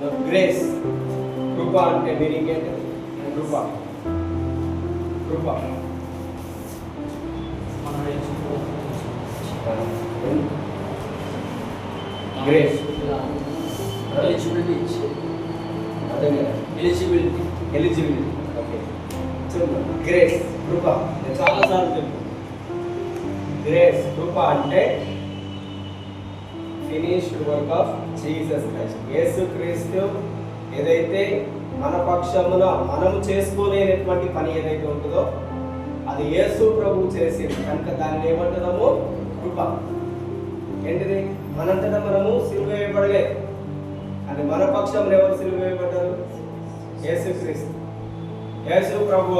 Grace కృప అంటే meaning ఏంటి? కృప కృప grace eligibility okay. Grace కృప నేను చాలాసార్లు చెప్పాను. గ్రేస్ కృప అంటే finished work of Jesus Christ. యేసుక్రీస్తు ఏదైతే మన పక్షమున మనము చేసుకోలేనటువంటి పని ఏదైతే ఉంటుందో అది యేసు ప్రభు చేసింది కనుక దాన్ని ఏమంటున్నాము? కృప. ఏంటిది? మనంతటా మనము సిలువ వేయబడలేదు, అది మన పక్షంలో ఎవరు సిలువ వేయబడ్డారు? యేసుక్రీస్తు. యేసు ప్రభు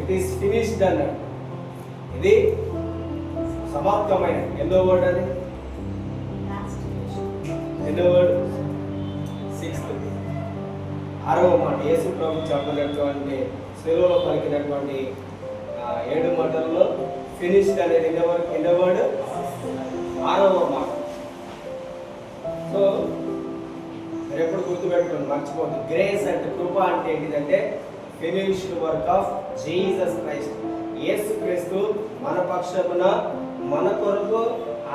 ఇట్ ఈస్ ఫినిష్డ్ అన్నాడు. ఇది సమాప్తమైన ఎన్నో వర్డ్? అది ఎన్నో వర్డ్? 6th 6వ మాట. యేసు ప్రభు చెప్పినటువంటి సిలువలో పలికినటువంటి 7 మాటల్లో ఫినిష్డ్ అనేది ఎన్నో వర్డ్? 6వ మాట. సో మీరు ఎప్పుడు గుర్తుపెట్టుకోండి, మర్చిపోద్దు. గ్రేస్ అంటే కృప అంటే ఏంటిదంటే finished work of Jesus Christ. యేసుక్రీస్తు మన పక్షమున మన కొరకు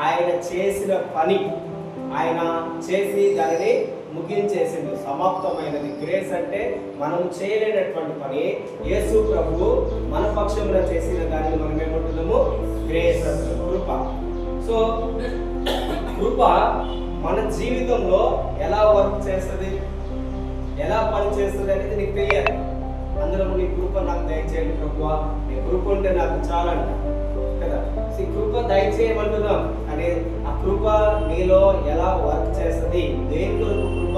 ఆయన చేసిన పని ఆయన చేసి దానిని ముగించేసింది, సమాప్తమైనది. గ్రేస్ అంటే మనం చేయలేనటువంటి పని యేసు ప్రభు మన పక్షమున చేసిన దానిని మనం ఏమంటున్నాము? గ్రేస్ అంటారు, కృప. సో కృప మన జీవితంలో ఎలా వర్క్ చేస్తుంది, ఎలా పని చేస్తుంది అనేది నీకు తెలియాలి. అందులో నీ కృప నాకు దయచేయండి ప్రభువా, నీ కృప ఉంటే నాకు చాలంట కదా. కృప దయచేయమంటున్నాం కానీ ఆ కృప నీలో ఎలా వర్క్ చేస్తుంది? దేని కొరకు కృప?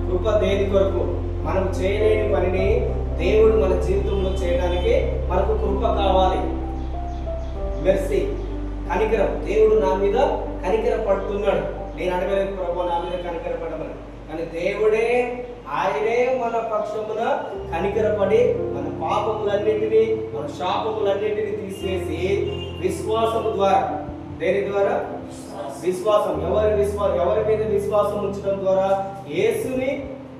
కృప దేని కొరకు? మనం చేయలేని పనిని దేవుడు మన జీవితంలో చేయడానికి మనకు కృప కావాలి. మెర్సీ, కనికరం. దేవుడు నా మీద కనికర పడుతున్నాడు. నేను అడగలేదు ప్రభు నా మీద కనికర పడమని, కానీ దేవుడే ఆయనే మన పక్షమున కనికరపడి మన పాపములన్నింటినీ మన శాపములన్నింటినీ తీసేసి విశ్వాసము ద్వారా, దేని ద్వారా? విశ్వాసం. ఎవరి మీద విశ్వాసం ఉంచడం ద్వారా? యేసుని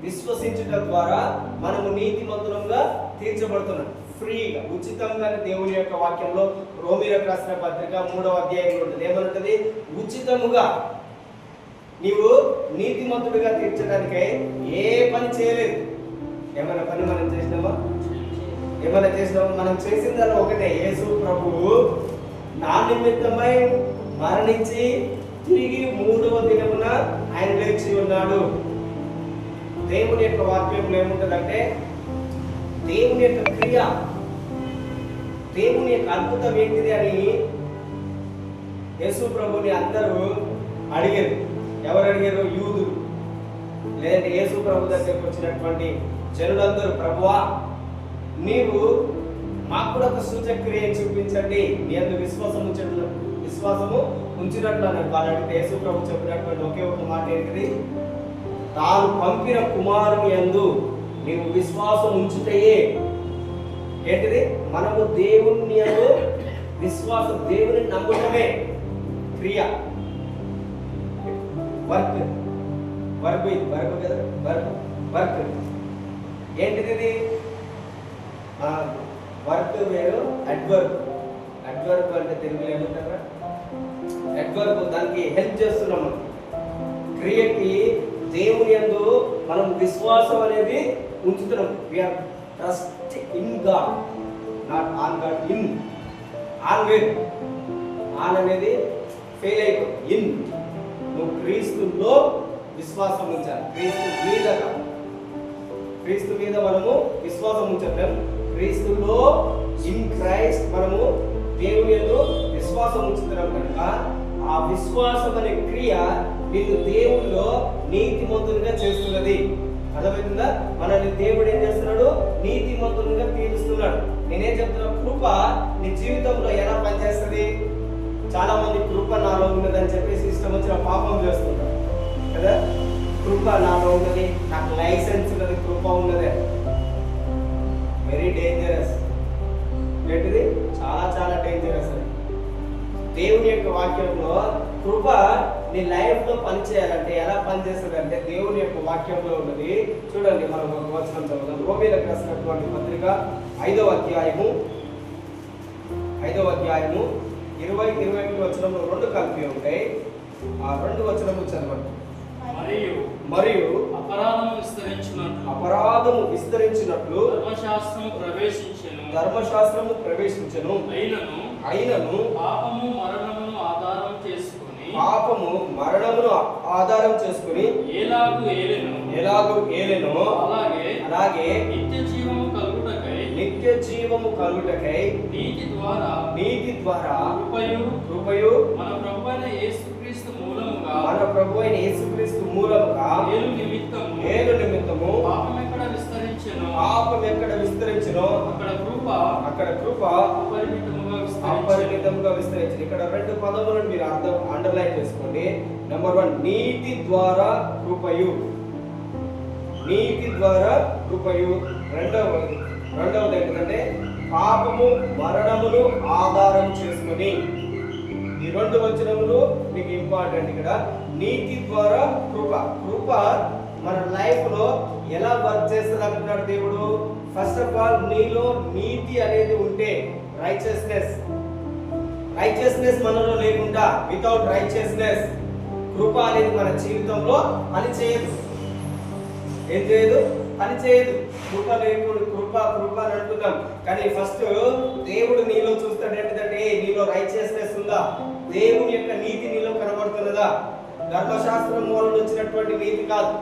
విశ్వసించడం ద్వారా మనము నీతిమంతులంగా తీర్చబడుతున్నాం. ఫ్రీగా, ఉచితంగానే దేవుని యొక్క వాక్యంలో రోమీయులకు రాసిన పత్రిక 3వ అధ్యాయంలో ఉంటుంది. ఏమనుంటుంది? ఉచితముగా నీవు నీతిమంతుడిగా తీర్చడానికై ఏ పని చేయలేదు. ఏమైనా పని మనం చేసినామా? ఏమైనా చేసినామా? మనం చేసిందల్లా ఒకటే, యేసు ప్రభువు నా నిమిత్తమై మరణించి తిరిగి 3వ దినమున ఆయన లేచి ఉన్నాడు. దేవుని యొక్క వాక్యంలో ఏముంటుందంటే దేవుని యొక్క క్రియ, దేవుని యొక్క అద్భుతం ఏంటిది అని యేసు ప్రభుని అందరూ అడిగారు. ఎవరు అడిగారు? యూదులు, లేదంటే యేసు ప్రభు దగ్గరకు వచ్చినటువంటి జనులందరూ, ప్రభువా నీవు మాకు కూడా ఒక సూచక్రియ చూపించండి, నీ అందు విశ్వాసము ఉంచినట్లు అన్నాడు. వాళ్ళు అడిగితే యేసు ప్రభు చెప్పినటువంటి ఒకే ఒక మాట ఏంటిది? తాను పంపిన కుమారుని యందు నీవు విశ్వాసం ఉంచుటయే. ఏంటిది? మనము దేవుని యందు విశ్వాసం, దేవుని నమ్మటమే క్రియ. వర్క్ కదా, వర్క్ ఏంటిది? ఇది వర్క్ వేరు, అడ్వర్క్ అంటే తెలుగులో ఏమంటారా? అడ్వర్క్, దానికి హెల్ప్ చేస్తున్నాం. క్రియకి దేవుని యందు మనం విశ్వాసం అనేది ఉంచుతున్నాం. We are trust in God, not on God. On వేరు, ఆన్ అనేది ఫెయిల్ అయిపోయింది. ఇన్, నువ్వు క్రీస్తులో విశ్వాసం ఉంచాలి. క్రీస్తు మీద మనము విశ్వాసం ఉంచాం. క్రీస్తులో, ఇన్ క్రైస్ట్ మనము దేవుని యందు విశ్వాసం ఉంచుతున్నాం కనుక ఆ విశ్వాసం అనే క్రియ నిన్ను దేవుల్లో నీతిమంతునిగా చేస్తున్నది. అర్థమవుతుందా? మనల్ని దేవుడు ఏం చేస్తున్నాడు? నీతిమంతునిగా తీరుస్తున్నాడు. నేనేం చెప్తున్నా? కృప నీ జీవితంలో ఎలా పనిచేస్తుంది? చాలా మంది కృప నాలో ఉన్నదని చెప్పేసి ఇష్టం వచ్చిన పాపం చేస్తుంటారు కదా. కృప నాలో ఉన్నది, నాకు లైసెన్స్ ఉన్నది, కృప ఉన్నదే. Very dangerous. ఏంటిది? చాలా చాలా డేంజరస్. దేవుని యొక్క వాక్యంలో కృప నీ లైఫ్ లో పని చేయాలంటే ఎలా పని చేస్తుందంటే దేవుని యొక్క వాక్యంలో ఉన్నది. చూడండి, మనం ఒక వచనం చదువుదాం. రోమీయులకు రాసినటువంటి పత్రిక 5వ అధ్యాయము 20-21 వచనంలో 2 కలిపి ఉంటాయి. ఆ 2 వచనము చదవండి. మరియు అపరాధము విస్తరించినట్లు ధర్మశాస్త్రము ప్రవేశించెను. అయినను పాపము మరణమును ఆధారం చేసుకుని ఎలాగు ఏలెను అలాగే నిత్య జీవము కలుగుటకై నీతి ద్వారా కృపయు మన ప్రభువైన యేసుక్రీస్తు మూలముగా మేలు నిమిత్తము పాపం ఎక్కడ విస్తరించెనో అక్కడ కృప అపరిమితముగా విస్తరించింది. ఇక్కడ 2 పదములను మీరు అండర్లైన్ చేసుకోండి. నెంబర్ 1, నీతి ద్వారా కృపయు. రెండవది ఏంటంటే పాపము మరణమును ఆధారం చేసుకుని. ఈ 2 వచనములు మీకు ఇంపార్టెంట్. ఇక్కడ నీతి ద్వారా కృప మన లైఫ్ లో ఎలా వర్క్ చేస్తుంది అంటున్నాడు దేవుడు. ఫస్ట్ ఆఫ్ ఆల్ నీలో నీతి అనేది ఉంటే, రైచియస్నెస్ మనలో లేకుండా, వితౌట్ రైచియస్నెస్ కృప అనేది మన జీవితంలో పని చేయదు. ఏం చేయదు? పని చేయదు. కృప లేకుండా కృప అని అంటున్నాం, కానీ ఫస్ట్ దేవుడు నీలో చూస్తాడు ఏంటంటే నీలో రైచియస్నెస్ ఉందా, దేవుని యొక్క నీతి నీలో కనబడుతున్నదా. ధర్మశాస్త్రం మూలం వచ్చినటువంటి నీతి కాదు.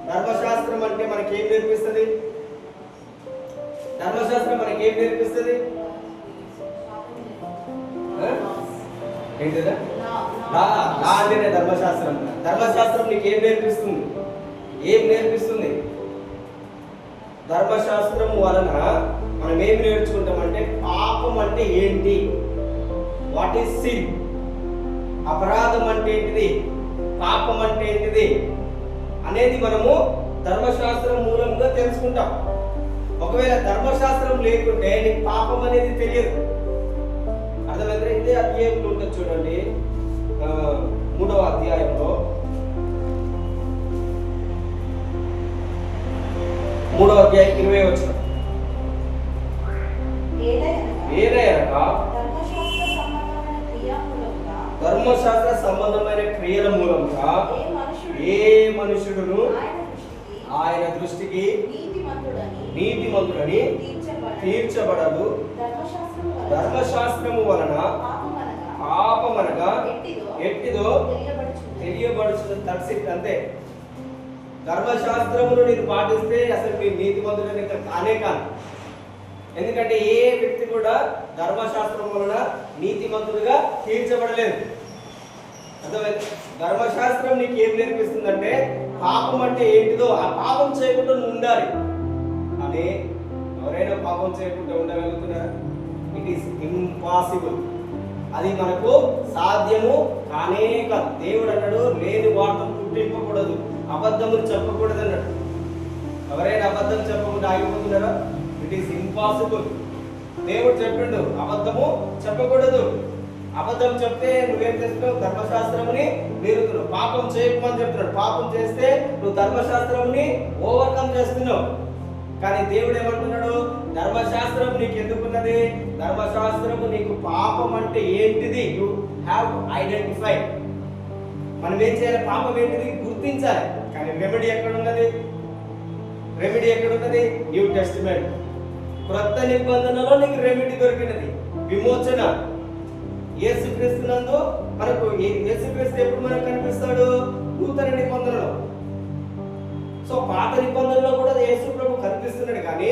ధర్మశాస్త్రం అంటే మనకేం నేర్పిస్తుంది? ఏంటిదా? లా అంటేనే ధర్మశాస్త్రం. ధర్మశాస్త్రం నీకు ఏం నేర్పిస్తుంది? ధర్మశాస్త్రం వలన మనం ఏం నేర్చుకుంటామంటే పాపం అంటే ఏంటి, వాట్ ఈస్ సిన్, అపరాధం అంటే ఏంటిది, పాపం అంటే ఏంటిది అనేది మనము ధర్మశాస్త్రం మూలంగా తెలుసుకుంటాం. ఒకవేళ ధర్మశాస్త్రం లేకుంటే నీకు పాపం అనేది తెలియదు. అర్థమైందా? ఇదే అధ్యాయంలో ఉంటుంది చూడండి, 3వ అధ్యాయంలో 3వ అధ్యాయం 20వ వచనం. ఏదైనా ధర్మశాస్త్ర సంబంధమైన క్రియల మూలంగా ఏ మనుషుడును ఆయన దృష్టికి నీతిమంతుడని తీర్చబడదు. ధర్మశాస్త్రము వలన పాపమనగా ఎట్టిదో తెలియబడుచున్నది. దట్స్ అంతే. ధర్మశాస్త్రమును నేను పాటిస్తే అసలు మీరు నీతిమంతుడని కానే కాదు. ఎందుకంటే ఏ వ్యక్తి కూడా ధర్మశాస్త్రం వలన నీతిమంతుడిగా తీర్చబడలేదు. ధర్మశాస్త్రం నీకు ఏం నేర్పిస్తుందంటే పాపం అంటే ఏంటిదో, ఆ పాపం చేయకుండా నువ్వు ఉండాలి. కానీ ఎవరైనా పాపం చేయకుండా ఉండగలుగుతున్నారా? It is impossible. అది మనకు సాధ్యము కానే కాదు. దేవుడు అన్నాడు లేని వార్తను పుట్టింపకూడదు, అబద్ధములు చెప్పకూడదు అన్నాడు. ఎవరైనా అబద్ధం చెప్పకుండా ఆగిపోతున్నారా? It is impossible. దేవుడు చెప్పిండు అబద్ధము చెప్పకూడదు. అబద్ధం చెప్తే నువ్వేం చేస్తున్నావు? ధర్మశాస్త్రముని మీరుతున్నావు. పాపం చేయకమని చెప్తున్నాడు. పాపం చేస్తే నువ్వు ధర్మశాస్త్రముని ఓవర్కమ్ చేస్తున్నావు. కానీ దేవుడు ఏమంటున్నాడు? ధర్మశాస్త్రం నీకు ఎందుకున్నది? ధర్మశాస్త్రము నీకు పాపం అంటే ఏంటిది యు హ్యావ్ ఐడెంటిఫై. మనం ఏం చేయాలి? పాపం ఏంటిది గుర్తించాలి. కానీ రెమెడీ ఎక్కడున్నది? న్యూ టెస్టిమెంట్, క్రొత్త నిబంధనలో నీకు రెమెడీ దొరికినది, విమోచన. యేసుక్రీస్తునందు మనకు యేసుక్రీస్తు ఎప్పుడు మనకు కనిపిస్తాడు? నూతన నిబంధనలో. సో పాత నిబంధనలో కూడా యేసు ప్రభు కనిపిస్తున్నాడు, కానీ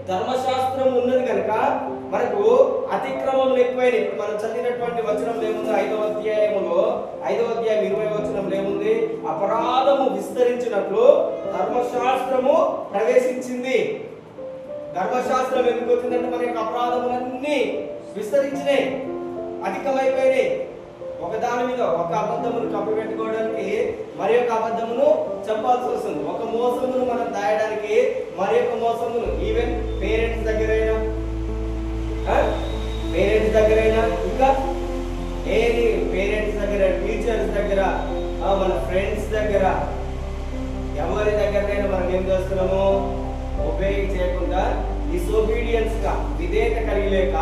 ధర్మశాస్త్రం ఉన్నది కనుక మనకు అతిక్రమం ఎక్కువైన. ఇప్పుడు మనం చదివినటువంటి వచనంలో ఏముంది? 5వ అధ్యాయం 20వ వచనంలో ఏముంది? అపరాధము విస్తరించినట్లు ధర్మశాస్త్రము ప్రవేశించింది. ధర్మశాస్త్రం ఎందుకు వచ్చిందంటే మన యొక్క అపరాధములన్నీ విస్తరించినాయి, అధికమైపోయినాయి. ఒక దాని మీద ఒక అబద్ధమును కప్పిపెట్టుకోవడానికి మరి ఒక అబద్ధమును చెప్పాల్సి వస్తుంది. ఒక మోసమును మనం దాయడానికి మరి ఒక మోసమును. ఈవెన్ పేరెంట్స్ దగ్గరైనా ఇంకా ఏది పేరెంట్స్ దగ్గర, టీచర్స్ దగ్గర, మన ఫ్రెండ్స్ దగ్గర, ఎవరి దగ్గరైనా మనం ఏం చేస్తున్నాము? ఒబే చేయకుండా డిసోబీడియన్స్ గా, విధేయత కలిగి లేక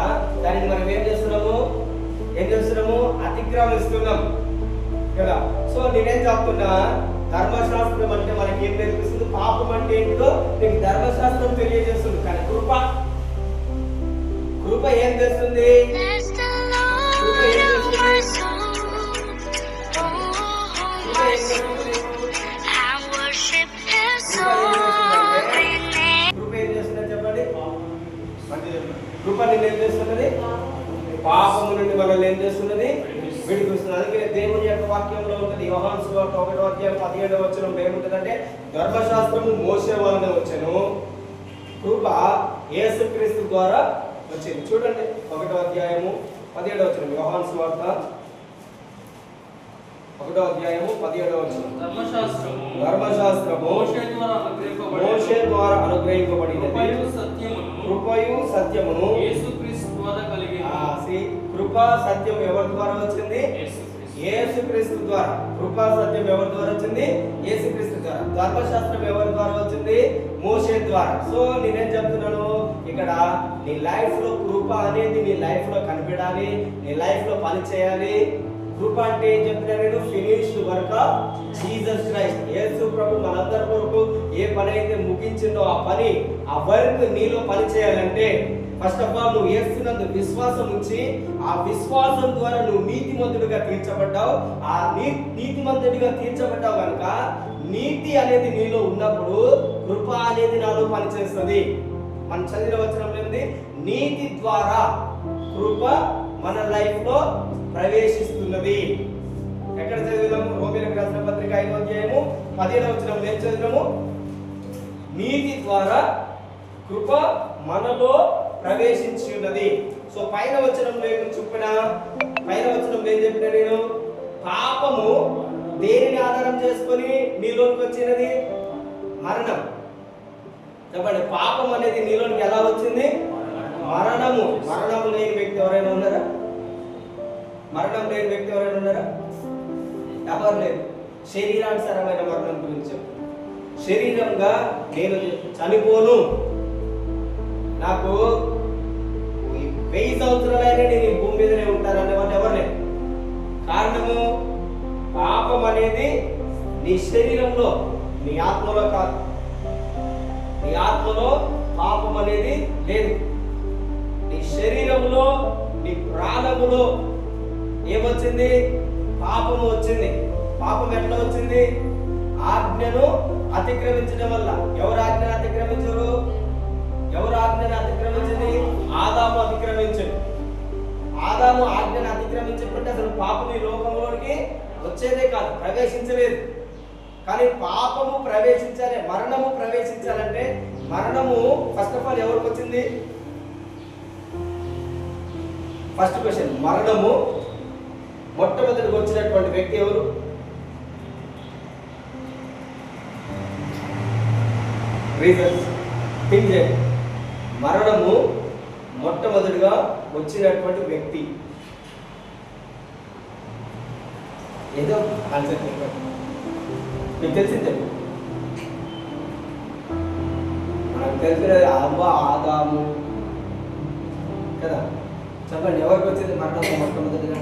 దానికి మనం ఏం చేస్తున్నాము? అతిక్రమిస్తున్నాం కదా. సో నేనేం చెప్తున్నా, ధర్మశాస్త్రం అంటే మనకి ఏం నేర్పిస్తుంది? పాపం అంటే ఏంటో నీకు ధర్మశాస్త్రం తెలియజేస్తుంది. కానీ కృప ఏం చేస్తుంది? కృప నిన్ను ఏం చేస్తున్నది? పాపము నుండి మనల్ని ఏం చేస్తున్నది? విడిపిస్తున్నది. అందుకే దేవుని యొక్క వాక్యంలో ఉంటుంది. యోహాను సువార్త 1:17 ఏముంటుందంటే, ధర్మశాస్త్రము మోసే వలన వచ్చెను, కృప యేసుక్రీస్తు ద్వారా వచ్చింది. చూడండి 1:17 యోహాను సువార్త 1:17 ధర్మశాస్త్రము మోషే ద్వారా అనుగ్రహింపబడినది, కృపయు సత్యమును యేసుక్రీస్తు ద్వారా కలిగింది. కృప సత్యం ఎవరి ద్వారా వచ్చింది? యేసుక్రీస్తు ద్వారా. కృపా సత్యం ఎవరి ద్వారా వచ్చింది? యేసుక్రీస్తు ద్వారా. ధర్మశాస్త్రం ఎవరి ద్వారా వచ్చింది? మోషే ద్వారా. సో నేనేం చెప్తున్నాను ఇక్కడ, నీ లైఫ్ లో కృప అనేది నీ లైఫ్ లో కనిపెడాలి, నీ లైఫ్ లో పని చేయాలి. కృప అంటే ఏం చెప్తున్నా నేను? Finished work of Jesus Christ. Yesu ప్రభు మనందరి కొరకు ఏ పని అయితే ముగించిందో ఆ పని, ఆ వర్క్ నీలో పని చేయాలంటే ఫస్ట్ ఆఫ్ ఆల్ నువ్వు యేసునందు విశ్వాసం ఉంచి, ఆ విశ్వాసం ద్వారా నువ్వు నీతిమంతుడిగా తీర్చబడ్డావు. ఆ నీతిమంతుడిగా తీర్చబడ్డావు కనుక నీతి అనేది నీలో ఉన్నప్పుడు కృప అనేది నాలో పనిచేస్తుంది. మనం చదివిన వచనం ఏంది? నీతి ద్వారా కృప మన లైఫ్ లో ప్రవేశిస్తున్నది. ఎక్కడ చదివినాము? రోమీయులకు రాసిన పత్రిక 5:17 ఏం చదివినాము? నీతి ద్వారా కృప మనలో ప్రవేశించి ఉన్నది. సో పైన వచనంలో ఏం చెప్పిన నేను, పాపము దేనిని ఆధారం చేసుకొని నీలోనికి వచ్చినది? మరణం. చెప్పండి, పాపం అనేది నీలోనికి ఎలా వచ్చింది? మరణము. మరణం లేని వ్యక్తి ఎవరైనా ఉన్నారా? ఎవరు లేదు. శరీరానుసారమైన మరణం గురించి చెప్పు. శరీరంగా నేను చనిపోను, నాకు 1000 సంవత్సరాలైనా నేను ఈ భూమి మీదనే ఉంటాను అనేవాళ్ళు ఎవరు లేరు. కారణము, పాపం అనేది నీ శరీరంలో, నీ ఆత్మలో కాదు. నీ ఆత్మలో పాపం అనేది లేదు. నీ శరీరంలో, నీ ప్రాణములో ఏమొచ్చింది? పాపము వచ్చింది. పాపం ఎట్లా వచ్చింది? ఆజ్ఞను అతిక్రమించడం వల్ల. ఎవరు ఆజ్ఞను అతిక్రమించరు? ఎవరు ఆజ్ఞను అతిక్రమించింది? ఆదాము అతిక్రమించడు. ఆదాము ఆజ్ఞను అతిక్రమించకుంటే అసలు పాపం ఈ లోకంలోనికి వచ్చేదే కాదు, ప్రవేశించలేదు. కానీ పాపము ప్రవేశించాలి, మరణము ప్రవేశించాలంటే, మరణము ఫస్ట్ ఆఫ్ ఆల్ ఎవరికి వచ్చింది? ఫస్ట్ క్వశ్చన్, మరణము మొట్టమొదటిగా వచ్చినటువంటి వ్యక్తి ఎవరు? రీజన్స్ థింక్ చేయండి. మరణము మొట్టమొదటిగా వచ్చినటువంటి వ్యక్తి ఏదో ఆన్సర్ చెప్పండి. మీకు తెలిసిందే, మనకు తెలిసినది అవ్వ, ఆదాము కదా. చెప్పండి, ఎవరికి వచ్చింది మరణము మొట్టమొదటిగా?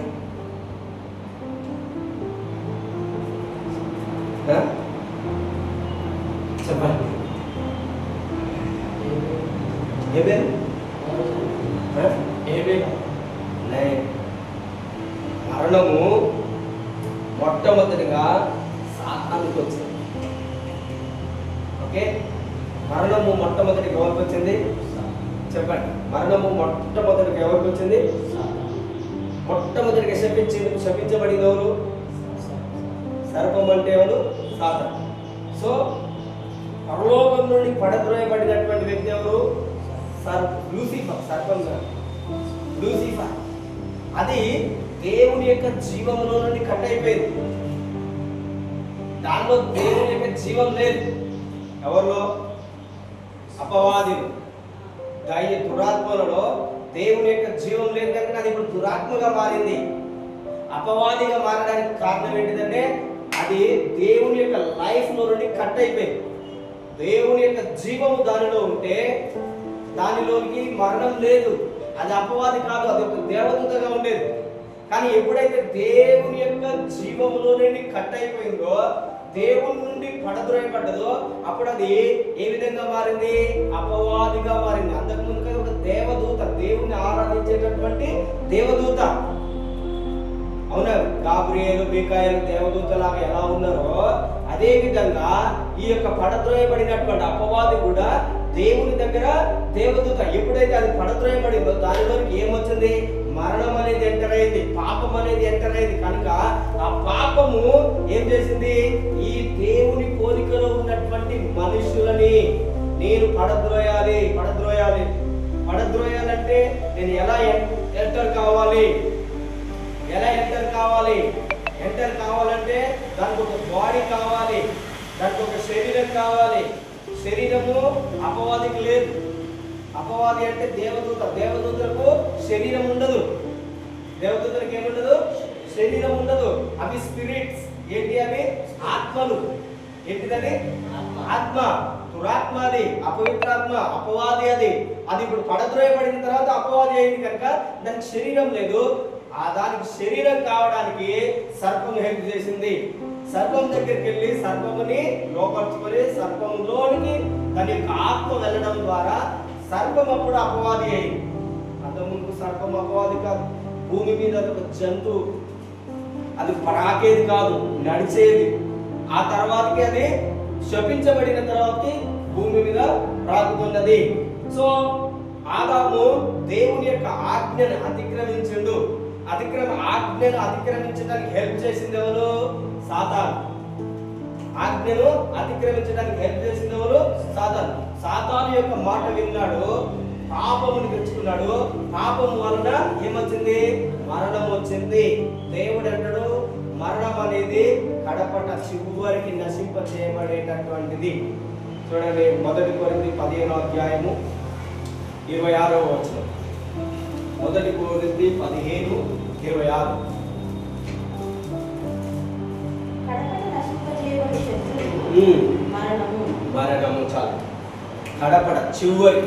చెప్పండి. మరణము మొట్టమొదటిగా సాతానుకు వచ్చింది. ఓకే, మరణము మొట్టమొదటిగా ఎవరికి వచ్చింది? చెప్పండి, మరణము మొట్టమొదటిగా ఎవరికి వచ్చింది? మొట్టమొదటిగా శపించబడింది ఎవరు? సర్పం అంటే ఎవరు? సాతాను. సో పరలోకం నుండి పడద్రోయబడినటువంటి వ్యక్తి ఎవరు? లూసిఫర్. సర్పం లూసిఫర్. అది దేవుని యొక్క జీవంలో నుండి కట్ అయిపోయింది. దానిలో దేవుని యొక్క జీవం లేదు. ఎవరిలో? అపవాదిలో, దురాత్మలలో దేవుని యొక్క జీవం లేదు కనుక అది ఇప్పుడు దురాత్మగా మారింది. అపవాదిగా మారడానికి కారణం ఏంటిదంటే అది దేవుని యొక్క లైఫ్ లో నుండి కట్ అయిపోయింది. దేవుని యొక్క జీవము దానిలో ఉంటే దానిలోకి మరణం లేదు. అది అపవాది కాదు, అది ఒక దేవదూతగా ఉండేది. కానీ ఎప్పుడైతే దేవుని యొక్క జీవములో నుండి కట్ అయిపోయిందో, దేవుని నుండి పడద్రోయబడ్డదో, అప్పుడు అది ఏ విధంగా మారింది? అపవాదిగా మారింది. అంతకుముందు ఒక దేవదూత, దేవుని ఆరాధించేటటువంటి దేవదూత. అవునా? గాబ్రియేలు, మీకాయేలు దేవదూతలాగా ఎలా ఉన్నారో అదే విధంగా ఈ యొక్క పడద్రోయబడినటువంటి అపవాది కూడా దేవుని దగ్గర దేవదూత. ఎప్పుడైతే అది పడద్రోయబడిందో దానిలోకి ఏమొచ్చింది? మరణం అనేది ఎంటర్ అయింది, పాపం అనేది ఎంటర్ అయింది. కనుక ఆ పాపము ఏం చేసింది? ఈ దేవుని పోలికలో ఉన్నటువంటి మనుషులని నేను పడద్రోయాలి. పడద్రోయాలంటే నేను ఎలా ఎంటర్ కావాలి? ఎంటర్ కావాలంటే దానికి ఒక బాడీ కావాలి, దానికి ఒక శరీరం కావాలి. శరీరము అపవాదికి లేదు. అపవాది అంటే దేవదూత. దేవదూతలకు శరీరం ఉండదు. దేవదూతలకు ఏముండదు? శరీరం ఉండదు. అవి స్పిరిట్స్. ఏంటి అవి? ఆత్మలు. ఏంటిదని? ఆత్మ. దురాత్మ అది, అపవిత్రాత్మ, అపవాది అది. అది ఇప్పుడు పడద్రోయబడిన తర్వాత అపవాది అయింది కనుక దానికి శరీరం లేదు. దానికి శరీరం కావడానికి సర్పం హెల్ప్ చేసింది. సర్పం దగ్గరికి వెళ్ళి సర్పముని లోపరుచుకొని సర్పంలోనికి దాని యొక్క ఆత్మ వెళ్ళడం ద్వారా సర్పం అప్పుడు అపవాది అయింది. అంతకుముందు సర్పం అపవాది కాదు. భూమి మీద ఒక జంతువు, అది పరాకేది కాదు, నడిచేది. ఆ తర్వాతకి అది శపించబడిన తర్వాతకి భూమి మీద రాకుతున్నది. సో ఆదాము దేవుని యొక్క ఆజ్ఞను అతిక్రమించిండు. ఆజ్ఞను అతిక్రమించడానికి హెల్ప్ చేసింది ఎవరు? సాతాను. ఆజ్ఞను అతిక్రమించడానికి హెల్ప్ చేసింది ఎవరు? సాతాను. సాతాను యొక్క మాట విన్నాడు, పాపముని తెచ్చుకున్నాడు. పాపము వలన ఏమొచ్చింది? మరణం వచ్చింది. దేవుడు అంటాడు మరణం అనేది కడపట చివరికి నశింప చేయబడేటటువంటిది. చూడండి, 1 కొరింథీ 15వ అధ్యాయము 26వ వచనం. 1 కొరింథీ 15:26. మరణము. చాలు. కడపడ చివరి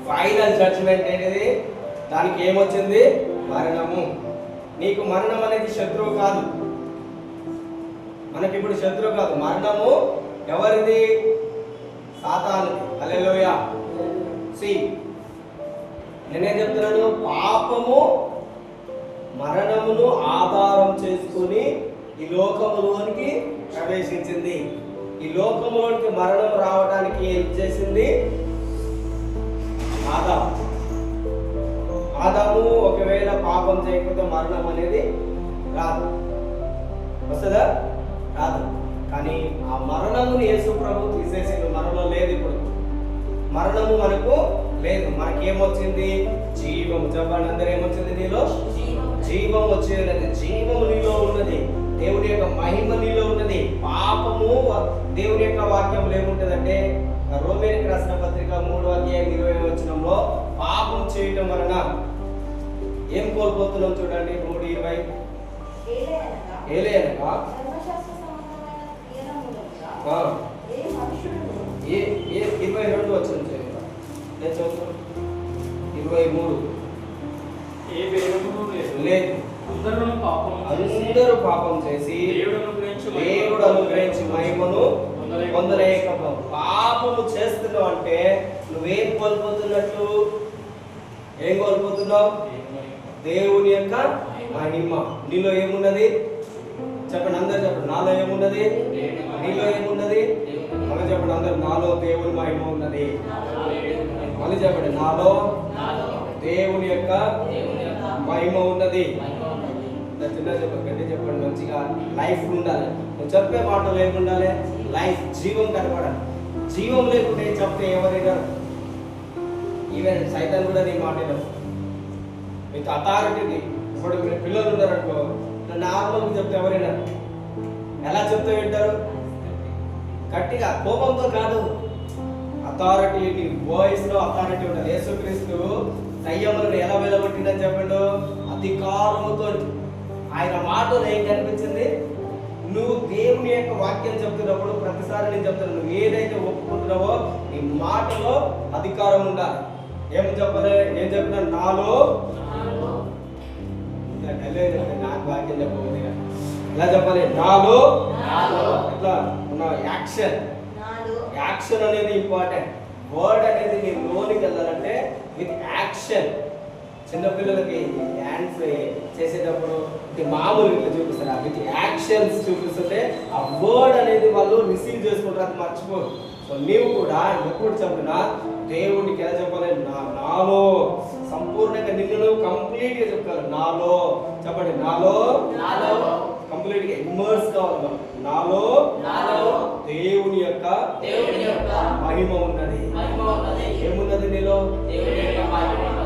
ఫైనల్ జడ్జిమెంట్ అనేది దానికి ఏమొచ్చింది? మరణము. నీకు మరణం అనేది శత్రువు కాదు. మనకి ఇప్పుడు శత్రువు కాదు. మరణము ఎవరిది? సాతానుది. హల్లెలూయా. నేనేం చెప్తున్నాను? పాపము మరణమును ఆధారం చేసుకుని ఈ లోకములోనికి ప్రవేశించింది. ఈ లోకములోనికి మరణం రావడానికి ఏం చేసింది? ఆదాము ఒకవేళ పాపం చేయకపోతే మరణం అనేది రాదు. వస్తుందా? రాదు. కానీ ఆ మరణముని యేసు ప్రభు తీసేసిండు. మరణం లేదు. ఇప్పుడు మరణము మనకు లేదు. మనకేమొచ్చింది? జీవం. చెప్పండి అందరూ, ఏమొచ్చింది? నీలో జీవం వచ్చేది. జీవము నీలో ఉన్నది. దేవుని యొక్క మహిమ నీలో ఉన్నది. పాపము దేవుని యొక్క వాక్యం ఏముంటదంటే, రోమీయులకు రాసిన పత్రిక 3వ అధ్యాయం 20వ వచనంలో పాపం చేయటం వలన ఏం కోల్పోతున్నాం చూడండి. 3:20. ఏలయనగా 22 వచనం చేయాలి. నేను చదువుతాను. 23. ఏ భేదమును లేదు. అందరూ పాపం చేసి దేవుడు అనుగ్రహించి మహిమను పొందలేకపో. పాపము చేస్తున్నావు అంటే నువ్వేం కోల్పోతున్నట్లు? ఏం కోల్పోతున్నావు? దేవుని యొక్క మహిమ. నీలో ఏమున్నది? చెప్పండి అందరు, చెప్పండి. నాలో ఏమున్నది? నీలో ఏమున్నది? మళ్ళీ చెప్పండి అందరు. నాలో దేవుని మహిమ ఉన్నది. మళ్ళీ చెప్పండి. నాలో దేవుని యొక్క మహిమ ఉన్నది. చిన్న చెప్పండి, చెప్పండి. మంచిగా లైఫ్ ఉండాలి. నువ్వు చెప్పే మాటలు ఏముండాలి? లైఫ్, జీవం కనపడాలి. జీవం లేకుంటే చెప్తే ఎవరైనా, ఈవెన్ సైతం కూడా నీ మాట మీకు అథారిటీని. ఇప్పుడు మీరు పిల్లలు ఉన్నారనుకో, నార్మల్గా చెప్తే ఎవరైనా ఎలా చెప్తూ వింటారు? గట్టిగా, కోపంతో కాదు. అథారిటీ, నీ వాయిస్లో అథారిటీ ఉంటుంది. యేసుక్రీస్తు దయ్యములను ఎలా వెలగొట్టిందని చెప్పండు? అధికారముతో. ఆయన మాటలో ఏం కనిపించింది? నువ్వు దేవుని యొక్క వాక్యం చెప్తున్నప్పుడు ప్రతిసారి నేను చెప్తాను, నువ్వు ఏదైతే ఒప్పుకుంటున్నావో నీ మాటలో అధికారం ఉండాలి. ఏం చెప్పినా నాలో నాకు వాక్యం చెప్పబోతుంది. ఎలా చెప్పాలి? నాలో ఎట్లా ఉన్న యాక్షన్ అనేది ఇంపార్టెంట్. వర్డ్ అనేది నీ లోనికి వెళ్ళాలంటే విత్ యాక్షన్. చిన్నపిల్లలకి డాన్స్ చేసేటప్పుడు మామూలు ఇట్లా చూపిస్తారు, విత్ యాక్షన్స్ చూపిస్తుంటే ఆ వర్డ్ అనేది వాళ్ళు రిసీవ్ చేసుకుంటారు, అది మర్చిపోరు. సో నీవు కూడా ఎప్పుడు చెప్పినా దేవుడికి ఎలా చెప్పాలి? నాలో సంపూర్ణంగా నిన్ను కంప్లీట్ గా చెప్తారు. నాలో చెప్పండి, నాలో కంప్లీట్ గా ఇమ్మర్స్ కావాలి. నాలో దేవుని యొక్క మహిమ ఉన్నది. ఏమున్నది నీలో?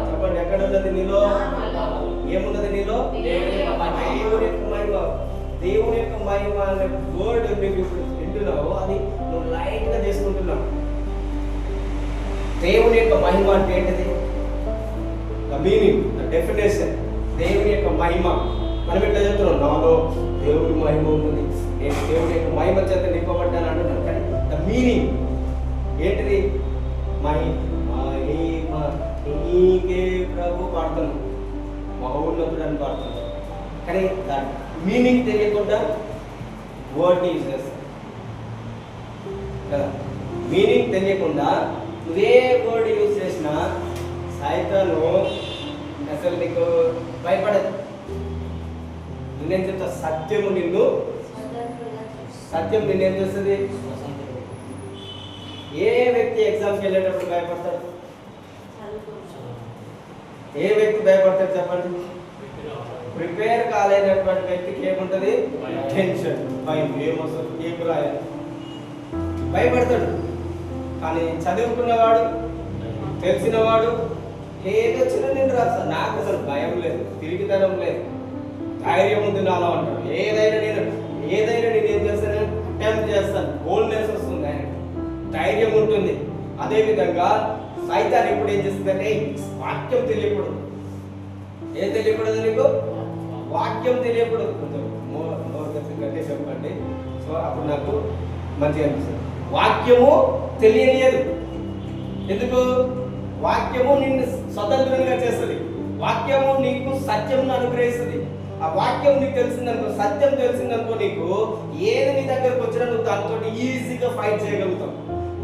చెప్పండి, ఎక్కడ ఉన్నది నీలో? ఏమున్నది నీలో? దేవుని యొక్క మహిమ. దేవుని యొక్క మహిమ అనే వర్డ్ నువ్వు ఇప్పుడు వింటున్నావు, అది నువ్వు లైట్ గా చేసుకుంటున్నావు. దేవుని యొక్క మహిమ అంటే ఏంటిది? The meaning, the definition. దేవుని యొక్క మహిమ మనం ఎట్లా చెప్తున్నాం? నాలో దేవుని మహిమ ఉన్నది, నేను దేవుని యొక్క మహిమ చేత నింపబడ్డాను అంటున్నాను. కానీ ద మీనింగ్ ఏంటిది? మహిమ నీకే ప్రభు పాడుతున్నాం, మహోన్నతుడు అని పాడుతున్నాం. కానీ దాని మీనింగ్ తెలియకుండా వర్డ్ యూజ్ చేస్తాం కదా. మీనింగ్ తెలియకుండా నువ్వే వర్డ్ యూజ్ చేసినా సైతాను అసలు నీకు భయపడదు. నేనేం చెప్తా? సత్యం నిన్నేం చేస్తుంది? ఏ వ్యక్తి ఎగ్జామ్కి వెళ్ళేటప్పుడు భయపడతాడు? ఏ వ్యక్తి భయపడతాడు చెప్పండి? ప్రిపేర్ కాలేనటువంటి వ్యక్తికి ఏముంటది? టెన్షన్, భయం. ఏమొస్తుంది? ఏం రాయాలి? భయపడతాడు. కానీ చదువుకున్నవాడు, తెలిసినవాడు ఏదొచ్చినా నేను రాస్తాను, నాకు అసలు భయం లేదు, తిరిగితనం లేదు, ధైర్యం ఉంది నాలో అంటాడు. ఏదైనా నేను ఏం చేస్తాను? అటెంప్ట్ చేస్తాను. బోల్డ్నెస్ వస్తుంది, ఆయన ధైర్యం ఉంటుంది. అదేవిధంగా సైతాన్ ఎప్పుడు ఏం చేస్తుందంటే వాక్యం తెలియకూడదు. ఏం తెలియకూడదు నీకు? వాక్యం తెలియకూడదు. కొంచెం గట్టి చెప్పండి. సో అప్పుడు నాకు మంచిగా అనిపిస్తుంది. వాక్యము తెలియనియదు. ఎందుకు? వాక్యము నిన్ను స్వతంత్రంగా చేస్తుంది. వాక్యము నీకు సత్యం అనుగ్రహిస్తుంది. ఆ వాక్యం నీకు తెలిసిందనుకో, సత్యం తెలిసిందనుకో, నీకు ఏది నీ దగ్గరకు వచ్చినా నువ్వు దాంతో ఈజీగా ఫైట్ చేయగలుగుతావు.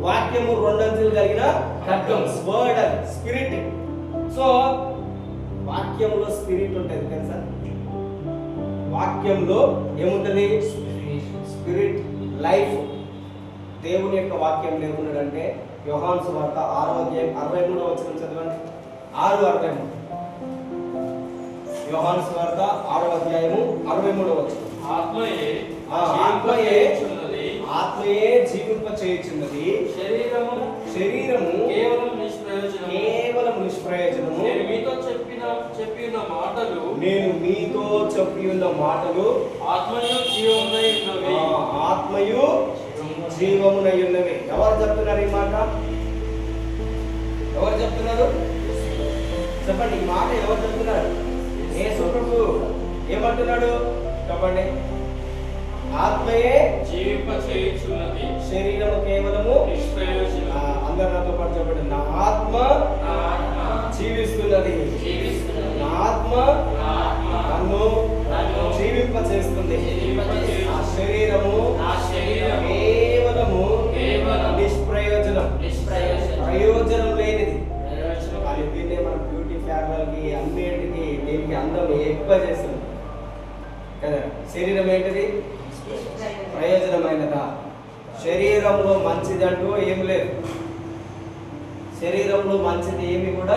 వాక్యము రెండంచులు కలిగిన ఖడ్గం, వర్డ్ అండ్ స్పిరిట్. సో వాక్యంలో స్పిరిట్ ఉంటుంది తెలుసా? వాక్యంలో ఏముంటుంది? Spirit, life. దేవుని యొక్క వాక్యం లేకున్నాడంటే యోహాను సువార్త 6:63 చదవండి. 6:63 యోహాను సువార్త 6:63. ఆత్మయే జీవింప చేయుచున్నది, శరీరము కేవలం నిష్ప్రయోజనము. నేను మీతో చెప్పి ఉన్న మాటలు ఆత్మయు జీవమునై ఉన్నవి. ఎవరు చెప్తున్నారు ఈ మాట? ఎవరు చెప్తున్నారు చెప్పండి? ఈ మాట ఎవరు చెప్తున్నారు? యేసు ప్రభువు ఏమంటున్నాడు చెప్పండి? ఆత్మయే జీవింప చేయుచున్నది, శరీరము కేవలము నిష్ప్రయోజనము. అందరూ నాతో పాటు చెప్పండి, నా ఆత్మ జీవిస్తున్నది, నా ఆత్మ నన్ను జీవింప చేస్తుంది. ఆ శరీరము కేవలము నిష్ప్రయోజనం, ప్రయోజనం లేనిది. కానీ దీన్నే మనం బ్యూటీ పార్లర్కి అన్నిటికీ దీనికి అందం ఎక్కువ చేస్తుంది కదా. శరీరం ఏంటిది? ప్రయోజనమైనదా? శరీరంలో మంచిది అంటూ ఏమి లేదు. శరీరంలో మంచిది ఏమి కూడా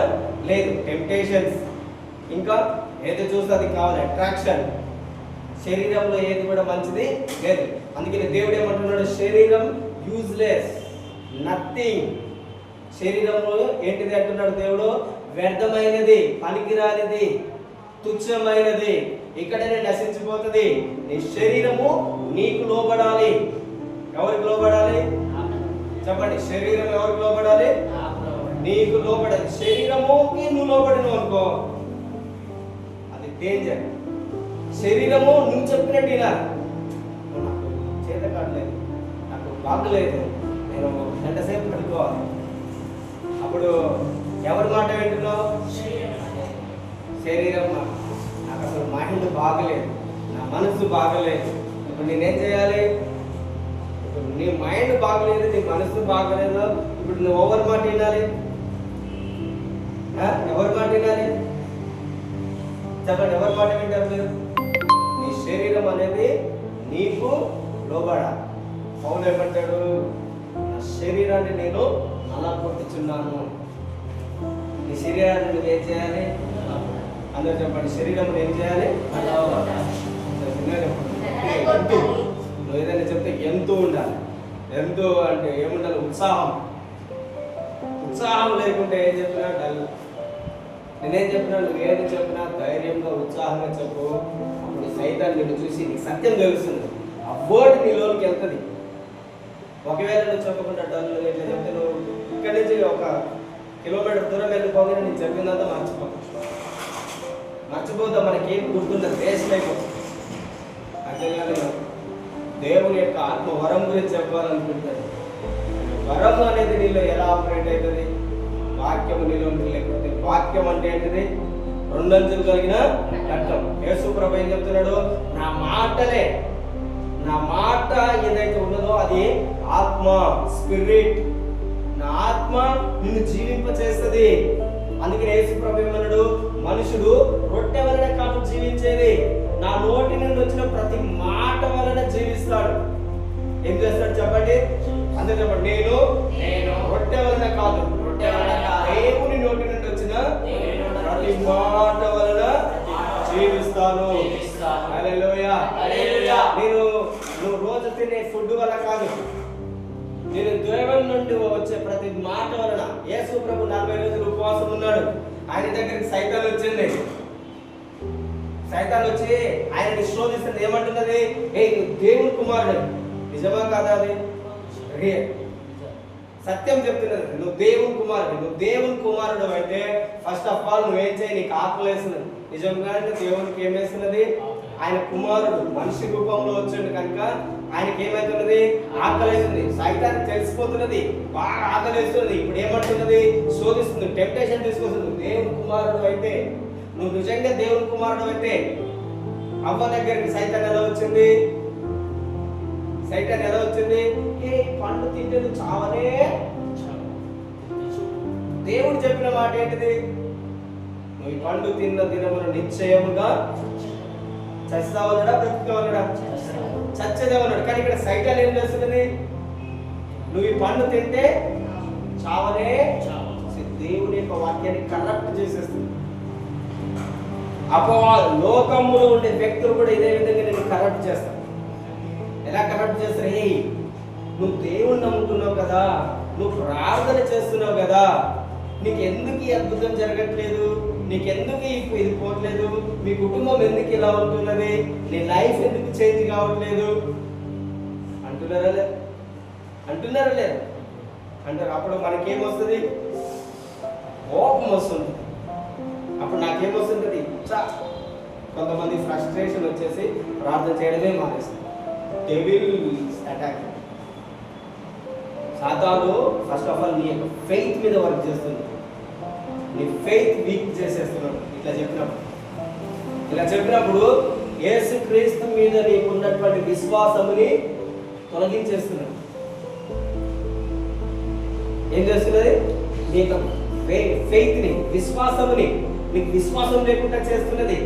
లేదు. టెంప్టేషన్స్, ఇంకా ఏది చూస్తే అది కావాలి, అట్రాక్షన్. శరీరంలో ఏది కూడా మంచిది లేదు. అందుకని దేవుడు ఏమంటున్నాడు? శరీరం యూజ్లెస్, నథింగ్. శరీరంలో ఏంటిది అంటున్నాడు దేవుడు? వ్యర్థమైనది, పనికిరానిది, తుచ్చమైనది, ఇక్కడనే నశించిపోతుంది. నీ శరీరము నీకు లోబడాలి. ఎవరికి లోబడాలి చెప్పండి? శరీరం ఎవరికి లోబడాలి? నీకు లోబడాలి. శరీరముకి నువ్వు లోబడిను అనుకో, అది డేంజర్. శరీరము నువ్వు చెప్పినట్టు వినాలి. నాకు చేత కావట్లేదు, నాకు బాగలేదు, నేను గంట సేపు పడుకోవాలి. అప్పుడు ఎవరి మాట వింటున్నావు? శరీరం మాట. నాకు అసలు మైండ్ బాగలేదు, నా మనసు బాగలేదు. ఇప్పుడు నేనేం చేయాలి? ఇప్పుడు నీ మైండ్ బాగలేదు, నీ మనసు బాగలేదు. ఇప్పుడు నువ్వు ఎవరి మాట వినాలి? ఎవరి మాట వినాలి? చెప్పండి, ఎవరి మాట వింటారు మీరు? నీ శరీరం అనేది నీకు లోబడాలి. పౌలు ఏమంటాడు? నా శరీరాన్ని నేను అలా కొట్టుచున్నాను. నీ శరీరాన్ని నువ్వు ఏం చేయాలి? అందరూ చెప్పండి, శరీరం ఏం చేయాలి? నువ్వు ఏదైనా చెప్తే ఎంతో ఉండాలి. ఎంతో అంటే ఏముండాలి? ఉత్సాహం. ఉత్సాహం లేకుంటే ఏం చెప్పినా డల్. నేనేం చెప్పినా, నువ్వు ఏది చెప్పినా ధైర్యంగా ఉత్సాహంగా చెప్పు. అప్పుడు సైతాన్ని నిన్ను చూసి నీకు సత్యం తెలుస్తుంది. ఆ వర్డ్ నీలోనికి వెళ్తుంది. ఒకవేళ నువ్వు చెప్పకుండా డల్ ఎట్లా చెప్తే నువ్వు ఇక్కడి నుంచి 1 కిలోమీటర్ దూరం వెళ్ళిపోగానే నేను చెప్పిందంతా మర్చిపోతా. మనకేం గుర్తుండదు, వేస్ట్ అయిపోతుంది. అంతేగాని దేవుని యొక్క ఆత్మ వరం గురించి చెప్పాలనుకుంటాడు. వరం అనేది నీలో ఎలా ఆపరేట్ అవుతుంది? వాక్యము నీలో లేకపోతే, వాక్యం అంటే ఏంటిది? 2 అంచులు కలిగిన ఖడ్గం. యేసు ప్రభు ఏం చెప్తున్నాడు? నా మాటలే, నా మాట ఏదైతే ఉన్నదో అది ఆత్మ, స్పిరిట్. నా ఆత్మ నిన్ను జీవింప చేస్తుంది. అందుకని యేసు ప్రభు ఏమన్నాడు? మనుషుడు రొట్టె వలన కాదు జీవించేది, నా నోటి నుండి వచ్చిన ప్రతి మాట వలన జీవిస్తాడు. ఏం చేస్తాడు చెప్పండి? అందరూ చెప్పండి, నేను రొట్టె వలన కాదు, దేవుని నోటి నుండి వచ్చిన ప్రతి మాట వలన జీవిస్తాను. హల్లెలూయా. నువ్వు రోజు తినే ఫుడ్ వల్ల కాదు, నేను దేవుని నుండి వచ్చే ప్రతి మాట వలన. యేసు ప్రభు 40 రోజులు ఉపవాసం ఉన్నాడు. ఆయన దగ్గరికి సైతాన్ వచ్చింది. సైతాన్ వచ్చి ఆయనని శోధిస్తుంది. ఏమంటున్నది? నువ్వు దేవుని కుమారుడు. నిజమా కాదా? అది సత్యం చెప్తున్నది. నువ్వు దేవుని కుమారుడు. నువ్వు దేవుని కుమారుడు అయితే ఫస్ట్ ఆఫ్ ఆల్ నువ్వేం చేయి? నీకు ఆకలి వేస్తున్నది. నిజంగా దేవునికి ఏం వేస్తున్నది? ఆయన కుమారుడు మనిషి రూపంలో వచ్చిండు కనుక ఆయనకి ఏమైతున్నది? ఆకలి వేస్తుంది. సైతానికి తెలిసిపోతున్నది, బాగా ఆకలి వేస్తున్నది. ఇప్పుడు ఏమంటున్నది? శోధిస్తుంది, టెంప్టేషన్ తీసుకొస్తుంది. దేవుని కుమారుడు అయితే, నువ్వు నిజంగా దేవుని కుమారుడు అయితే అవ్వ దగ్గరికి సైతాన్ ఎలా వచ్చింది? సైతాన్ ఎలా వచ్చింది? పండు తింటే నువ్వు చావనే. దేవుడు చెప్పిన మాట ఏంటిది? నువ్వు పండు తిన్న దినమున నిశ్చయముగా చస్తావన్నాడా? బ్రతుకుతావన్నాడా? చచ్చేదేమన్నాడు. కానీ ఇక్కడ సైతాన్ ఏం చేస్తుంది? నువ్వు ఈ పండు తింటే చావనే. దేవుని యొక్క వాక్యాన్ని కరెక్ట్ చేసేస్తుంది. లోకములో ఉండే వ్యక్తులు కూడా ఇదే విధంగా నేను కరెక్ట్ చేస్తాను. ఎలా కరెక్ట్ చేస్తారు? నువ్వు దేవుణ్ణి నమ్ముతున్నావు కదా, నువ్వు ప్రార్థన చేస్తున్నావు కదా, నీకు ఎందుకు ఈ అద్భుతం జరగట్లేదు? నీకెందుకు ఇది పోవట్లేదు? మీ కుటుంబం ఎందుకు ఇలా ఉంటున్నది? నీ లైఫ్ ఎందుకు చేంజ్ కావట్లేదు అంటున్నారా లేదు? అంటున్నారా లేదు? అంటారు. అప్పుడు మనకేమొస్తుంది? కోపం వస్తుంది. అప్పుడు నాకేమొస్తుంటుంది? కొంతమంది ఫ్రస్ట్రేషన్ వచ్చేసి ప్రార్థన చేయడమే మానేస్తుంది. Devil attack. సాతాను ఫస్ట్ ఆఫ్ ఆల్ నీ యొక్క ఫెయిత్ మీద వర్క్ చేస్తుంది. నీ ఫెయిత్ వీక్ చేసేస్తున్నాడు. ఇలా చెప్పినప్పుడు యేసుక్రీస్తు మీద నీకున్నటువంటి విశ్వాసముని తొలగించేస్తున్నాడు. ఏం చేస్తున్నది? నీ యొక్క ఫెయిత్ ని, విశ్వాసముని, నీకు విశ్వాసం లేకుండా చేస్తున్నది.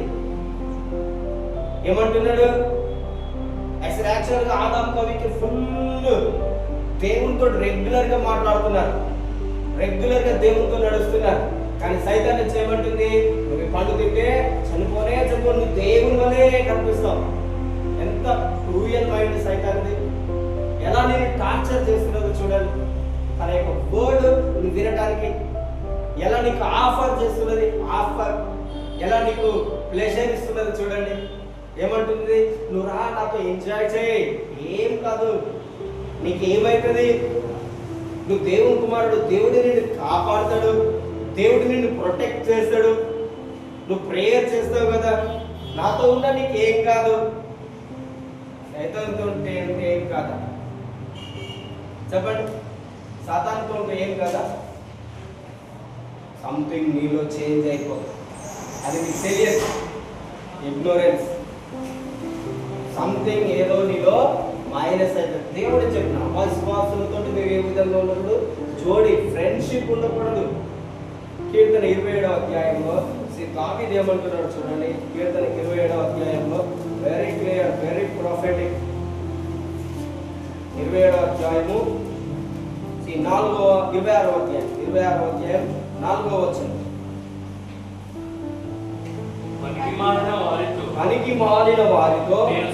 ఏమంటున్నాడు? అసలు యాక్చువల్గా ఆదాం కవికి ఫుల్ దేవునితో రెగ్యులర్ గా మాట్లాడుతున్నారు, రెగ్యులర్ గా దేవునితో నడుస్తున్నారు. కానీ సైతాన్ నుంచి ఏమంటుంది? నువ్వు పండు తింటే చనిపోనే చనిపో, నువ్వు దేవుని వలే కనిపిస్తావు. ఎంత క్రూయల్ మైండ్ సైతాన్ది! ఎలా నేను టార్చర్ చేస్తున్నదో చూడండి. తన యొక్క వర్డ్ నువ్వు వినడానికి ఎలా నీకు ఆఫర్ చేస్తున్నది, ఆఫర్ ఎలా నీకు ప్లెజర్ ఇస్తున్నది చూడండి. ఏమంటుంది? నువ్వు రా, నాతో ఎంజాయ్ చేయి, ఏం కాదు, నీకేమైతుంది? నువ్వు దేవుని కుమారుడు, దేవుడు నిన్ను కాపాడుతాడు, దేవుడు నిన్ను ప్రొటెక్ట్ చేస్తాడు. నువ్వు ప్రేయర్ చేస్తావు కదా, నాతో ఉన్న నీకు ఏం కాదు, సైతాన్తో ఉంటే ఏం కాదా? చెప్పండి, సాతానుతో ఉంటే ఏం కాదా? సంథింగ్ నీలో చేంజ్ అయిపోతుంది. అది నీకు తెలియదు, ఇగ్నోరెన్స్. సంథింగ్ ఏదో నీలో మైనస్ అవుతుంది. దేవుడు చెప్పిన అవిశ్వాసులతో మీరు ఏ విధంగా ఉండకూడదు, జోడి ఫ్రెండ్షిప్ ఉండకూడదు. కీర్తన 27వ అధ్యాయంలో దావీదు ఏమంటున్నాడు చూడండి. కీర్తన 27వ అధ్యాయంలో వెరీ క్లియర్, వెరీ ప్రొఫెటిక్. 27వ అధ్యాయము 26వ అధ్యాయం 4వ వచనం. పనికి మాలిన వారితో నేను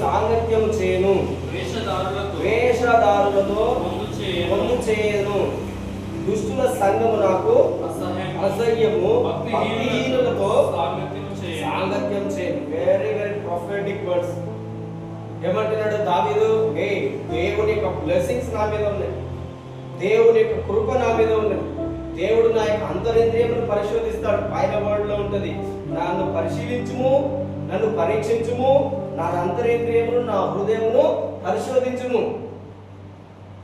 సాంగత్యం చేయను, వేషధారులతో పొందు చేయను, దుష్టుల సంఘము నాకు అసహ్యము, భక్తిహీనులతో సాంగత్యం చేయను. Very very prophetic words. ఏమంటున్నాడు దావీదు? దేవుని యొక్క బ్లెస్సింగ్స్ నా మీద ఉన్నాయి, దేవుని యొక్క కృప నా మీద ఉన్నది. దేవుడు నా యొక్క అంతరింద్రియమును పరిశోధిస్తాడు. పైన వర్డ్లో ఉంటుంది, నన్ను పరిశీలించుము, నన్ను పరీక్షించుము, నా అంతరింద్రియమును నా హృదయమును పరిశోధించుము.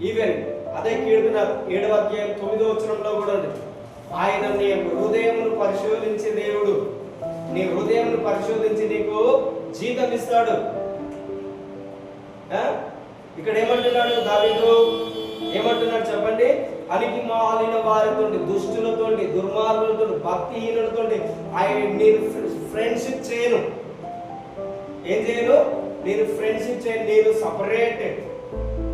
ఈవెన్ అదే కీర్తన 7వ అధ్యాయం 9వ వచనంలో కూడా ఉంది, ఆయన నీ యొక్క హృదయమును పరిశోధించే దేవుడు. నీ హృదయమును పరిశోధించి నీకు జీతం ఇస్తాడు. ఇక్కడ ఏమంటున్నాడు దావీదు? ఏమంటున్నాడు చెప్పండి? పనికి మాలిన వారితో, దుష్టులతో, దుర్మార్గులతో, భక్తిహీనులతో నేను ఫ్రెండ్షిప్ చేయను. ఏం చేయను? నేను ఫ్రెండ్షిప్ చేయను. నేను సపరేటెడ్,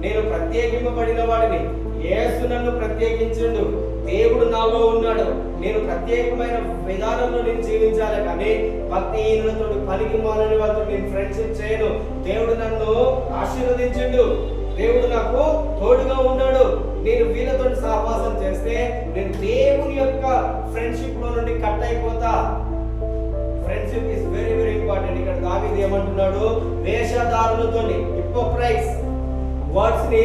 నేను ప్రత్యేకింపబడిన వాడిని. యేసు నన్ను ప్రత్యేకించుండు, దేవుడు నాలో ఉన్నాడు. నేను ప్రత్యేకమైన విధానంలో నేను జీవించాలి, కానీ భక్తిహీనులతో, పనికి మాలిన వాళ్ళతో నేను ఫ్రెండ్షిప్ చేయను. దేవుడు నన్ను ఆశీర్వదించుండు, దేవుడు నాకు తోడుగా ఉన్నాడు. నేను వీళ్ళతో సహవాసం చేస్తే నేను దేవుని యొక్క ఫ్రెండ్షిప్ లో నుండి కట్ అయిపోతా. Friendship is very very important. ఇక్కడ దావీదు ఏమంటున్నాడు? వేషధారులతో, హిపోక్రైట్స్ వర్డ్స్ ని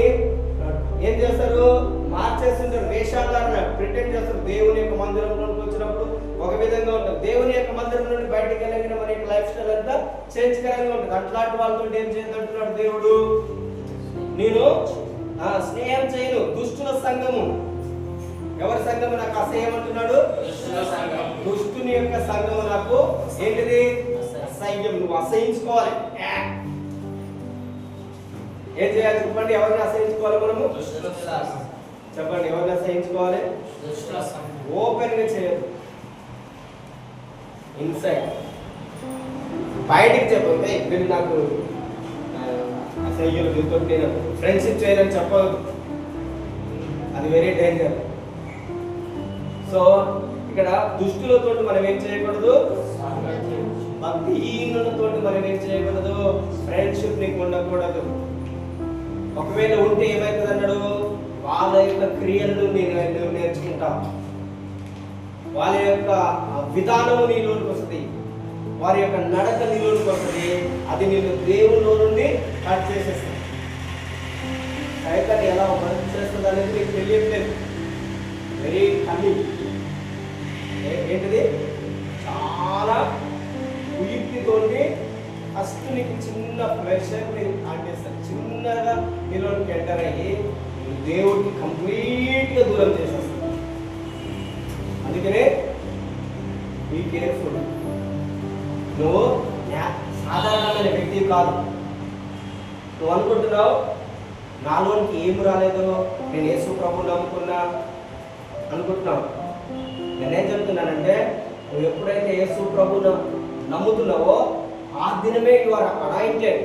ఏం చేస్తారు? మార్చేస్తుంటారు. వేషధారణ ప్రిటెండ్ చేస్తారు. దేవుని యొక్క మందిరంలోకి వచ్చినప్పుడు ఒక విధంగా ఉంటుంది, దేవుని యొక్క మందిరం నుండి బయటకు వెళ్ళగిన మన యొక్క లైఫ్ స్టైల్ అంతా చేంజ్కరంగా ఉంటుంది. అట్లాంటి వాళ్ళతో ఏం చేద్దంటున్నాడు దేవుడు? నేను స్నేహం చేయను. దుష్టుల సంఘము, ఎవరి సంఘము నాకు అసహ్యం అంటున్నాడు? దుష్టుని యొక్క సంఘము నాకు ఏంటిది? అసహ్యం. నువ్వు అసహించుకోవాలి. ఏం చేయాలి చెప్పండి? ఎవరిని అసహించుకోవాలి మనము? చెప్పండి, ఎవరిని అసహించుకోవాలి? ఓపెన్ గా చేయదు, ఇన్సైడ్. బయటికి చెప్పండి, వీళ్ళు నాకు అసహ్యులు, వీళ్ళతో నేను ఫ్రెండ్షిప్ చేయాలని చెప్పదు. అది వెరీ డేంజర్. సో ఇక్కడ దుష్టులతో మనం ఏం చేయకూడదు? భక్తిహీనులతో మనం ఏం చేయకూడదు? ఫ్రెండ్షిప్ నీకు ఉండకూడదు. ఒకవేళ ఉంటే ఏమైతుంది అన్నాడు? వాళ్ళ యొక్క క్రియలను నేను నేర్చుకుంటా, వాళ్ళ యొక్క విధానము నీలోకి వస్తుంది, వారి యొక్క నడక నీలోకి వస్తుంది. అది నేను దేవునిలో నుండి కట్ చేసేస్తాను. సైతాన్ని ఎలా వర్క్ చేస్తుంది అనేది నీకు తెలియట్లేదు. Very cunning. ఏంటిది? చాలా కుయుక్తితోటి ఫస్ట్ నీకు చిన్న ప్రెషర్ నేను ఆంటేస్తాను. చిన్నగా నీలోకి ఎంటర్ అయ్యి దేవుడికి కంప్లీట్గా దూరం చేసేస్తాను. అందుకనే బీ కేర్ఫుల్. నువ్వు సాధారణమైన వ్యక్తి కాదు. నువ్వు అనుకుంటున్నావు నాలోనికి ఏం రాలేదు, నేను యేసు ప్రభువుని నమ్ముకున్నా అనుకుంటున్నావు. నేనేం చెప్తున్నానంటే, నువ్వు ఎప్పుడైతే యేసు ప్రభువును నమ్ముతున్నావో ఆ దినమే యు ఆర్ అనాయింటెడ్.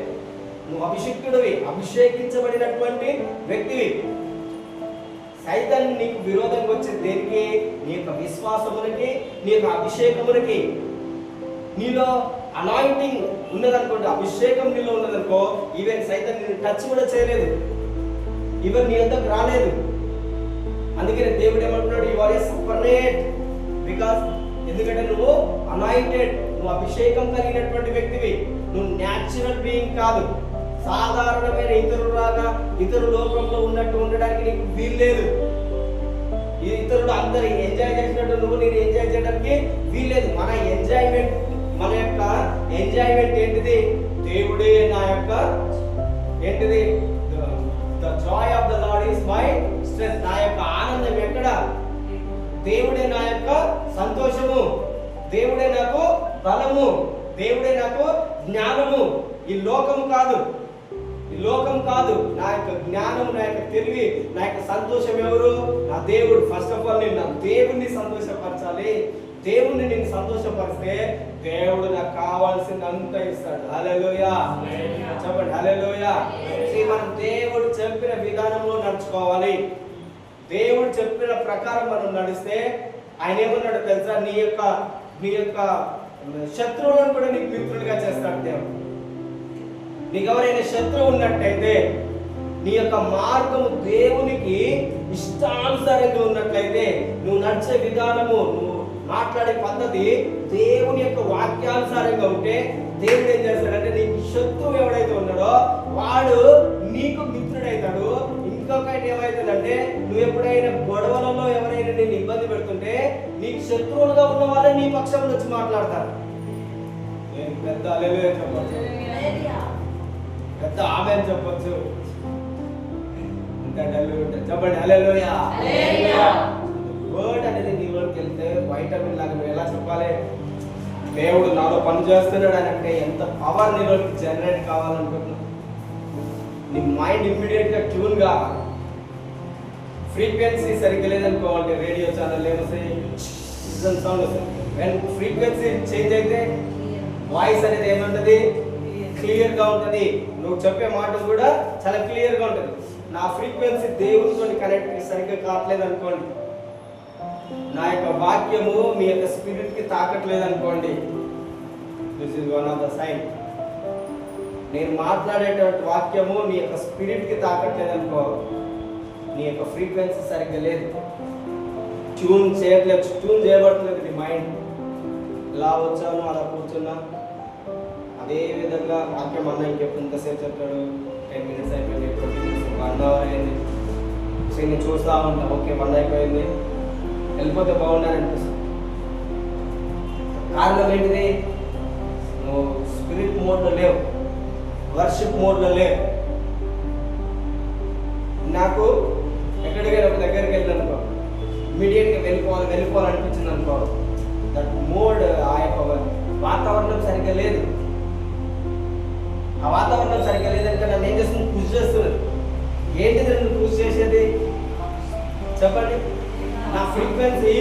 నువ్వు అభిషిక్తుడివి, అభిషేకించబడినటువంటి వ్యక్తివి. సైతాన్ నీకు విరోధంగా వచ్చేది దేనికి? నీ యొక్క విశ్వాసమునికి, నీ యొక్క అభిషేకమునికి. నీలో అనాయింటింగ్ ఉన్నదనుకోండి, అభిషేకం నీలో ఉన్నదనుకో, ఈవెన్ సైతాన్ నిన్ను టచ్ కూడా చేయలేదు, ఈవెన్ నీ అంతకు రాలేదు. అందుకనే దేవుడు ఏమంటున్నాడు? You are a separate. Because ఎందుకంటే నువ్వు అనాయింటెడ్, నువ్వు అభిషేకం కలిగినటువంటి వ్యక్తివి. నువ్వు న్యాచురల్ బీయింగ్ కాదు. సాధారణమైన ఇతరులాగా ఇతరు లోకంలో ఉన్నట్టు ఉండడానికి నీకు వీల్లేదు. ఇతరులు అందరు ఎంజాయ్ చేసినట్టు నువ్వు నేను ఎంజాయ్ చేయడానికి వీల్లేదు. మన ఎంజాయ్మెంట్ మన యొక్క ఎంజాయ్మెంట్ ఏంటిది? దేవుడే నా యొక్క ఏంటిది? The Joy of the lord is my strength. నా యొక్క ఆనందం ఎక్కడ? దేవుడే నా యొక్క సంతోషము, దేవుడే నాకు బలము, దేవుడే నాకు జ్ఞానము. ఈ లోకము కాదు, ఈ లోకం కాదు. నా యొక్క జ్ఞానం, నా యొక్క తెలివి, నా యొక్క సంతోషం ఎవరు? నా దేవుడు. ఫస్ట్ ఆఫ్ ఆల్ నేను నా దేవుణ్ణి సంతోషపరచాలి. దేవుణ్ణి నేను సంతోషపరిస్తే దేవుడు నాకు కావాల్సిందంతా ఇస్తాడు. హల్లెలూయా, చెప్పండి హల్లెలూయా. మనం దేవుడు చెప్పిన విధానంలో నడుచుకోవాలి. దేవుడు చెప్పిన ప్రకారం మనం నడిస్తే ఆయన ఏమన్నాడు తెలుసా? నీ యొక్క శత్రువులను కూడా నీకు మిత్రుడిగా చేస్తాడు దేవుడు. నీకు ఎవరైనా శత్రువు ఉన్నట్టయితే, నీ యొక్క మార్గము దేవునికి ఇష్టానుసారంగా ఉన్నట్లయితే, నువ్వు నడిచే విధానము, నువ్వు మాట్లాడే పద్ధతి దేవుని యొక్క వాక్యానుసారంగా ఉంటే, దేవుడు ఏం చేస్తాడంటే నీకు శత్రువు ఎవడైతే ఉన్నాడో వాడు నీకు మిత్రుడైతాడు. ఇంకొకటి ఏమవుతుందంటే, నువ్వు ఎప్పుడైనా గొడవలలో ఎవరైనా నేను ఇబ్బంది పెడుతుంటే నీకు శత్రువులుగా ఉన్న వాళ్ళే నీ పక్షంలో వచ్చి మాట్లాడతారు. నేను పెద్ద హల్లెలూయా చెప్పొచ్చు, పెద్ద ఆమె చెప్పొచ్చు. ఇంకా చెప్పండి హల్లెలూయా. వర్డ్ అనేది నీలోకి వెళ్తే వైటమిన్ లాగా నువ్వు ఎలా చెప్పాలి? దేవుడు నాలో పని చేస్తున్నాడు అని అంటే ఎంత పవర్ నీలోకి జనరేట్ కావాలనుకుంటున్నావు? నీ మైండ్ ఇమ్మీడియట్ గా ట్యూన్ కావాలి. ఫ్రీక్వెన్సీ సరిగ్గా లేదనుకోవాలి, రేడియో ఛానల్ ఏమొస్తాయి, సౌండ్ వస్తుంది. అండ్ ఫ్రీక్వెన్సీ చేంజ్ అయితే వాయిస్ అనేది ఏమంటది? క్లియర్ గా ఉంటది. నువ్వు చెప్పే మాట కూడా చాలా క్లియర్ గా ఉంటది. నా ఫ్రీక్వెన్సీ దేవునితో కనెక్ట్ సరిగ్గా కావట్లేదు అనుకోండి, నా యొక్క వాక్యము మీ యొక్క స్పిరిట్ కి తాకట్లేదు అనుకోండి, this is one of the sign. నేను మాట్లాడేటువంటి వాక్యము నీ యొక్క స్పిరిట్ కి తాకట్లేదు అనుకో, నీ యొక్క ఫ్రీక్వెన్సీ సరిగ్గా లేదు, ట్యూన్ చేయబడట్లేదు నీ మైండ్. ఇలా వచ్చాను, అలా కూర్చున్నా, అదే విధంగా వాక్యం అన్న ఇంకెప్పుడు ఇంతసేపు చెప్తాడు, 10 minutes అయిపోయింది, 20 minutes, 1 hour అయింది. సో నేను చూస్తా ఉంటా, ఓకే 1 అయిపోయింది, వెళ్ళిపోతే బాగుండాలని అనిపిస్తుంది. కారణం ఏంటిది? నువ్వు స్పిరిట్ మోడ్లో లేవు, వర్షిప్ మోడ్లో లేవు. నాకు ఎక్కడికైనా ఒక దగ్గరికి వెళ్ళింది అనుకో, ఇమీడియట్గా వెళ్ళిపోవాలనిపించింది అనుకో, దట్ మోడ్, ఆ యొక్క వాతావరణం సరిగ్గా లేదు. ఆ వాతావరణం సరిగ్గా లేదంటే నన్ను ఏం చేస్తుంది? పుష్ చేస్తున్నది. ఏంటిది నన్ను పుష్ చేసేది? చెప్పండి. నా ఫ్రీక్వెన్సీ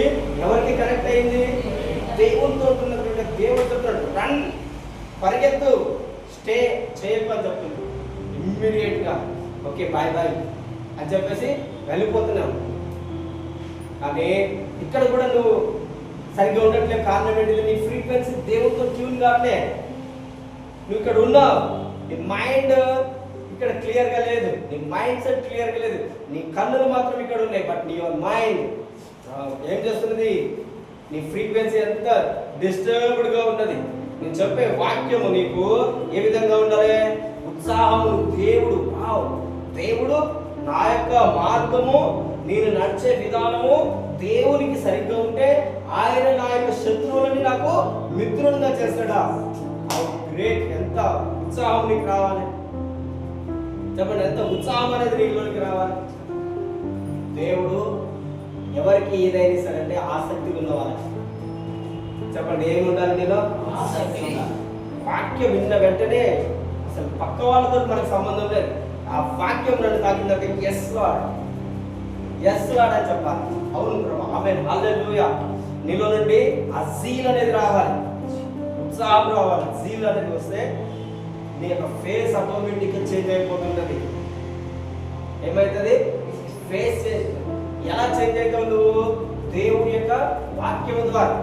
ఎవరికి కనెక్ట్ అయింది? దేవునితో ఉన్నటువంటి దేవుడితో. రన్, పరిగెత్తు, స్టే చేయకు అని చెప్తుంది. ఇమ్మీడియట్గా ఓకే బాయ్ బాయ్ అని చెప్పేసి వెళ్ళిపోతున్నావు. కానీ ఇక్కడ కూడా నువ్వు సరిగ్గా ఉండట్లే. కారణం ఏంటిది? నీ ఫ్రీక్వెన్సీ దేవుడితో ట్యూన్ కావట్లే. నువ్వు ఇక్కడ ఉన్నావు, నీ మైండ్ ఇక్కడ క్లియర్గా లేదు, నీ మైండ్ సెట్ క్లియర్గా లేదు, నీ కన్నులు మాత్రం ఇక్కడ ఉన్నాయి. బట్ నీ యువర్ మైండ్ ఏం చేస్తున్నది? నీ ఫ్రీక్వెన్సీ ఎంత డిస్టర్బ్డ్గా ఉన్నది. నేను చెప్పే వాక్యము నీకు ఏ విధంగా ఉండాలి? ఉత్సాహము. దేవుడు నా యొక్క మార్గము, నేను నడిచే విధానము దేవునికి సరిగ్గా ఉంటే ఆయన నా యొక్క శత్రువులని నాకు మిత్రులుగా చేస్తాడా? గ్రేట్! ఎంత ఉత్సాహం నీకు రావాలి చెప్పండి. ఎంత ఉత్సాహం అనేది నీలోనికి రావాలి. దేవుడు ఎవరికి ఏదైనా సరే అంటే ఆసక్తి ఉన్నవాళ్ళ చెప్పండి, ఏమి ఉండాలి? నేను ఆసక్తి. వాక్యం విన్న వెంటనే అసలు పక్క వాళ్ళతో మనకు సంబంధం లేదు. ఆ వాక్యం నన్ను తాకిందంటే ఎస్ లార్డ్ అని చెప్పాలి. అవును ప్రభు, ఆమేన్, హల్లెలూయా. నీలో నుండి ఆ జీల్ అనేది రావాలి, ఉత్సాహం రావాలి. జీల్ అనేది వస్తే నీ యొక్క ఫేస్ ఆటోమేటిక్గా చేంజ్ అయిపోతుంటది. ఏమవుతుంది? Phase change. ఎలా చేంజ్ అవుతావు నువ్వు? దేవుని యొక్క వాక్యం ద్వారా.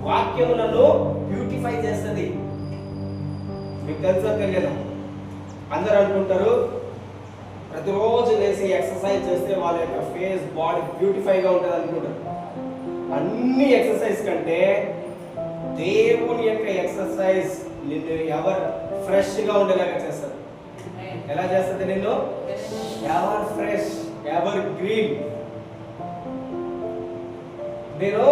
వాక్యము నన్ను బ్యూటిఫై చేస్తుంది. మీకు తెలుసా తెలియదా? అందరూ అనుకుంటారు ప్రతిరోజు లేసి ఎక్సర్సైజ్ చేస్తే వాళ్ళ యొక్క ఫేస్, బాడీ బ్యూటిఫైగా ఉంటుంది అనుకుంటారు. అన్ని ఎక్సర్సైజ్ కంటే దేవుని యొక్క ఎక్సర్సైజ్ నిన్ను ఎవరు ఫ్రెష్గా ఉండేలాగా చేస్తారు. ఎలా చేస్తుంది? నిన్ను ఎవర్ ఫ్రెష్, ఎవర్ గ్రీన్. నేను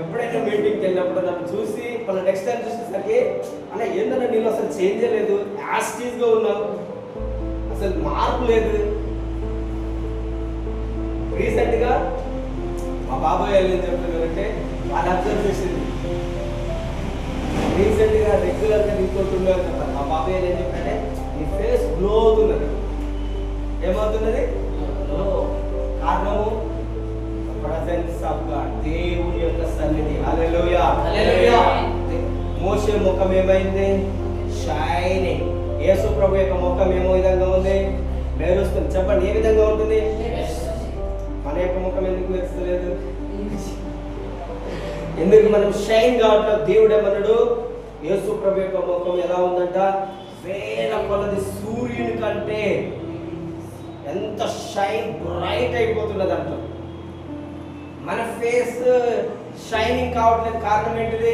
ఎప్పుడైనా మీటింగ్కి వెళ్ళినప్పుడు నన్ను చూసి వాళ్ళ నెక్స్ట్ టైం చూసేసరికి అన్న ఏంటన్నా నేను అసలు చేంజ్ లేదు, యాస్టీజ్గా ఉన్నావు, అసలు మార్పు లేదు. రీసెంట్గా మా బాబాయ్ ఏం చెప్తున్నారంటే వాళ్ళు అబ్జర్వ్ చేసింది, రీసెంట్గా రెగ్యులర్గా తీసుకుంటున్నారు కదా. మా బాబాయ్ ఏం చెప్పారంటే నీ ఫేస్ గ్లో అవుతున్నది. ఏమవుతున్నది? గ్లో. కారణము ప్రెజెన్స్ ఆఫ్ గాడ్, దేవుని యొక్క సన్నిధి. హల్లెలూయా హల్లెలూయా. మోషే ముఖం ఏమైంది? షైనింగ్. యేసు ప్రభు యొక్క ముఖం ఏమో విధంగా ఉంది? మెరుస్తుంది. చెప్పండి, ఏ విధంగా ఉంటుంది? మన యొక్క ముఖం ఎందుకు మెరుస్తలేదు? ఎందుకు మనం షైన్ కావట్లేదు? దేవుడు ఏమన్నాడు? యేసు ప్రభు యొక్క ముఖం ఎలా ఉందంట? వేల కొలది సూర్యుని కంటే ఎంత షైన్ బ్రైట్ అయిపోతున్నది అంట. మన ఫేస్ షైనింగ్ కావట్లేదు. కారణం ఏంటిది?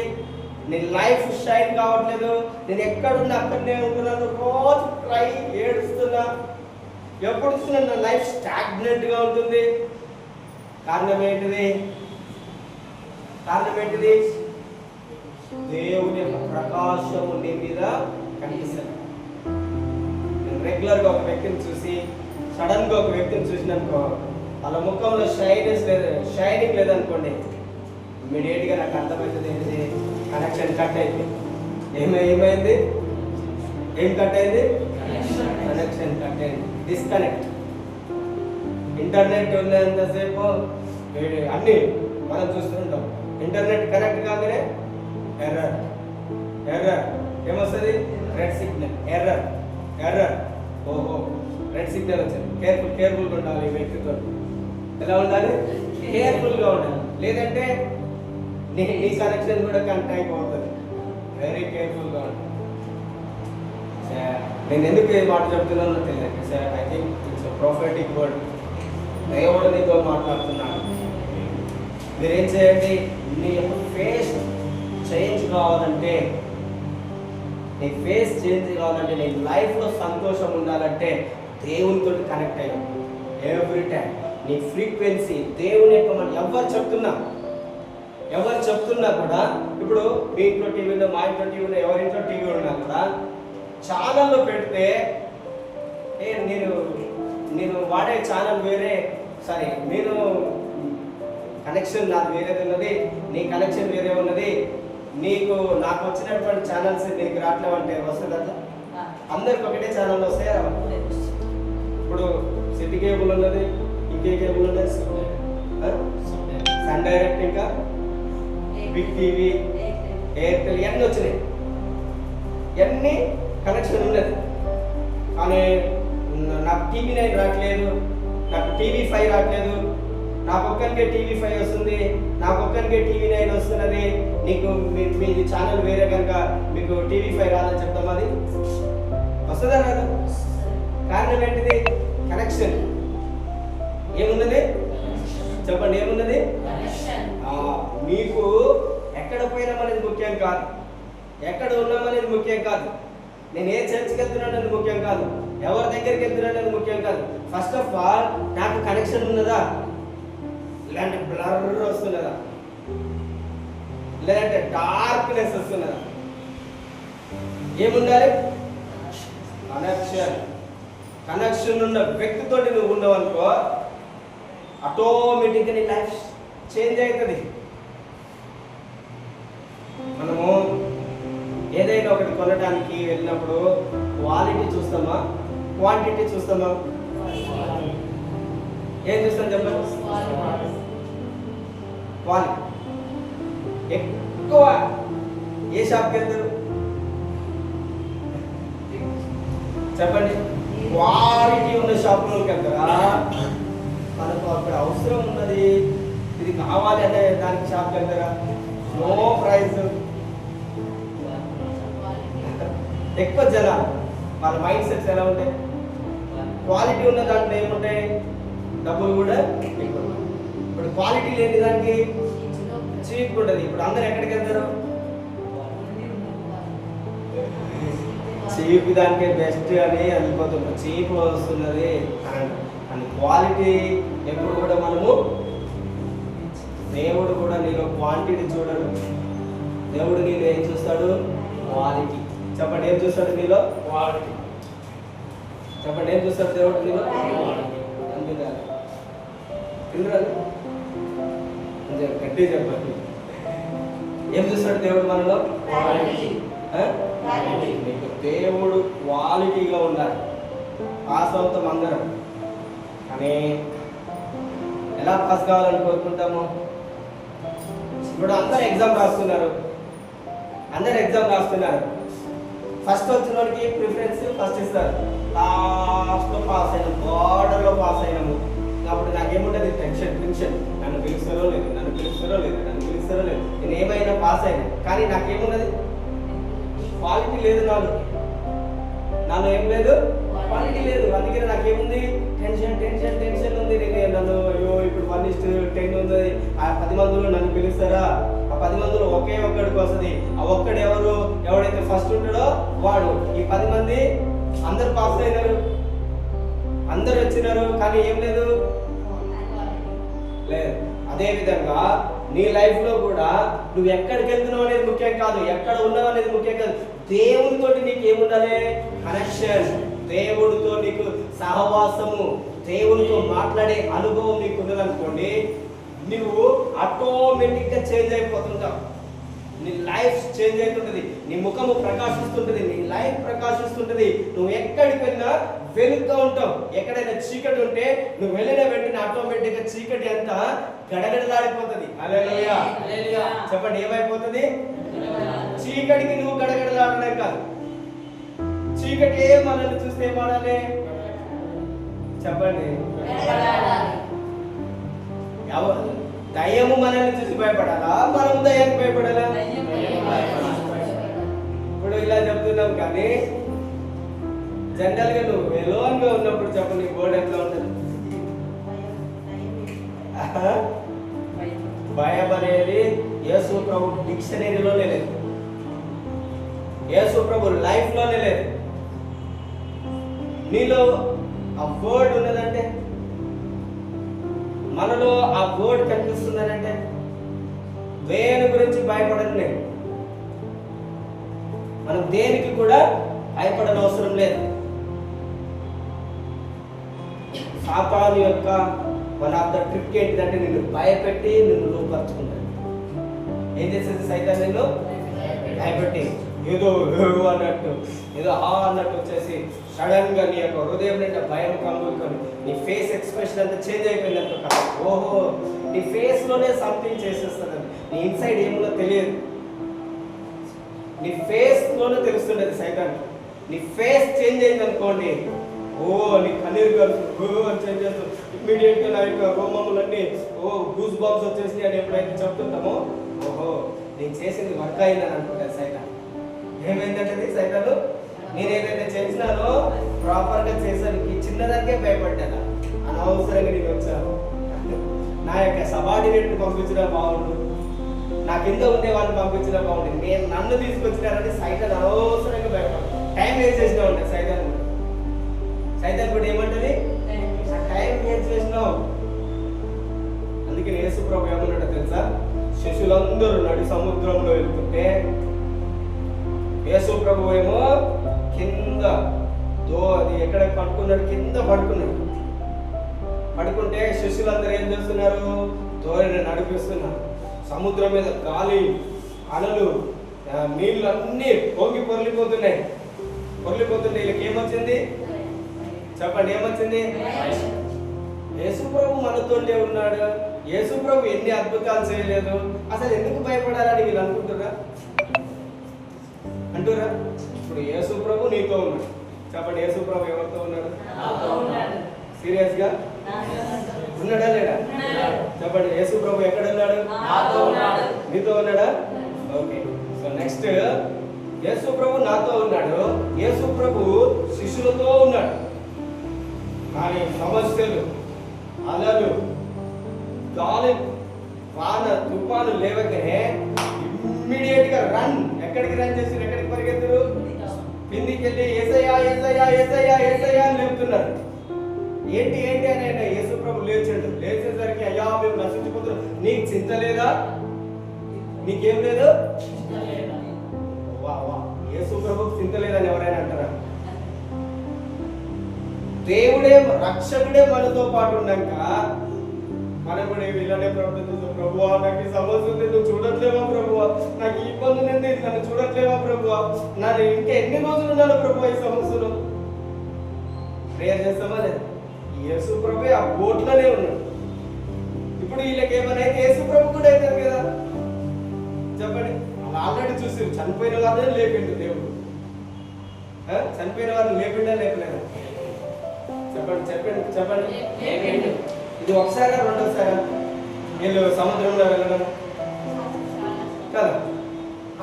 నేను లైఫ్ షైన్ కావట్లేదు. నేను ఎక్కడున్నా అక్కడనే ఉంటున్నాను, రోజు ట్రై ఏడుస్తున్నా, ఎప్పుడు చూసినా నా లైఫ్ స్టాగ్నెంట్గా ఉంటుంది. కారణం ఏంటిది? కారణం ఏంటిది? దేవుని యొక్క ప్రకాశము నీ మీద కనిపిస్తుంది. నేను రెగ్యులర్గా ఒక వ్యక్తిని చూసి సడన్గా ఒక వ్యక్తిని చూసినానుకో, వాళ్ళ ముఖంలో షైనింగ్ లేదనుకోండి, ఇమీడియట్గా నాకు అర్థమవుతుంది ఏంటి? కనెక్షన్ కట్ అయింది. ఏమైంది? ఏం కట్ అయింది? కనెక్షన్ కట్ అయింది. డిస్కనెక్ట్. ఇంటర్నెట్ ఉన్నంతసేపు అన్నీ మనం చూస్తుంటాం. ఇంటర్నెట్ కనెక్ట్ కాగానే ఎర్రర్ ఎర్రర్. ఏమొస్తుంది? Red signal. Error error. ఓహో, రెడ్ సిగ్నల్ వచ్చింది. కేర్ఫుల్గా ఉండాలి. ఈ వ్యక్తితో ఎలా ఉండాలి? కేర్ఫుల్గా ఉండాలి. లేదంటే నీ కనెక్షన్ కూడా కనెక్ట్ అయిపోతుంది. వెరీ కేర్ఫుల్గా ఉండాలి. నేను ఎందుకు ఈ మాట చెప్తున్నానో తెలియదు sir. I think it's prophetic word. దేవుడు నీతో మాట్లాడుతున్నాడు. మీరేం చేయండి? నీ యొక్క ఫేస్ చేంజ్ కావాలంటే, నీ ఫేస్ చేంజ్ కావాలంటే, నీ లైఫ్లో సంతోషం ఉండాలంటే దేవునితో కనెక్ట్ అయ్యాం. ఎవ్రీ టైం నీ ఫ్రీక్వెన్సీ దేవుని యొక్క మనం ఎవరు చెప్తున్నా కూడా, ఇప్పుడు మీ ఇంట్లో టీవీలో, మా ఇంట్లో టీవీలో, ఎవరింట్లో టీవీ ఉన్నా కూడా ఛానల్లో పెడితే నేను వాడే ఛానల్ వేరే, సారీ నేను కనెక్షన్ నాది వేరేది ఉన్నది, నీ కనెక్షన్ వేరే ఉన్నది, నాకు వచ్చినటువంటి ఛానల్స్ నీకు రావట్లేవంటే వస్తుంది అట్లా? అందరికి ఒకటే ఛానల్ వస్తాయి. ఇప్పుడు సిటీ కేబుల్ ఉన్నది, ఇంకే కేబుల్ ఉన్నది, సన్ డైరెక్ట్, ఇంకా బిగ్ టీవీ, ఎయిర్టెల్, ఇవన్నీ వచ్చినాయి. ఇవన్నీ కనెక్షన్ ఉన్నది. కానీ నాకు TV9 రావట్లేదు, నాకు TV5 రావట్లేదు, నాకు ఒక్కరికే TV5 వస్తుంది, నాకు ఒక్కరికే TV9 వస్తున్నది. నీకు మీ ఛానల్ వేరే కనుక మీకు TV5 రాదని చెప్తాం. అది వస్తుందా? రాదు. కారణం ఏంటిది? కనెక్షన్. ఏమున్నది? చెప్పండి, ఏమున్నది? మీకు ఎక్కడ పోయినామనేది ముఖ్యం కాదు, ఎక్కడ ఉన్నామనేది ముఖ్యం కాదు, నేను ఏ చర్చ్కి వెళ్తున్నాననేది ముఖ్యం కాదు, ఎవరి దగ్గరికి వెళ్తున్నాననేది ముఖ్యం కాదు. ఫస్ట్ ఆఫ్ ఆల్ నాకు కనెక్షన్ ఉన్నదా? ఇలాంటి బ్లర్ వస్తున్నదా? లేదంటే డార్క్నెస్ వస్తున్నదా? ఏముండాలి? కనెక్షన్ ఉన్న వ్యక్తితో నువ్వు ఉన్నావు అనుకో, ఆటోమేటిక్గా నీ లైఫ్ చేంజ్ అవుతుంది. మనము ఏదైనా ఒకటి కొనడానికి వెళ్ళినప్పుడు క్వాలిటీ చూస్తామా, క్వాంటిటీ చూస్తామా? ఏం చూస్తాం చెప్పండి? క్వాలిటీ. ఎక్కువ ఏ షాప్కి వెళ్తారు చెప్పండి? క్వాలిటీ ఉన్న షాప్లోకి వెళ్తారా? మనకు అక్కడ అవసరం ఉన్నది, ఇది కావాలి అనే దానికి షాప్కి వెళ్తారా? No price. ఎక్కువ జనాలు వాళ్ళ మైండ్ సెట్స్ ఎలా ఉంటాయి? క్వాలిటీ ఉన్న దాంట్లో ఏముంటాయి? డబ్బులు కూడా ఎక్కువ. ఇప్పుడు క్వాలిటీ లేని దానికి చీప్ ఉంటుంది. ఇప్పుడు అందరు ఎక్కడికి వెళ్తారు? చీప్ దానికే బెస్ట్ అని అనుకోతుంది. చీప్ వస్తున్నది అని క్వాలిటీ ఎప్పుడు కూడా మనము దేవుడు కూడా నీలో క్వాంటిటీ చూడడు. దేవుడు నీలో ఏం చూస్తాడు? క్వాలిటీ. చెప్పండి, ఏం చూస్తాడు నీలో? క్వాలిటీ. చెప్పండి, ఏం చూస్తాడు దేవుడు నీలో? అనిపించాలి తింటారు గట్టి చెప్పండి. ఏం చూస్తాడు దేవుడు మనలో? నీకు దేవుడు క్వాలిటీగా ఉండాలి. పాస్ అవుతాం అందరం, కానీ ఎలా పాస్ కావాలని కోరుకుంటాము? ఇప్పుడు అందరు ఎగ్జామ్ రాస్తున్నారు. ఫస్ట్ వచ్చిన వాడికి ప్రిఫరెన్స్ ఫస్ట్ ఇస్తారు. లాస్ట్లో పాస్ అయినాం, బార్డర్లో పాస్ అయినాము. అప్పుడు నాకేముంటుంది? టెన్షన్. నన్ను పిలుస్తారో లేదు, నేను ఏమైనా పాస్ అయినా, కానీ నాకేమున్నది? క్వాలిటీ లేదు. నాలో ఏం లేదు? క్వాలిటీ లేదు. అందుకని నాకేముంది? టెన్షన్ ఉంది. నేను నన్ను అయ్యో ఇప్పుడు 1:10 ఉంది. ఆ 10 మందిలో నన్ను పిలుస్తారా? ఆ 10 మందిలో ఒకే ఒక్కడికి వస్తుంది. ఆ ఒక్కడు ఎవడైతే ఫస్ట్ ఉంటాడో వాడు. ఈ 10 మంది అందరు పాస్ అయినారు, అందరు వచ్చినారు, కానీ ఏం లేదు. అదే విధంగా నీ లైఫ్ లో కూడా నువ్వు ఎక్కడికి వెళ్తున్నావు అనేది ముఖ్యం కాదు, ఎక్కడ ఉన్నావు అనేది ముఖ్యం కాదు. దేవునితోటి నీకు ఏముండాలి? కనెక్షన్. దేవుడితో నీకు సహవాసము, దేవునితో మాట్లాడే అనుభవం నీకు ఉన్నదనుకోండి, నువ్వు ఆటోమేటిక్గా చేంజ్ అయిపోతుంటావు. నీ లైఫ్ చేంజ్ అవుతుంటది, నీ ముఖము ప్రకాశిస్తుంటది, నీ లైఫ్ ప్రకాశిస్తుంటది. నువ్వు ఎక్కడికి వెళ్ళినా వెలుగుగా ఉంటావు. ఎక్కడైనా చీకటి ఉంటే నువ్వు వెళ్ళిన వెంటనే ఆటోమేటిక్గా చీకటి అంతా గడగడలాడిపోతుంది. హల్లెలూయా. చెప్పండి, ఏమైపోతుంది? చీకటికి నువ్వు గడగడలాడడం కాదు, చీకటి మనల్ని చూస్తే ఏమాడాలి? చెప్పండి, దయ్యము మనల్ని చూసి భయపడాలా, మనం దయ్యానికి భయపడాలా? ఇప్పుడు ఇలా చెప్తున్నాం, కానీ జనరల్ గా నువ్వు ఎలోన్ గా ఉన్నప్పుడు చెప్పండి, బోర్డు ఎట్లా ఉంటుంది? భయం అనేది యేసు ప్రభు డిక్షనరీలోనే లేదు, యేసు ప్రభు లైఫ్ లోనే లేదు. నీలో ఆ వర్డ్ ఉన్నదంటే, మనలో ఆ వర్డ్ కనిపిస్తుందనంటే, దేని గురించి భయపడను నేను. మనం దేనికి కూడా భయపడని అవసరం లేదు. సాతాను యొక్క వన్ ఆఫ్ ద ట్రిక్ ఏంటిదంటే, నిన్ను భయపెట్టి నిన్ను లోపరుచుకుంటాడు. ఏం చేసేది సైతాన్? నిన్ను భయపెట్టి ఏదో అన్నట్టు, ఏదో అన్నట్టు వచ్చేసి సడన్ గా నీ యొక్క హృదయం నిండా భయం కమ్ముకొని నీ ఫేస్ ఎక్స్ప్రెషన్ అంతా చేంజ్ అయిపోయింది అనుకో కదా. ఓహో, నీ ఫేస్ లోనే సంథింగ్ చేసేస్తుంది. నీ ఇన్సైడ్ ఏముందో తెలియదు, నీ ఫేస్ లోనే తెలుస్తుండేది సైతాన్. నీ ఫేస్ చేంజ్ అయింది అనుకోండి, నీ కన్నీరు కలుసు అని చేంజ్ చేస్తూ ఇమ్మీడియట్ గా నా యొక్క రోమములన్నీ గూస్ బాంబ్స్ వచ్చేసి అని ఎప్పుడైతే చెప్తుంటామో, ఓహో నేను చేసింది వర్క్ అయిందని అనుకుంటాను సైతాన్. ఏమైందంటే సైతాను, నేను ఏదైతే చేసినానో ప్రాపర్ గా చేశాను, ఈ చిన్నదానికే భయపడ్డా, అనవసరంగా నేను వచ్చాను. నా యొక్క సబార్డినేట్ పంపించినా బాగుండు, నా కింద ఉండే వాళ్ళని పంపించినా బాగుండు, నేను నన్ను తీసుకొచ్చినారని సైతాన్ అనవసరంగా భయపడ్డా. టైం వేస్ట్ చేసినా ఉంటాయి సైతాన్ కూడా ఏమంటది? టైం వేస్ట్ చేసినావు. అందుకే యేసు ప్రభు ఏమన్నాడో తెలుసా? శిష్యులందరూ నడి సముద్రంలో వెళ్తుంటే యేసు ప్రభు ఏమో కింద అది ఎక్కడ పడుకున్నాడు? కింద పడుకుంటే శిష్యులందరూ ఏం చేస్తున్నారు? ధోరణి నడిపిస్తున్నారు. సముద్రం మీద గాలి, అలలు, నీళ్ళు అన్నీ పొంగి పొర్లిపోతుంటే వీళ్ళకి ఏమొచ్చింది? చెప్పండి, ఏమొచ్చింది? యేసు ప్రభు మనతోనే ఉన్నాడు, యేసు ప్రభు ఎన్ని అద్భుతాలు చేయలేదు, అసలు ఎందుకు భయపడాలని వీళ్ళు అంటురా? ఇప్పుడు యేసు ప్రభు నీతో ఉన్నాడు. చెప్పండి, యేసు ప్రభు ఎవరితో ఉన్నాడు? సీరియస్ గా ఉన్నాడా లేడా? చెప్పండి, యేసు ప్రభు ఎక్కడ ఉన్నాడు? నీతో ఉన్నాడా? ఓకే, సో నెక్స్ట్, యేసు ప్రభు నాతో ఉన్నాడు, యేసు ప్రభు శిష్యులతో ఉన్నాడు. కానీ సమస్యలు, అలలు, గాలి, వాన, తుఫాను లేవగానే ఇమ్మీడియట్ గా ఎక్కడికి రన్ చేసి ఎక్కడికి పరిగెత్తురు? కిందికి వెళ్ళి యేసయ్యా యేసయ్యా యేసయ్యా యేసయ్యా అని లేపుతున్నారు. ఏంటి అని ఆయన యేసు ప్రభు లేచాడు. లేచేసరికి అయ్యా మేము నశించిపోతున్నాం, నీకు చింత లేదా? నీకేం లేదు? వా వా, యేసు ప్రభుకు చింత లేదని ఎవరైనా అంటారా? దేవుడే రక్షకుడే మనతో పాటు ఉన్నాక మనం కూడా వీళ్ళనే ప్రవర్తిస్తాం. ప్రభువా నాకు ఈ సమస్య ఉంది, నువ్వు చూడట్లేవా ప్రభువా? నాకు ఈ ఇబ్బంది ఉంది, నన్ను చూడట్లేవా ప్రభువా? నన్ను ఇంకా ఎన్ని రోజులు ఉన్నాను ప్రభువా ఈ సమస్యలో? ప్రేయర్ చేస్తామా లేదు? యేసు ప్రభు ఆ బోట్లోనే ఉన్నాడు. ఇప్పుడు వీళ్ళకి ఏమైనా యేసు ప్రభు కూడా అవుతారు కదా. చెప్పండి, అలా ఆల్రెడీ చూసారు. చనిపోయిన వారిని లేపిండు దేవుడు. చనిపోయిన వారిని లేపిండా లేపలేదా? చెప్పండి చెప్పండి చెప్పండి. ఇది ఒకసారి రెండోసారి వీళ్ళు సముద్రంలో వెళ్ళడం కదా.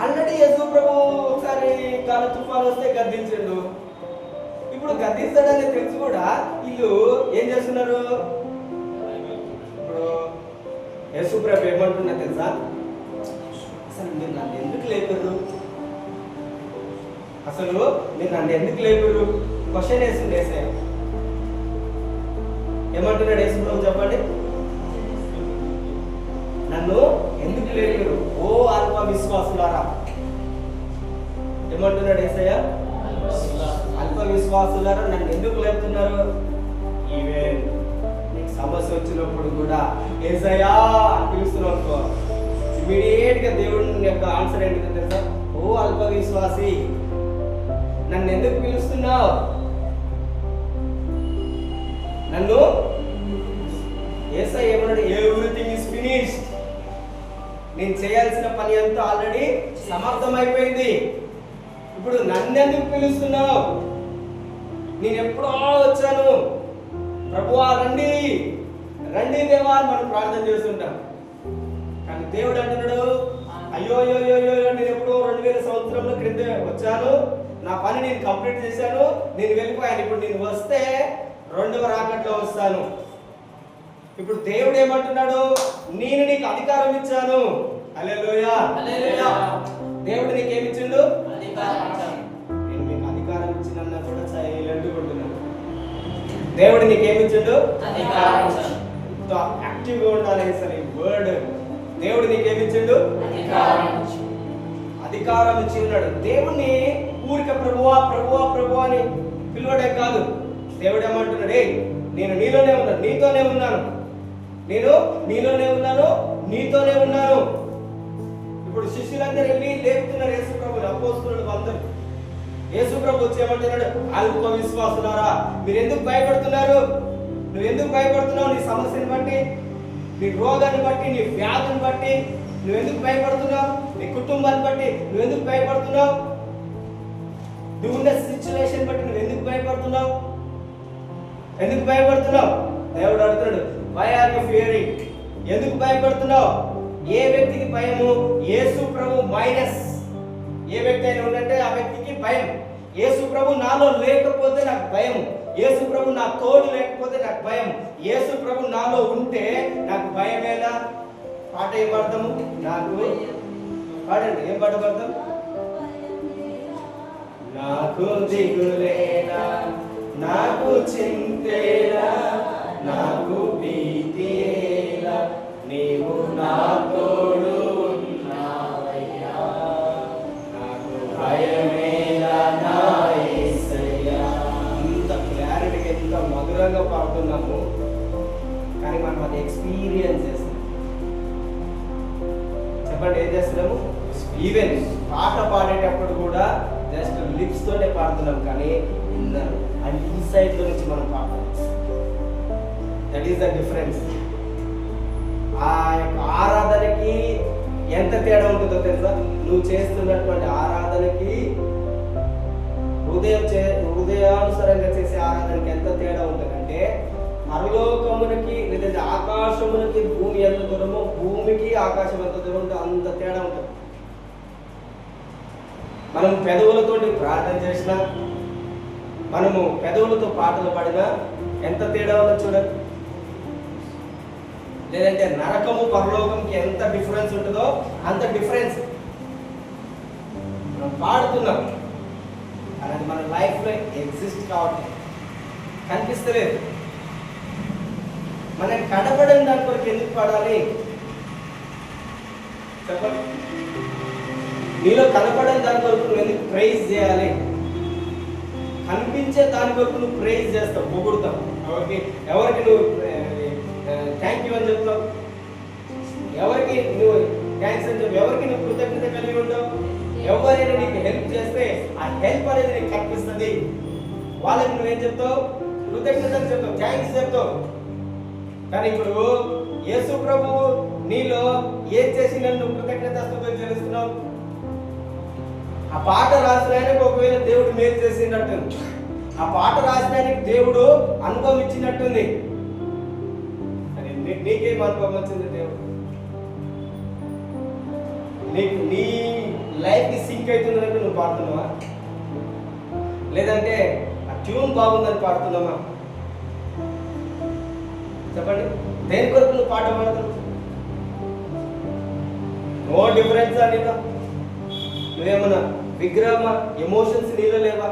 ఆల్రెడీ యేసు ప్రభు ఒకసారి గాలి తుఫాను వస్తే గద్దించండు. ఇప్పుడు గద్దిస్తాడని తెలిసి కూడా వీళ్ళు ఏం చేస్తున్నారు? ఇప్పుడు యేసు ప్రభు ఏమంటున్నా తెలుసా? అసలు మీరు నన్ను ఎందుకు లేపారు? అసలు మీరు నన్ను ఎందుకు లేపారు? క్వశ్చన్ వేసింది యేసయ్య. ఏమంటున్నాడు యేసు ప్రభు చెప్పండి? నన్ను ఎందుకు లేపారు ఓ అల్ప విశ్వాసులారా? ఏమంటున్నాడు యేసయ్య? అల్ప విశ్వాసులారా నన్ను ఎందుకు లేపుతున్నారు? ఈవెన్ నీకు సమస్య వచ్చినప్పుడు కూడా యేసయ్యా అని పిలుస్తున్నావు, ఇమీడియట్ గా దేవుని యొక్క ఆన్సర్ ఏంటో తెలుసా? ఓ అల్ప విశ్వాసి, నన్ను ఎందుకు పిలుస్తున్నావు? నన్ను యేసయ్య ఏమన్నాడు? Everything is finished. నేను చేయాల్సిన పని అంతా ఆల్రెడీ సమర్థమైపోయింది. ఇప్పుడు నన్ను ఎందుకు పిలుస్తున్నావు? నేను ఎప్పుడో వచ్చాను, ప్రభువా రండి రండి దేవా అని మనం ప్రార్థన చేస్తుంటాం. కానీ దేవుడు అంటున్నాడు, అయ్యో అయ్యో అయ్యో నేను ఎప్పుడో 2000 సంవత్సరంలో క్రింద వచ్చాను, నా పని నేను కంప్లీట్ చేశాను, నేను వెళ్ళిపోయాను. ఇప్పుడు నేను వస్తే 2వ రాకట్లో వస్తాను. ఇప్పుడు దేవుడు ఏమంటున్నాడు? నేను నీకు అధికారం ఇచ్చాను. హల్లెలూయా హల్లెలూయా. దేవుడు నీకేమి ఇచ్చిండు? నేను మీకు అధికారం ఇచ్చినన్నా కూడా సైలెంట్ ఉంటున్నాను. దేవుడు నీకేమి ఇచ్చిండు? యాక్టివ్గా ఉండాలి. సరే వర్డ్ దేవుడు నీకేమి ఇచ్చిండు? అధికారం ఇచ్చి ఉన్నాడు. దేవుణ్ణి ఊరిక ప్రభువా ప్రభువా ప్రభువా అని పిలువడే కాదు. దేవుడు ఏమంటున్నాడు? నేను నీలోనే ఉన్నాను, నీతోనే ఉన్నాను, నేను నీలోనే ఉన్నాను, నీతోనే ఉన్నాను. ఇప్పుడు శిష్యులందరూ వెళ్ళి లేపుతున్నారు యేసు ప్రభుని, అపోస్తలులు అందరూ. యేసు ప్రభు వచ్చి ఏమంటున్నాడు? అల్ప విశ్వాసులారా మీరు ఎందుకు భయపడుతున్నారు? నువ్వు ఎందుకు భయపడుతున్నావు? నీ సమస్యను బట్టి, నీ రోగాన్ని బట్టి, నీ వ్యాధిని బట్టి నువ్వు ఎందుకు భయపడుతున్నావు? నీ కుటుంబాన్ని బట్టి నువ్వు ఎందుకు భయపడుతున్నావు? నువ్వు ఉన్న సిచ్యువేషన్ బట్టి నువ్వు ఎందుకు భయపడుతున్నావు? ఎందుకు భయపడుతున్నావు? దేవుడు అడుగుతున్నాడు, వై ఆర్ యు ఫియరింగ్? ఎందుకు భయపడుతున్నావు? ఏ వ్యక్తికి భయము? యేసు ప్రభు మైనస్. ఏ వ్యక్తి అయినా ఉందంటే ఆ వ్యక్తికి భయం. యేసు ప్రభు నాలో లేకపోతే నాకు భయం. యేసు ప్రభు నా తోడు లేకపోతే నాకు భయం. యేసు ప్రభు నాలో ఉంటే నాకు భయమేనా? పాట ఏం పాడతాము? నాకు పాడండి, ఏం పాట పాడతాం? నాకు దిగులేనా, నాకు చింతేలా, నాకు భీతియేలా, నీవు నా తోడు ఉన్నావయ్యా, నాకు భయమేలా నా యేసయ్యా. ఇంత క్లారిటీగా ఎంత మధురంగా పాడుతున్నాము, కానీ మనం అది ఎక్స్పీరియన్స్ చేస్తాం. చెప్పండి, ఏం చేస్తున్నాము? ఈవెన్ పాట పాడేటప్పుడు కూడా జస్ట్ లిప్స్ తోనే పాడుతున్నాం, కానీ అండ్ ఇన్సైడ్ లో నుంచి మనం పాడతాం. That is the difference. ఆ యొక్క ఆరాధనకి ఎంత తేడా ఉంటుందో తెలుసా? నువ్వు చేస్తున్నటువంటి ఆరాధనకి హృదయానుసారంగా చేసే ఆరాధనకి ఎంత తేడా ఉంటుందంటే, పరలోకమునికి లేదంటే ఆకాశమునికి భూమి ఎంత దూరమో, భూమికి ఆకాశం ఎంత దూరం ఉంటే అంత తేడా ఉంటుంది. మనం పెదవులతోటి ప్రార్థన చేసినా, మనము పెదవులతో పాటలు పాడినా ఎంత తేడా ఉందో చూడండి. లేదంటే నరకము పరలోకంకి ఎంత డిఫరెన్స్ ఉంటుందో అంత డిఫరెన్స్. మనం పాడుతున్నాం, కానీ అది మన లైఫ్లో ఎగ్జిస్ట్ కావట్లేదు, కనిపిస్తలేదు. మనం కనపడని దాని కొరకు ఎందుకు పాడాలి చెప్పండి? నీలో కనపడని దాని కొరకు నువ్వు ఎందుకు ప్రైజ్ చేయాలి? కనిపించే దాని కొరకు నువ్వు ప్రైజ్ చేస్తావు, పొగుడుతావు. ఎవరికి నువ్వు థ్యాంక్ యూ అని చెప్తావు? ఎవరికి నువ్వు థ్యాంక్స్ అని చెప్పి ఎవరికి నువ్వు కృతజ్ఞత కలిగి ఉంటావు? ఎవరైనా నీకు హెల్ప్ చేస్తే ఆ హెల్ప్ అనేది నీకు కనిపిస్తుంది. వాళ్ళకి నువ్వేం చెప్తావు? కృతజ్ఞత అని చెప్తావు, థ్యాంక్స్ చెప్తావు. కానీ ఇప్పుడు యేసు ప్రభువు నీలో ఏం చేసి నన్ను కృతజ్ఞతాస్తుతులు చెల్లిస్తున్నావు? ఆ పాట రాసిన ఆయనకు ఒకవేళ దేవుడు మేలు చేసినట్టుంది, ఆ పాట రాసిన ఆయనకి దేవుడు అనుభవం ఇచ్చినట్టుంది. నీకేం అనుభవం వచ్చింది? దేవుడు నీకు నీ లైఫ్ కి సింక్ అవుతుందంటే నువ్వు పాడుతున్నావా? లేదంటే ఆ ట్యూన్ బాగుందని పాడుతున్నావా? చెప్పండి, దేని కొరకు నువ్వు పాట పాడుతున్నావు? నో డిఫరెన్స్ అని నువ్వేమన్నా విగ్రహమా? ఎమోషన్స్ నీలో లేవా?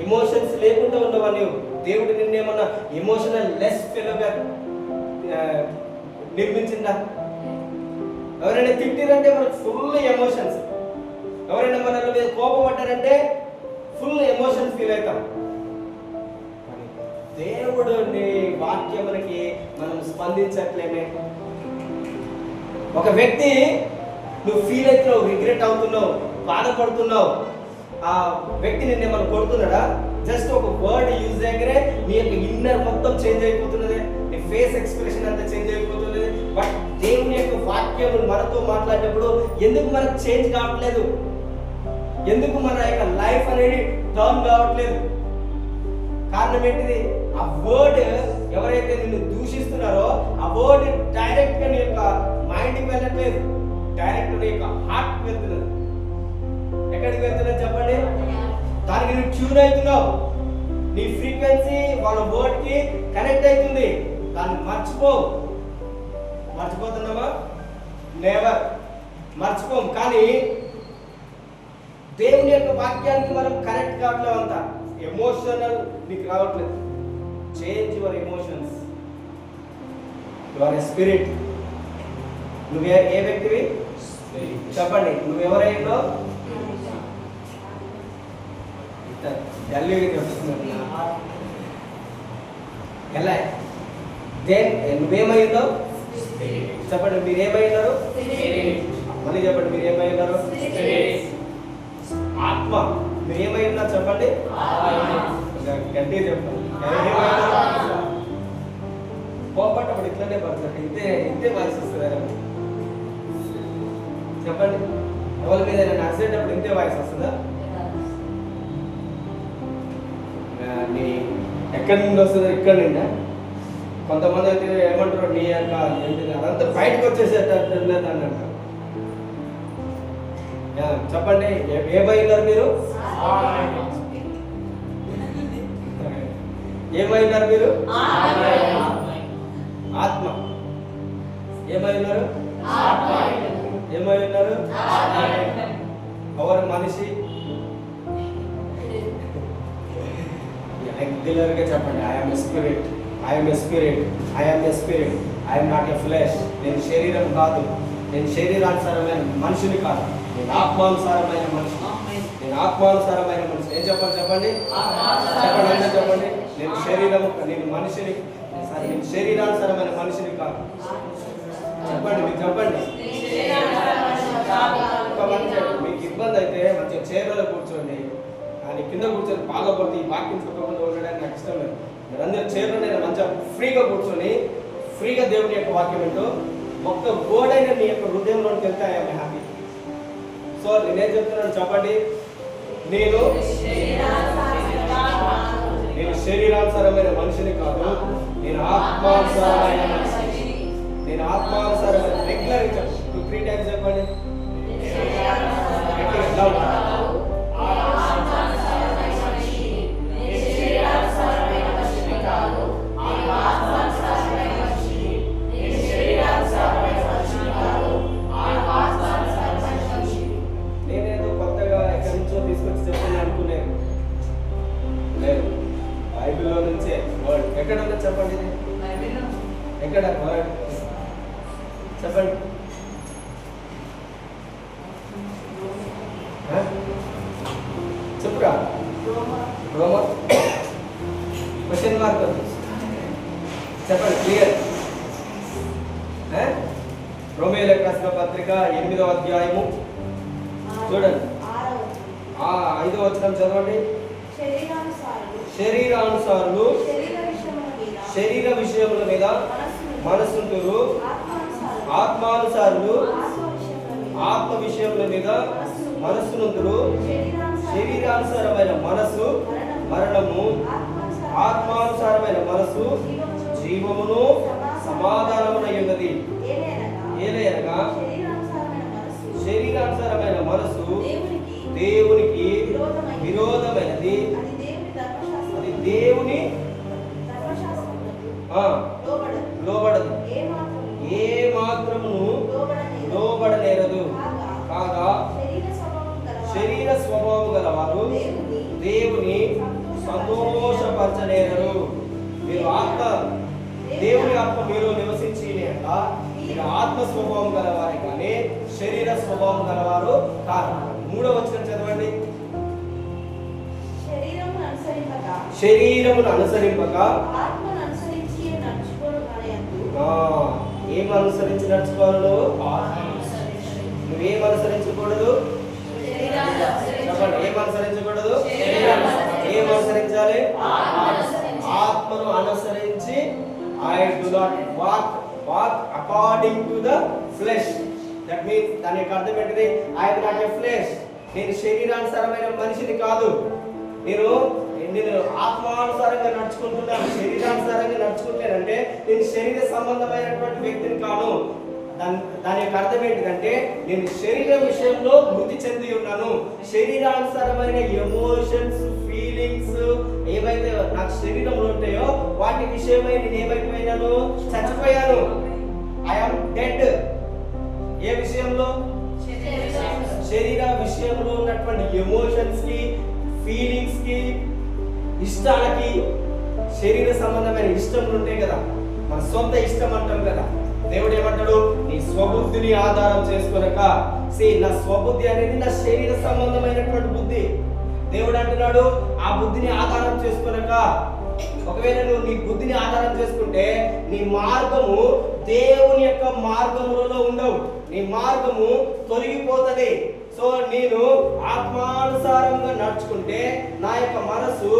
ఎమోషన్స్ లేకుండా ఉన్నావా నువ్వు? దేవుడు నిన్నేమన్నా ఎమోషనల్ లెస్ ఫెలోగా నిర్మించిందా? ఎవరైనా తిట్టిరంటే మనకు ఫుల్ ఎమోషన్స్, ఎవరైనా మన మీద కోపపడ్డారంటే ఫుల్ ఎమోషన్స్ ఫీల్ అవుతాం. దేవుడు నీ వాక్యములకి మనం స్పందించట్లేమే. ఒక వ్యక్తి నువ్వు ఫీల్ అవుతున్నావు, రిగ్రెట్ అవుతున్నావు, బాధపడుతున్నావు, ఆ వ్యక్తి నిన్ను ఏమైనా కొడుతున్నాడా? జస్ట్ ఒక వర్డ్ యూజ్ చేయగానే నీ యొక్క ఇన్నర్ మొత్తం చేంజ్ అయిపోతున్నది, నీ ఫేస్ ఎక్స్ప్రెషన్ అంతా చేంజ్ అయిపోతున్నది. బట్ దేవుని యొక్క వాక్యం మనతో మాట్లాడేటప్పుడు ఎందుకు మనకు చేంజ్ కావట్లేదు? ఎందుకు మన యొక్క లైఫ్ అనేది టర్న్ కావట్లేదు? కారణం ఏంటిది? ఆ వర్డ్ ఎవరైతే నిన్ను దూషిస్తున్నారో ఆ వర్డ్ డైరెక్ట్ గా నీ యొక్క మైండ్కి వెళ్ళట్లేదు, డైరెక్ట్ నీ యొక్క హార్ట్కి వెళ్తున్నది. ఎక్కడికి వెళ్తున్నది చెప్పండి? దానికి నువ్వు ట్యూన్ అవుతున్నావు, నీ ఫ్రీక్వెన్సీ వాళ్ళ వర్డ్ కి కనెక్ట్ అవుతుంది. దాన్ని మర్చిపోతున్నావా? నెవర్ మర్చిపోం. కానీ దేవుని యొక్క వాక్యానికి మనం కనెక్ట్ కావట్లేదు. అంతా ఎమోషనల్ నీకు రావట్లేదు. Change your emotions. Your spirit. నువ్వే ఏ వ్యక్తివి చెప్పండి? నువ్వెవరైనా ఎలా నువ్వేమైందో చెప్పండి. మీరేమైనారు? మళ్ళీ చెప్పండి, మీరేమైనారు? ఆత్మ. మీరేమైనా చెప్పండి, గట్టిగా చెప్పండి. కోపట్టప్పుడు ఇట్లనే పడుతుంది, ఇంతే వాయిస్ వస్తుంది చెప్పండి. ఎవరి మీద నడిచేటప్పుడు ఇంతే వాయిస్ వస్తుందా? నీ ఎక్కడి నుండి వస్తుందో? ఇక్కడ నుండి. కొంతమంది అయితే ఏమంటారు, నీ యొక్క అదంతా బయటకు వచ్చేసేటట్టు అన్నట్టు. చెప్పండి, ఏమైనారు మీరు? ఏమైనారు మీరు? ఆత్మ. ఏమైనారు? ఏమైనారు? ఎవరు మనిషి? రెగ్యులర్గా చెప్పండి, I'm spirit, I'm spirit, I'm spirit, I'm not a flesh. నేను శరీరం కాదు, నేను శరీరానుసారమైన మనిషిని కాదు, నేను ఆత్మానుసారమైన మనిషి. నేను ఆత్మానుసారమైన మనిషి. ఏం చెప్పండి? చెప్పండి చెప్పండి. నేను శరీరం, నేను మనిషిని, నేను శరీరానుసారమైన మనిషిని కాదు. చెప్పండి, మీరు చెప్పండి. మీకు ఇబ్బంది అయితే మంచిగా చైర్లలో కూర్చోండి, కానీ కింద కూర్చొని బాధపడితే ఈ వాక్యం చెప్పకుండా ఉండడానికి నాకు ఇష్టం లేదు. మీరందరూ చైర్లో నేను మంచిగా ఫ్రీగా కూర్చొని ఫ్రీగా దేవుని యొక్క వాక్యం ఏంటో ఒక్క గోడైన మీ యొక్క హృదయంలోకి వెళ్తే ఐఎమ్ హ్యాపీ. సో నేనేం చెప్తున్నాను చెప్పండి? నేను శరీరానుసారమైన మనిషిని కాదు, నేను ఆత్మానుసారమైన మనిషి. నేను ఆత్మానుసారమైన రెగ్యులర్ 3 times చెప్పండి. నేనేదో కొత్తగా ఎక్కడి నుంచో తీసుకొచ్చి చెప్పండి అనుకునేది లేదు. బైబిల్లో నుంచే వర్డ్ ఎక్కడ ఉందో చెప్పండి. ఎక్కడ చెప్పండి. చెప్పురా. రోమా క్వశ్చన్ మార్క్ చెప్పండి క్లియర్. రోమేయులకు రాసిన పత్రిక 8వ అధ్యాయము చూడండి 5వ వచనం చదవండి. శరీరానుసారులు శరీర విషయముల మీద మనసుంటురు, ఆత్మానుసారులు ఆత్మ విషయముల మీద మనస్సునుందురు. శరీరానుసారమైన మనసు మరణము, ఆత్మానుసారమైన మనసు జీవమును సమాధానమునై ఉన్నది. ఏలయనగా శరీరానుసారమైన మనసు దేవునికి విరోధమైనది, అది దేవుని లోబడదు, ఏ మాత్రమును లోబడనేరదు. కాగా శరీర స్వభావం గలవారు దేవుని సంతోషపరచనేరరు. మీరు దేవుని ఆత్మ మీరు నివసించి మీరు ఆత్మ స్వభావం గలవారే కానీ శరీర స్వభావం గలవారు కాదు. 3వ వచనం చదవండి. శరీరమును అనుసరింపక ఏం అనుసరించి నడుచుకోవాలి? నువ్వేం అనుసరించకూడదు? చెప్పండి. ఏం అనుసరించకూడదు? ఏం అనుసరించాలి? ఆత్మను అనుసరించి I do not walk according to the flesh. That means దాని యొక్క అర్థం ఏంటిది? I am not a flesh. నేను శరీరానుసారమైన మనిషిని కాదు. నేను ఆత్మానుసారంగా నడుచుకుంటున్నాను. శరీరానుసారంగా నడుచుకుంటానంటే నేను శరీర సంబంధమైనటువంటి వ్యక్తిని కాను. దాని యొక్క అర్థం ఏంటిదంటే నేను శరీర విషయంలో మృతి చెంది ఉన్నాను. శరీరానుసారమైన ఎమోషన్స్, ఫీలింగ్స్ ఏవైతే నాకు శరీరంలో ఉంటాయో వాటి విషయమై నేను ఏమైపోయినాను? చచ్చిపోయాను. I'm dead. ఏ విషయంలో? శరీర విషయంలో ఉన్నటువంటి ఎమోషన్స్ కి, ఫీలింగ్స్ కి, ఇష్టాలకి. శరీర సంబంధమైన ఇష్టములు ఉంటాయి కదా, మన సొంత ఇష్టం అంటాం కదా. దేవుడు ఏమంటాడు? నీ స్వబుద్ధిని ఆధారం చేసుకొనక. నా స్వబుద్ధి అనేది నా శరీర సంబంధమైనటువంటి బుద్ధి. దేవుడు అంటున్నాడు ఆ బుద్ధిని ఆధారం చేసుకొనక. ఒకవేళ నువ్వు నీ బుద్ధిని ఆధారం చేసుకుంటే నీ మార్గము దేవుని యొక్క మార్గములలో ఉండవు. నీ మార్గము తొలగిపోతుంది. సో నేను ఆత్మానుసారంగా నడుచుకుంటే నా యొక్క మనసు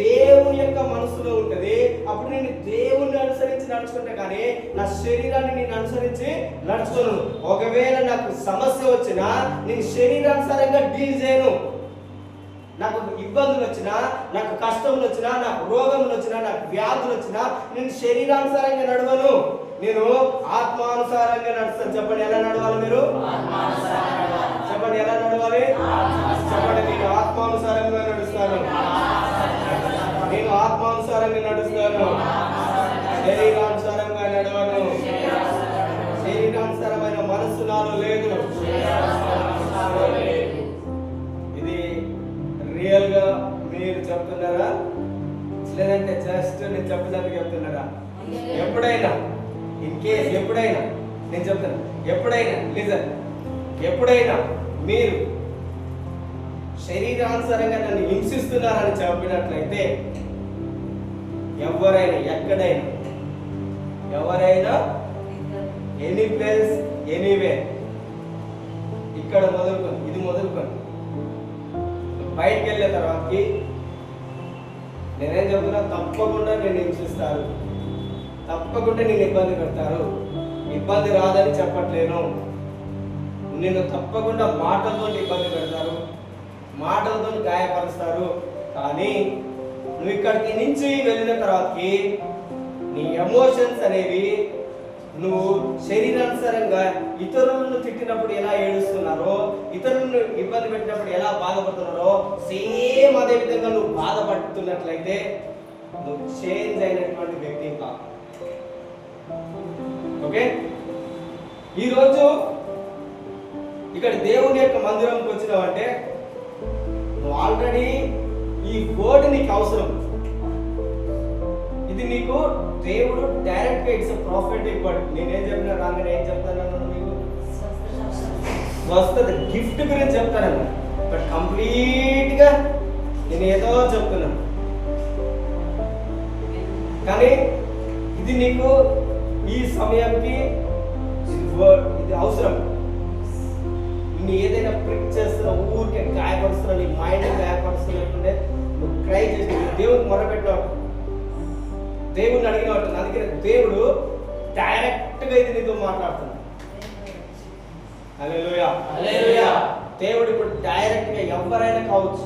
దేవుని యొక్క మనసులో ఉంటుంది. అప్పుడు నేను దేవుణ్ణి అనుసరించి నడుచుకుంటా కానీ నా శరీరాన్ని నేను అనుసరించి నడుచుకోను. ఒకవేళ నాకు సమస్య వచ్చినా నేను శరీరానుసారంగా డీల్ చేయను. నాకు ఇబ్బందులు వచ్చినా, నాకు కష్టములు వచ్చినా, నాకు రోగములు వచ్చినా, నాకు వ్యాధులు వచ్చినా నేను శరీరానుసారంగా నడవను. నేను ఆత్మానుసారంగా నడుస్తాను. చెప్పండి ఎలా నడవాలి? మీరు చెప్పండి ఎలా నడవాలి? చెప్పండి. నేను ఆత్మానుసారంగా నడుస్తాను. నేను ఆత్మానుసారంగా నడుస్తాను. శరీరానుసారంగా నడవను. శరీరానుసారమైన మనస్సు నాలో లేదు. ఇది రియల్ గా మీరు చెప్తున్నారా లేదంటే జస్ట్ నేను చెప్పడానికి చెప్తున్నారా? ఎప్పుడైనా ఇన్ కేస్ ఎప్పుడైనా నేను చెప్తాను, ఎప్పుడైనా లిజన్, ఎప్పుడైనా మీరు శరీరానుసారంగా నన్ను హింసిస్తున్నారని చెప్పినట్లయితే ఎవరైనా ఎక్కడైనా ఎనీ ప్లేస్ ఎనీవే ఇక్కడ మొదలుకొని ఇది మొదలుకొని బయటికి వెళ్ళే తర్వాతకి నేనేం చెప్తున్నా? తప్పకుండా నేను హింసిస్తారు, తప్పకుండా నేను ఇబ్బంది పెడతారు. ఇబ్బంది రాదని చెప్పట్లేను. నిన్ను తప్పకుండా మాటలతో ఇబ్బంది పెడతారు, మాటలతో గాయపరుస్తారు. కానీ నువ్వు ఇక్కడికి నుంచి వెళ్ళిన తర్వాతకి నీ ఎమోషన్స్ అనేవి నువ్వు శరీరానుసారంగా ఇతరులను తిట్టినప్పుడు ఎలా ఏడుస్తున్నారో, ఇతరులను ఇబ్బంది పెట్టినప్పుడు ఎలా బాధపడుతున్నారో సేమ్ అదే విధంగా నువ్వు బాధపడుతున్నట్లయితే నువ్వు చేంజ్ అయినటువంటి వ్యక్తి కాదు. ఓకే, ఈరోజు ఇక్కడ దేవుని యొక్క మందిరంకి వచ్చినావంటే నువ్వు ఆల్రెడీ ఈ బోర్డు నీకు అవసరం. ఇది నీకు దేవుడు డైరెక్ట్ గా ఇట్స్ ప్రాఫిటిక్ వర్డ్. నేనేం చెప్పినా రాగానే ఏం చెప్తాను మీకు స్వస్థత గిఫ్ట్ గురించి చెప్తాను, బట్ కంప్లీట్ గా నేను ఏదో చెప్తున్నాను. కానీ ఇది నీకు ఈ సమయానికి ఇది అవసరం. నీ ఏదైనా ప్రిక్ చేస్తున్నా, ఊరికే గాయపరుస్తున్నా, నీ మైండ్ గాయపరుస్తున్నట్టుండే నువ్వు ట్రై చేసి దేవుడికి మొరపెట్టినావు, దేవుడిని అడిగినట్టు. అందుకని దేవుడు డైరెక్ట్ గా ఇది నీతో మాట్లాడుతున్నాడు. హల్లెలూయా, హల్లెలూయా. దేవుడు ఇప్పుడు డైరెక్ట్ గా ఎవరైనా కావచ్చు,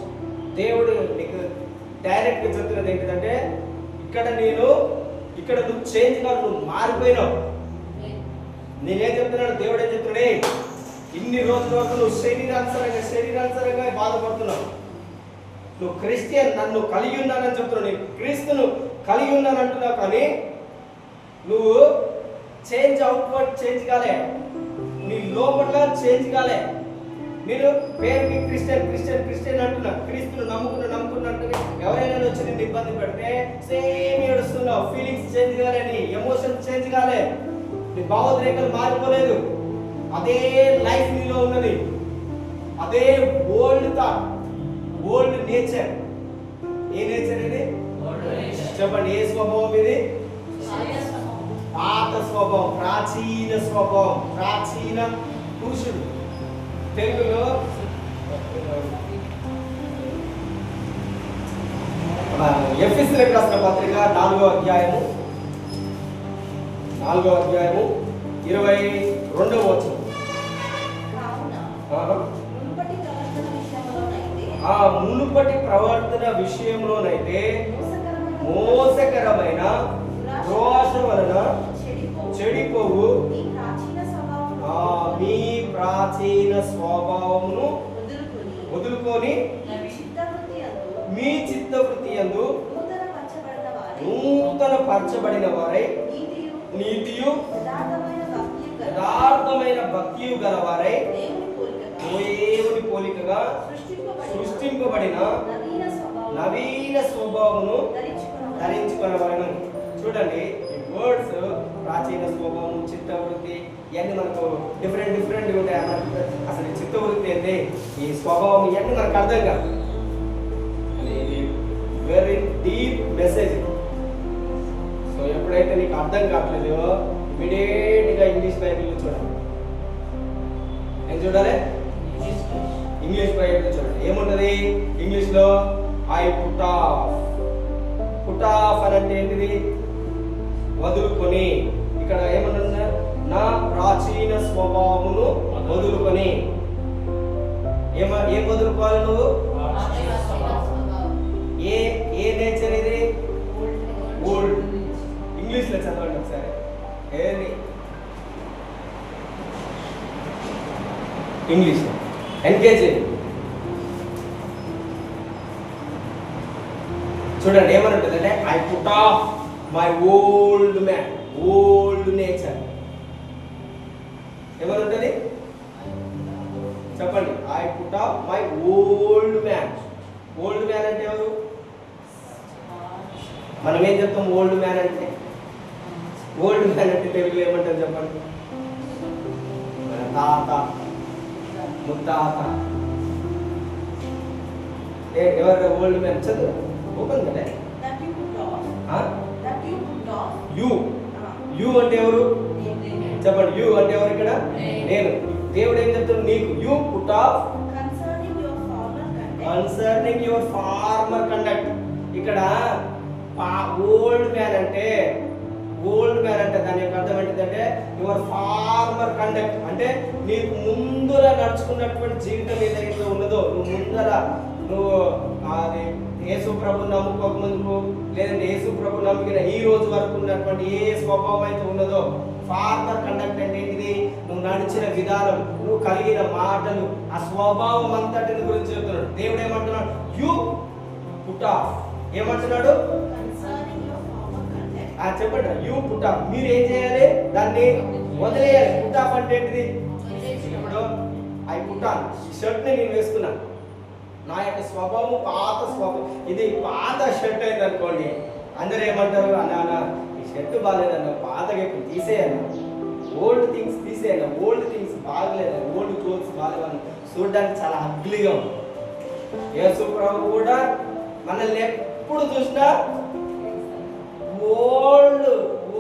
దేవుడు నీకు డైరెక్ట్ గా చెప్తున్నది ఏంటంటే ఇక్కడ నువ్వు చేంజ్ కాదు, నువ్వు మారిపోయినావు. నేనేం చెప్తున్నాడు, దేవుడు ఏం చెప్తున్నాడే, ఇన్ని రోజుల వరకు నువ్వు శరీరానుసారంగా బాధపడుతున్నావు. నువ్వు క్రిస్టియన్, నన్ను కలిగి ఉన్నానని చెప్తున్నావు, నేను క్రీస్తును కలిగి ఉన్నాను అంటున్నావు. కానీ నువ్వు చేంజ్ అవుట్వర్డ్ చేంజ్ కాలే, నీ లోపల చేంజ్ కాలే. నేను పేరుకి క్రిస్టియన్ అంటున్నా, క్రీస్తును నమ్ముకున్నా అంటే ఎవరైనా వచ్చి నిన్ను ఇబ్బంది పెడితే సేమ్ ఏడుస్తున్నావు. ఫీలింగ్స్ చేంజ్ కాలే, నీ ఎమోషన్స్ చేంజ్ కాలే, నీ భావోద్రేకాలు మారిపోలేదు. అదే లైఫ్ నీలో ఉన్నది, అదే ఓల్డ్ థాట్, ఓల్డ్ నేచర్. ఏ నేచర్ ఇది చెప్పండి, ఏ స్వభావం ఇది? పాత స్వభావం, ప్రాచీన స్వభావం, ప్రాచీన పురుషుడు. తెలుగులో ఎఫెసీయులకు రాసిన పత్రిక 4వ అధ్యాయము 22వ వచనం. మునుపటి ప్రవర్తన విషయంలోనైతే మోసకరమైన దోష వలన చెడిపోవు మీ ప్రాచీన స్వభావమును వదులుకొని మీ చిత్తవృత్తి యందు నూతన పరచబడిన వారై నీతియు యథార్థమైన భక్తియు గలవారై దేవుని పోలికగా సృష్టింపబడిన నవీన స్వభావమును ధరించుకొనవలెను. చూడండి, ఈ వర్డ్స్ ప్రాచీన స్వభావం, చిత్తవృత్తి ఇవన్నీ మనకు డిఫరెంట్ ఉంటాయి. అసలు ఈ చిత్తవృత్తి ఏంటి, ఈ స్వభావం, ఇవన్నీ మనకు అర్థం కాదు. ఇది వెరీ డీప్ మెసేజ్. సో ఎప్పుడైతే నీకు అర్థం కావట్లేదో ఇమీడియట్ గా ఇంగ్లీష్ బైబిల్ చూడాలి. ఏం చూడాలి? ఇంగ్లీష్ బైబిల్ చూడండి. ఏముంటది ఇంగ్లీష్ లో? ఐ పుట్ ఆఫ్ అని అంటే ఏంటిది? వదులుకొని. ఇక్కడ ఏమన్నా, నా ప్రాచీన స్వభావమును వదులుకొని. ఏం వదులుకోవాలి నువ్వు? ఏ నేచర్ ఇది? ఓల్డ్. ఇంగ్లీష్ లో చదవండి ఒకసారి. ఏది ఇంగ్లీష్ లో ఎంగేజ్ చూడండి. ఏమని ఉంటుంది అంటే, I put off my old man, old nature. ఏమని ఉంటుంది చెప్పండి? I put off my old man. Old man అంటే ఎవరు? మనం ఏం చెప్తాం ఓల్డ్ మ్యాన్ అంటే? ఓల్డ్ మ్యాన్ అంటే తెలుగులో ఏమంటారు చెప్పండి? తాత, ముత్తాత. ఎవరు ఓల్డ్ మ్యాన్? చదువు ఓపెన్ కదా. యు అంటే ఎవరు చెప్పండి? యు అంటే ఎవరు ఇక్కడ? నేను. దేవుడు ఏం చెప్తాడు నీకు? You put off concerning your former conduct. ఇక్కడ ఓల్డ్ మ్యాన్ అంటే దాని యొక్క అర్థం ఏంటంటే యువర్ ఫార్మర్ కండక్ట్ అంటే నీకు ముందర నడుచుకున్నటువంటి జీవితం ఏదైతే ఉన్నదో, నువ్వు అది యేసు ప్రభు నమ్ముకోక ముందుకు, లేదంటే యేసు ప్రభు నమ్మిన ఈ రోజు వరకు ఉన్నటువంటి ఏ స్వభావం అయితే ఉన్నదో, ఫార్మర్ కండక్ట్ అంటే ఇది నువ్వు నడిచిన విధానం, నువ్వు కలిగిన మాటలు, ఆ స్వభావం అంతటిని గురించి చెప్తున్నాడు. దేవుడు ఏమంటున్నాడు? You put of. ఏమంటున్నాడు? చెప్పండి. You put of. మీరు ఏం చేయాలి? దాన్ని వదిలేయాలి. పుట్ ఆఫ్ అంటే ఏంటిది? ఇప్పుడు ఐ పుట్ ఆన్, ఈ షర్ట్ ని నేను వేసుకున్నాను, నా యొక్క స్వభావం పాత స్వభావం, ఇది పాత షర్ట్ అయింది అనుకోండి, అందరూ ఏమంటారు, అన్న ఈ షర్ట్ బాగాలేదన్న, పాతగా ఇప్పుడు తీసేయన్న, ఓల్డ్ థింగ్స్ తీసేయన్న, ఓల్డ్ థింగ్స్ బాగలేదన్న, ఓల్డ్ క్లోత్స్ బాగలేదన్న, చూడడానికి చాలా అగ్లీగా ఉంది. యేసు ప్రభు కూడా మనల్ని ఎప్పుడు చూసినా ఓల్డ్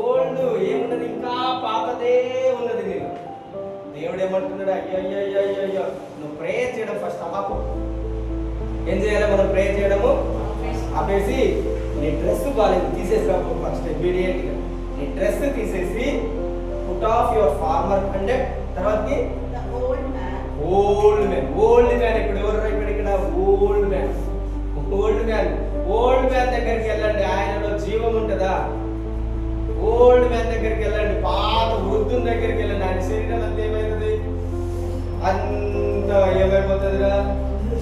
ఓల్డ్ ఏమున్నది, ఇంకా పాతదే ఉన్నది. నేను దేవుడు ఏమంటున్నాడు, అయ్యో నువ్వు ప్రేయర్ చేయడం ఫస్ట్ అవ్వకు. ఏం చేయాలి మనం ప్రేయర్ చేయడము ఆపేసి, నీ డ్రెస్ బాగాలేదు తీసేసిరాకు ఫస్ట్ ఇమీడియట్గా. నీ డ్రెస్ తీసేసి put off your former conduct, తర్వాతకి ఓల్డ్ మ్యాన్. ఇప్పుడు ఎవరు ఇక్కడ ఓల్డ్ మ్యాన్ దగ్గరికి వెళ్ళండి, ఆయనలో జీవం ఉంటుందా? ఓల్డ్ మ్యాన్ దగ్గరికి వెళ్ళండి, పాత వృద్ధుని దగ్గరికి వెళ్ళండి. ఆయన శరీరం అంతా ఏమైతుంది, అంత ఏమైపోతుందిరా,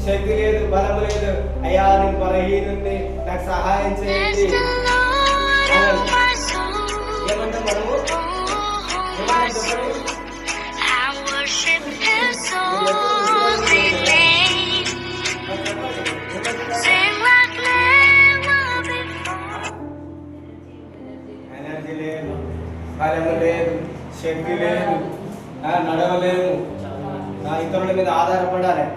శక్తి లేదు, బలం లేదు. అయ్యా నేను బలహీనుడిని, నాకు సహాయం చేయండి ఏమంటాం మనము? ఎనర్జీ లేదు, బలము లేదు, శక్తి లేదు, నడవలేము, ఇతరుల మీద ఆధారపడాలి.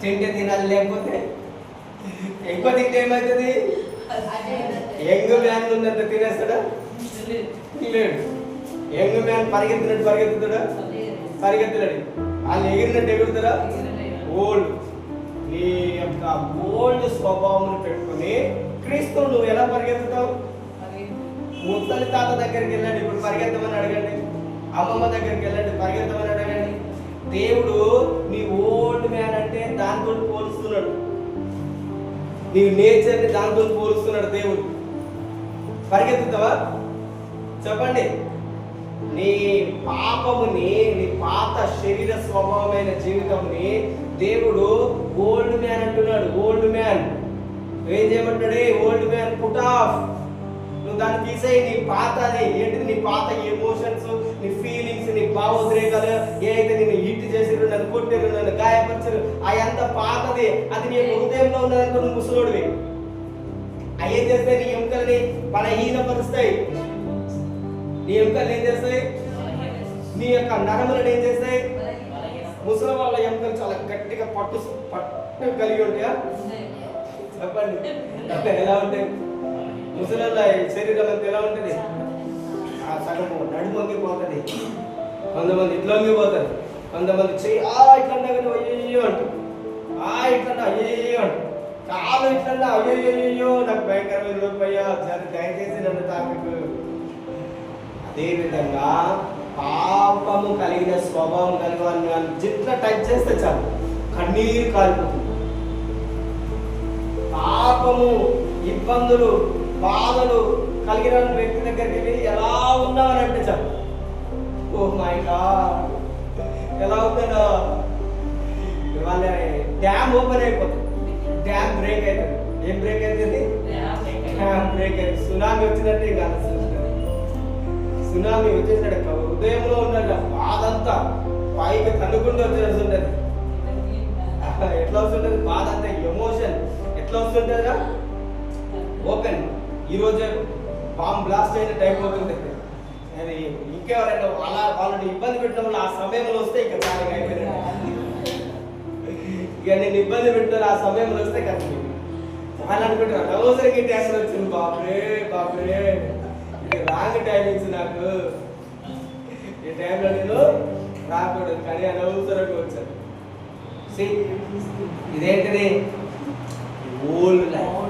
తింటే తినాలి, లేకపోతే ఎక్కువ తింటే ఏమవుతుంది? యంగ్ మ్యాన్ ఉన్నంత తినేస్తాడా? లేడు. యంగ్ మ్యాన్ పరిగెత్తుతాడా? పరిగెత్తలేడు. వాళ్ళు ఎగిరినట్టు ఎగురుతారా? ఓల్డ్. నీ యొక్క ఓల్డ్ స్వభావం పెట్టుకుని క్రీస్తువు నువ్వు ఎలా పరిగెత్తుతావు? ముసలి తాత దగ్గరికి వెళ్ళండి, ఇప్పుడు పరిగెత్తమని అడగండి. అమ్మమ్మ దగ్గరికి వెళ్ళండి, పరిగెత్తమని అడగండి. దేవుడు నీ ఓల్డ్ మ్యాన్ అంటే దాంతో పోలుస్తున్నాడు, నీ నేచర్ని దాంతో పోలుస్తున్నాడు దేవుడు. పరిగెత్తుతావా? చెప్పండి. నీ పాపముని, నీ పాత శరీర స్వభావమైన జీవితంని దేవుడు ఓల్డ్ మ్యాన్ అంటున్నాడు. ఓల్డ్ మ్యాన్ ఏం చేయమంటాడే? Old man put off. నువ్వు దాన్ని తీసేయి. నీ పాతది ఏంటిది? నీ పాత ఎమోషన్స్, నీ ఫీలింగ్స్, నీ భావోద్రేకాలు, ఏ అయితే నిన్ను హిట్ చేసిరు, నన్ను కొట్టిరు, నన్ను గాయపరిచారు, అదంతా పాతది. అది నీ హృదయంలో ఉన్నదనుకో, నువ్వు ముసలోడివి. అయ్యేం చేస్తాయి? నీ ఎముకల్ని బలహీనపరుస్తాయి. నీ ఎముకలు ఏం చేస్తాయి? నీ యొక్క నరములను ఏం చేస్తాయి? ముసలి వాళ్ళ ఎముకలు చాలా గట్టిగా పట్టు కలిగి ఉంటాయా? చెప్పండి, ఎలా ఉంటాయి? ముసలి శరీరం అంతా ఎలా ఉంటుంది? సగం నడుము వంగిపోతుంది, కొంతమంది ఇట్లా వంగిపోతారు, కొంతమంది చెయ్యి ఇట్లా అయ్యో అంటారు, ఇట్లా అయ్యో అంటారు, కాలు ఇట్లా అయ్యో నాకు భయంకరమైన రూపయ్యా, దయచేసి నన్ను తాకు. అదేవిధంగా పాపము కలిగిన స్వభావం కలిగిన జిట్లా టచ్ చేస్తే చాలు కన్నీరు కాలిపోతుంది. పాపము, ఇబ్బందులు, బాధలు కలిగిన వ్యక్తి దగ్గరికి వెళ్ళి ఎలా ఉన్నావని అంటే చాలు, ఓ మై గాడ్ ఎలా ఉందన్నా, వాళ్ళ డ్యామ్ ఓపెన్ అయిపోతుంది, డ్యామ్ బ్రేక్ అవుతుంది. ఏం బ్రేక్ అవుతుంది? డ్యామ్ బ్రేక్ అవుతుంది. సునామీ వచ్చినట్టే కాదు, సునామీ వచ్చేసినట్టు హృదయంలో ఉన్న బాధంతా పైకి తనుకుంటూ వచ్చేసి ఉంటుంది. ఎట్లా వస్తుంటుంది బాధ అంతా? ఎమోషన్ ఎట్లా వస్తుంటుందా? ఓపెన్. ఈరోజే బాంబ్ బ్లాస్ట్ అయిన టైం అవుతుంది. అది ఇంకెవరైనా వాళ్ళని ఇబ్బంది పెట్టినప్పుడు ఆ సమయంలో వస్తే ఇక చాలా అయిపోయింది. ఇక నేను ఇబ్బంది పెట్టాను ఆ సమయంలో వస్తే కదా వాళ్ళు అనుకుంటారు, అనవసరంగా ఈ టైంలో వచ్చింది, బాబరే ఇది రాంగ్ టైమింగ్స్, నాకు ఈ టైంలో నేను రాకూడదు, కానీ అనవసరంగా వచ్చాను. ఇదేంటిది? Old life.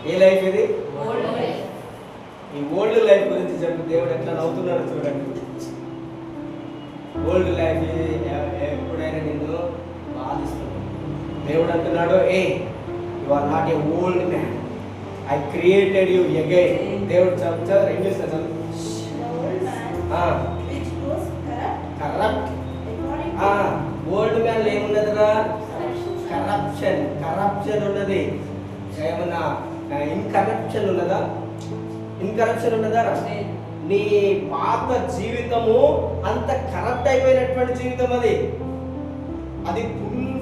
ఏ లైఫ్ ఇది? ఈ ఓల్డ్ లైఫ్ గురించి చెప్పి దేవుడు ఎట్లా నవ్వుతున్నాడు చూడండి. ఓల్డ్ లైఫ్ ఎప్పుడైనా నిన్ను బాధిస్తున్నాడు. దేవుడు అంటున్నాడు, you are not a old man, I created you again. దేవుడు చెప్తారు ఇంగ్లీష్ లో కరప్ట్. ఓల్డ్ మ్యాన్ ఏమున్నదిరా? కరప్షన్ ఉన్నది. ఏమన్నా ఇన్కరప్షన్ ఉన్నదా? నీ పాత జీవితము అంత కరప్ట్ అయిపోయినటువంటి జీవితం, అది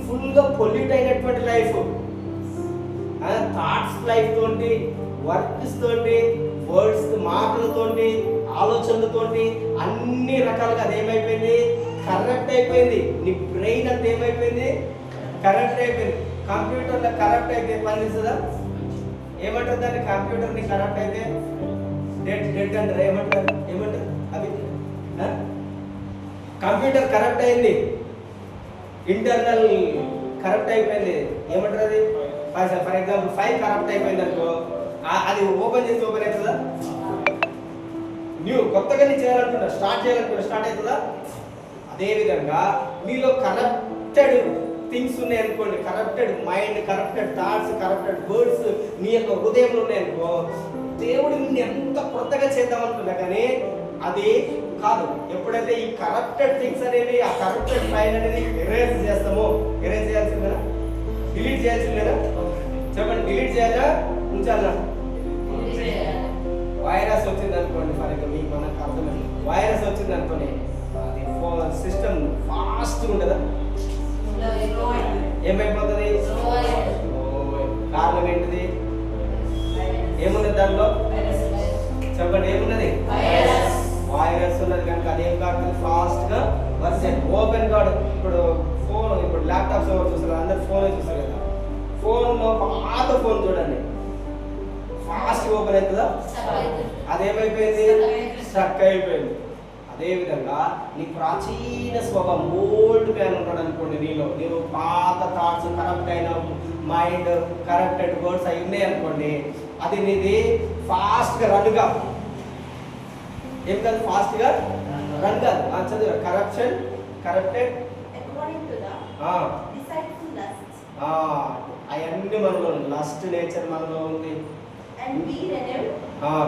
ఫుల్గా పొల్యూట్ అయినటువంటి లైఫ్. థాట్స్ లైఫ్ తోటి, వర్క్స్ తోటి, వర్డ్స్ మాటలతోటి, ఆలోచనలతోటి అన్ని రకాలుగా అదేమైపోయింది, కరెక్ట్ అయిపోయింది. నీ బ్రెయిన్ అంతా ఏమైపోయింది, కరెక్ట్ అయిపోయింది. కంప్యూటర్లో కరెక్ట్ అయితే పనిచేస్తుందా? ఏమంటారు దాన్ని? కంప్యూటర్ని కరెక్ట్ అయితే డెడ్ అంటారు. ఏమంటారు అది? కంప్యూటర్ కరెక్ట్ అయింది, ఇంటర్నల్ కరెక్ట్ అయిపోయింది, ఏమంటారు అది? ఫర్ ఎగ్జాంపుల్ ఫైల్ కరెక్ట్ అయిపోయింది అనుకో, అది ఓపెన్ చేసి ఓపెన్ అవుతుందా? కొత్తగా నీ చేయాలనుకుంటా, స్టార్ట్ చేయాలనుకుంటా, స్టార్ట్ అవుతుందా? అదేవిధంగా మీలో కరప్టెడ్ థింగ్స్ ఉన్నాయి అనుకోండి, corrupted mind, corrupted thoughts, corrupted words నీ యొక్క హృదయంలో ఉన్నాయనుకో, దేవుడు నిన్ను ఎంత కొత్తగా చేద్దాం అనుకున్నా కానీ అది కాదు. ఎప్పుడైతే ఈ కరప్టెడ్ థింగ్స్ అనేవి, ఆ కరప్టెడ్ ఫైల్ అనేది ఎరేజ్ చేస్తామో, ఎరేజ్ చేయాల్సిందేనా, డిలీట్ చేయాల్సిందేనా? చెప్పండి, డిలీట్ చేయాలా ఉంచాలా? వైరస్ వచ్చింది అనుకోండి, ఫర్ మీకు మనకు అర్థమైంది, వైరస్ వచ్చింది అనుకోండి, అది సిస్టమ్ ఫాస్ట్గా ఉంటుందా? ఏమైపోతుంది? కారణం ఏంటిది? ఏమున్నది దాంట్లో? చెప్పండి, ఏమున్నది? వైరస్ ఉన్నది కనుక అదేం కాదు, ఫాస్ట్గా వర్షన్ ఓపెన్ కాదు. ఇప్పుడు ల్యాప్టాప్స్ ఎవరు చూస్తారు? అందరు ఫోన్ చూస్తారు కదా. ఫోన్లో పాత ఫోన్ చూడండి, ఫాస్ట్ ఓపెన్ అవుతుందా? అదేమైపోయింది, స్ట్రక్ అయిపోయింది. అదేవిధంగా నీ ప్రాచీన స్వభావం, ఓల్డ్ మ్యాన్ ఉన్నాడు అనుకోండి నీలో, నీవు పాత థాట్స్, కరప్ట్ అయిన మైండ్, కరప్టెడ్ వర్డ్స్ అవి ఉన్నాయి అనుకోండి, అది నీది ఫాస్ట్గా రన్ కాదు. ఏం కాదు? ఫాస్ట్గా రన్ కాదు. చదివా, కరప్షన్, కరప్టెడ్, అవన్నీ మనలో, లస్ట్ నేచర్ మనలో ఉంది.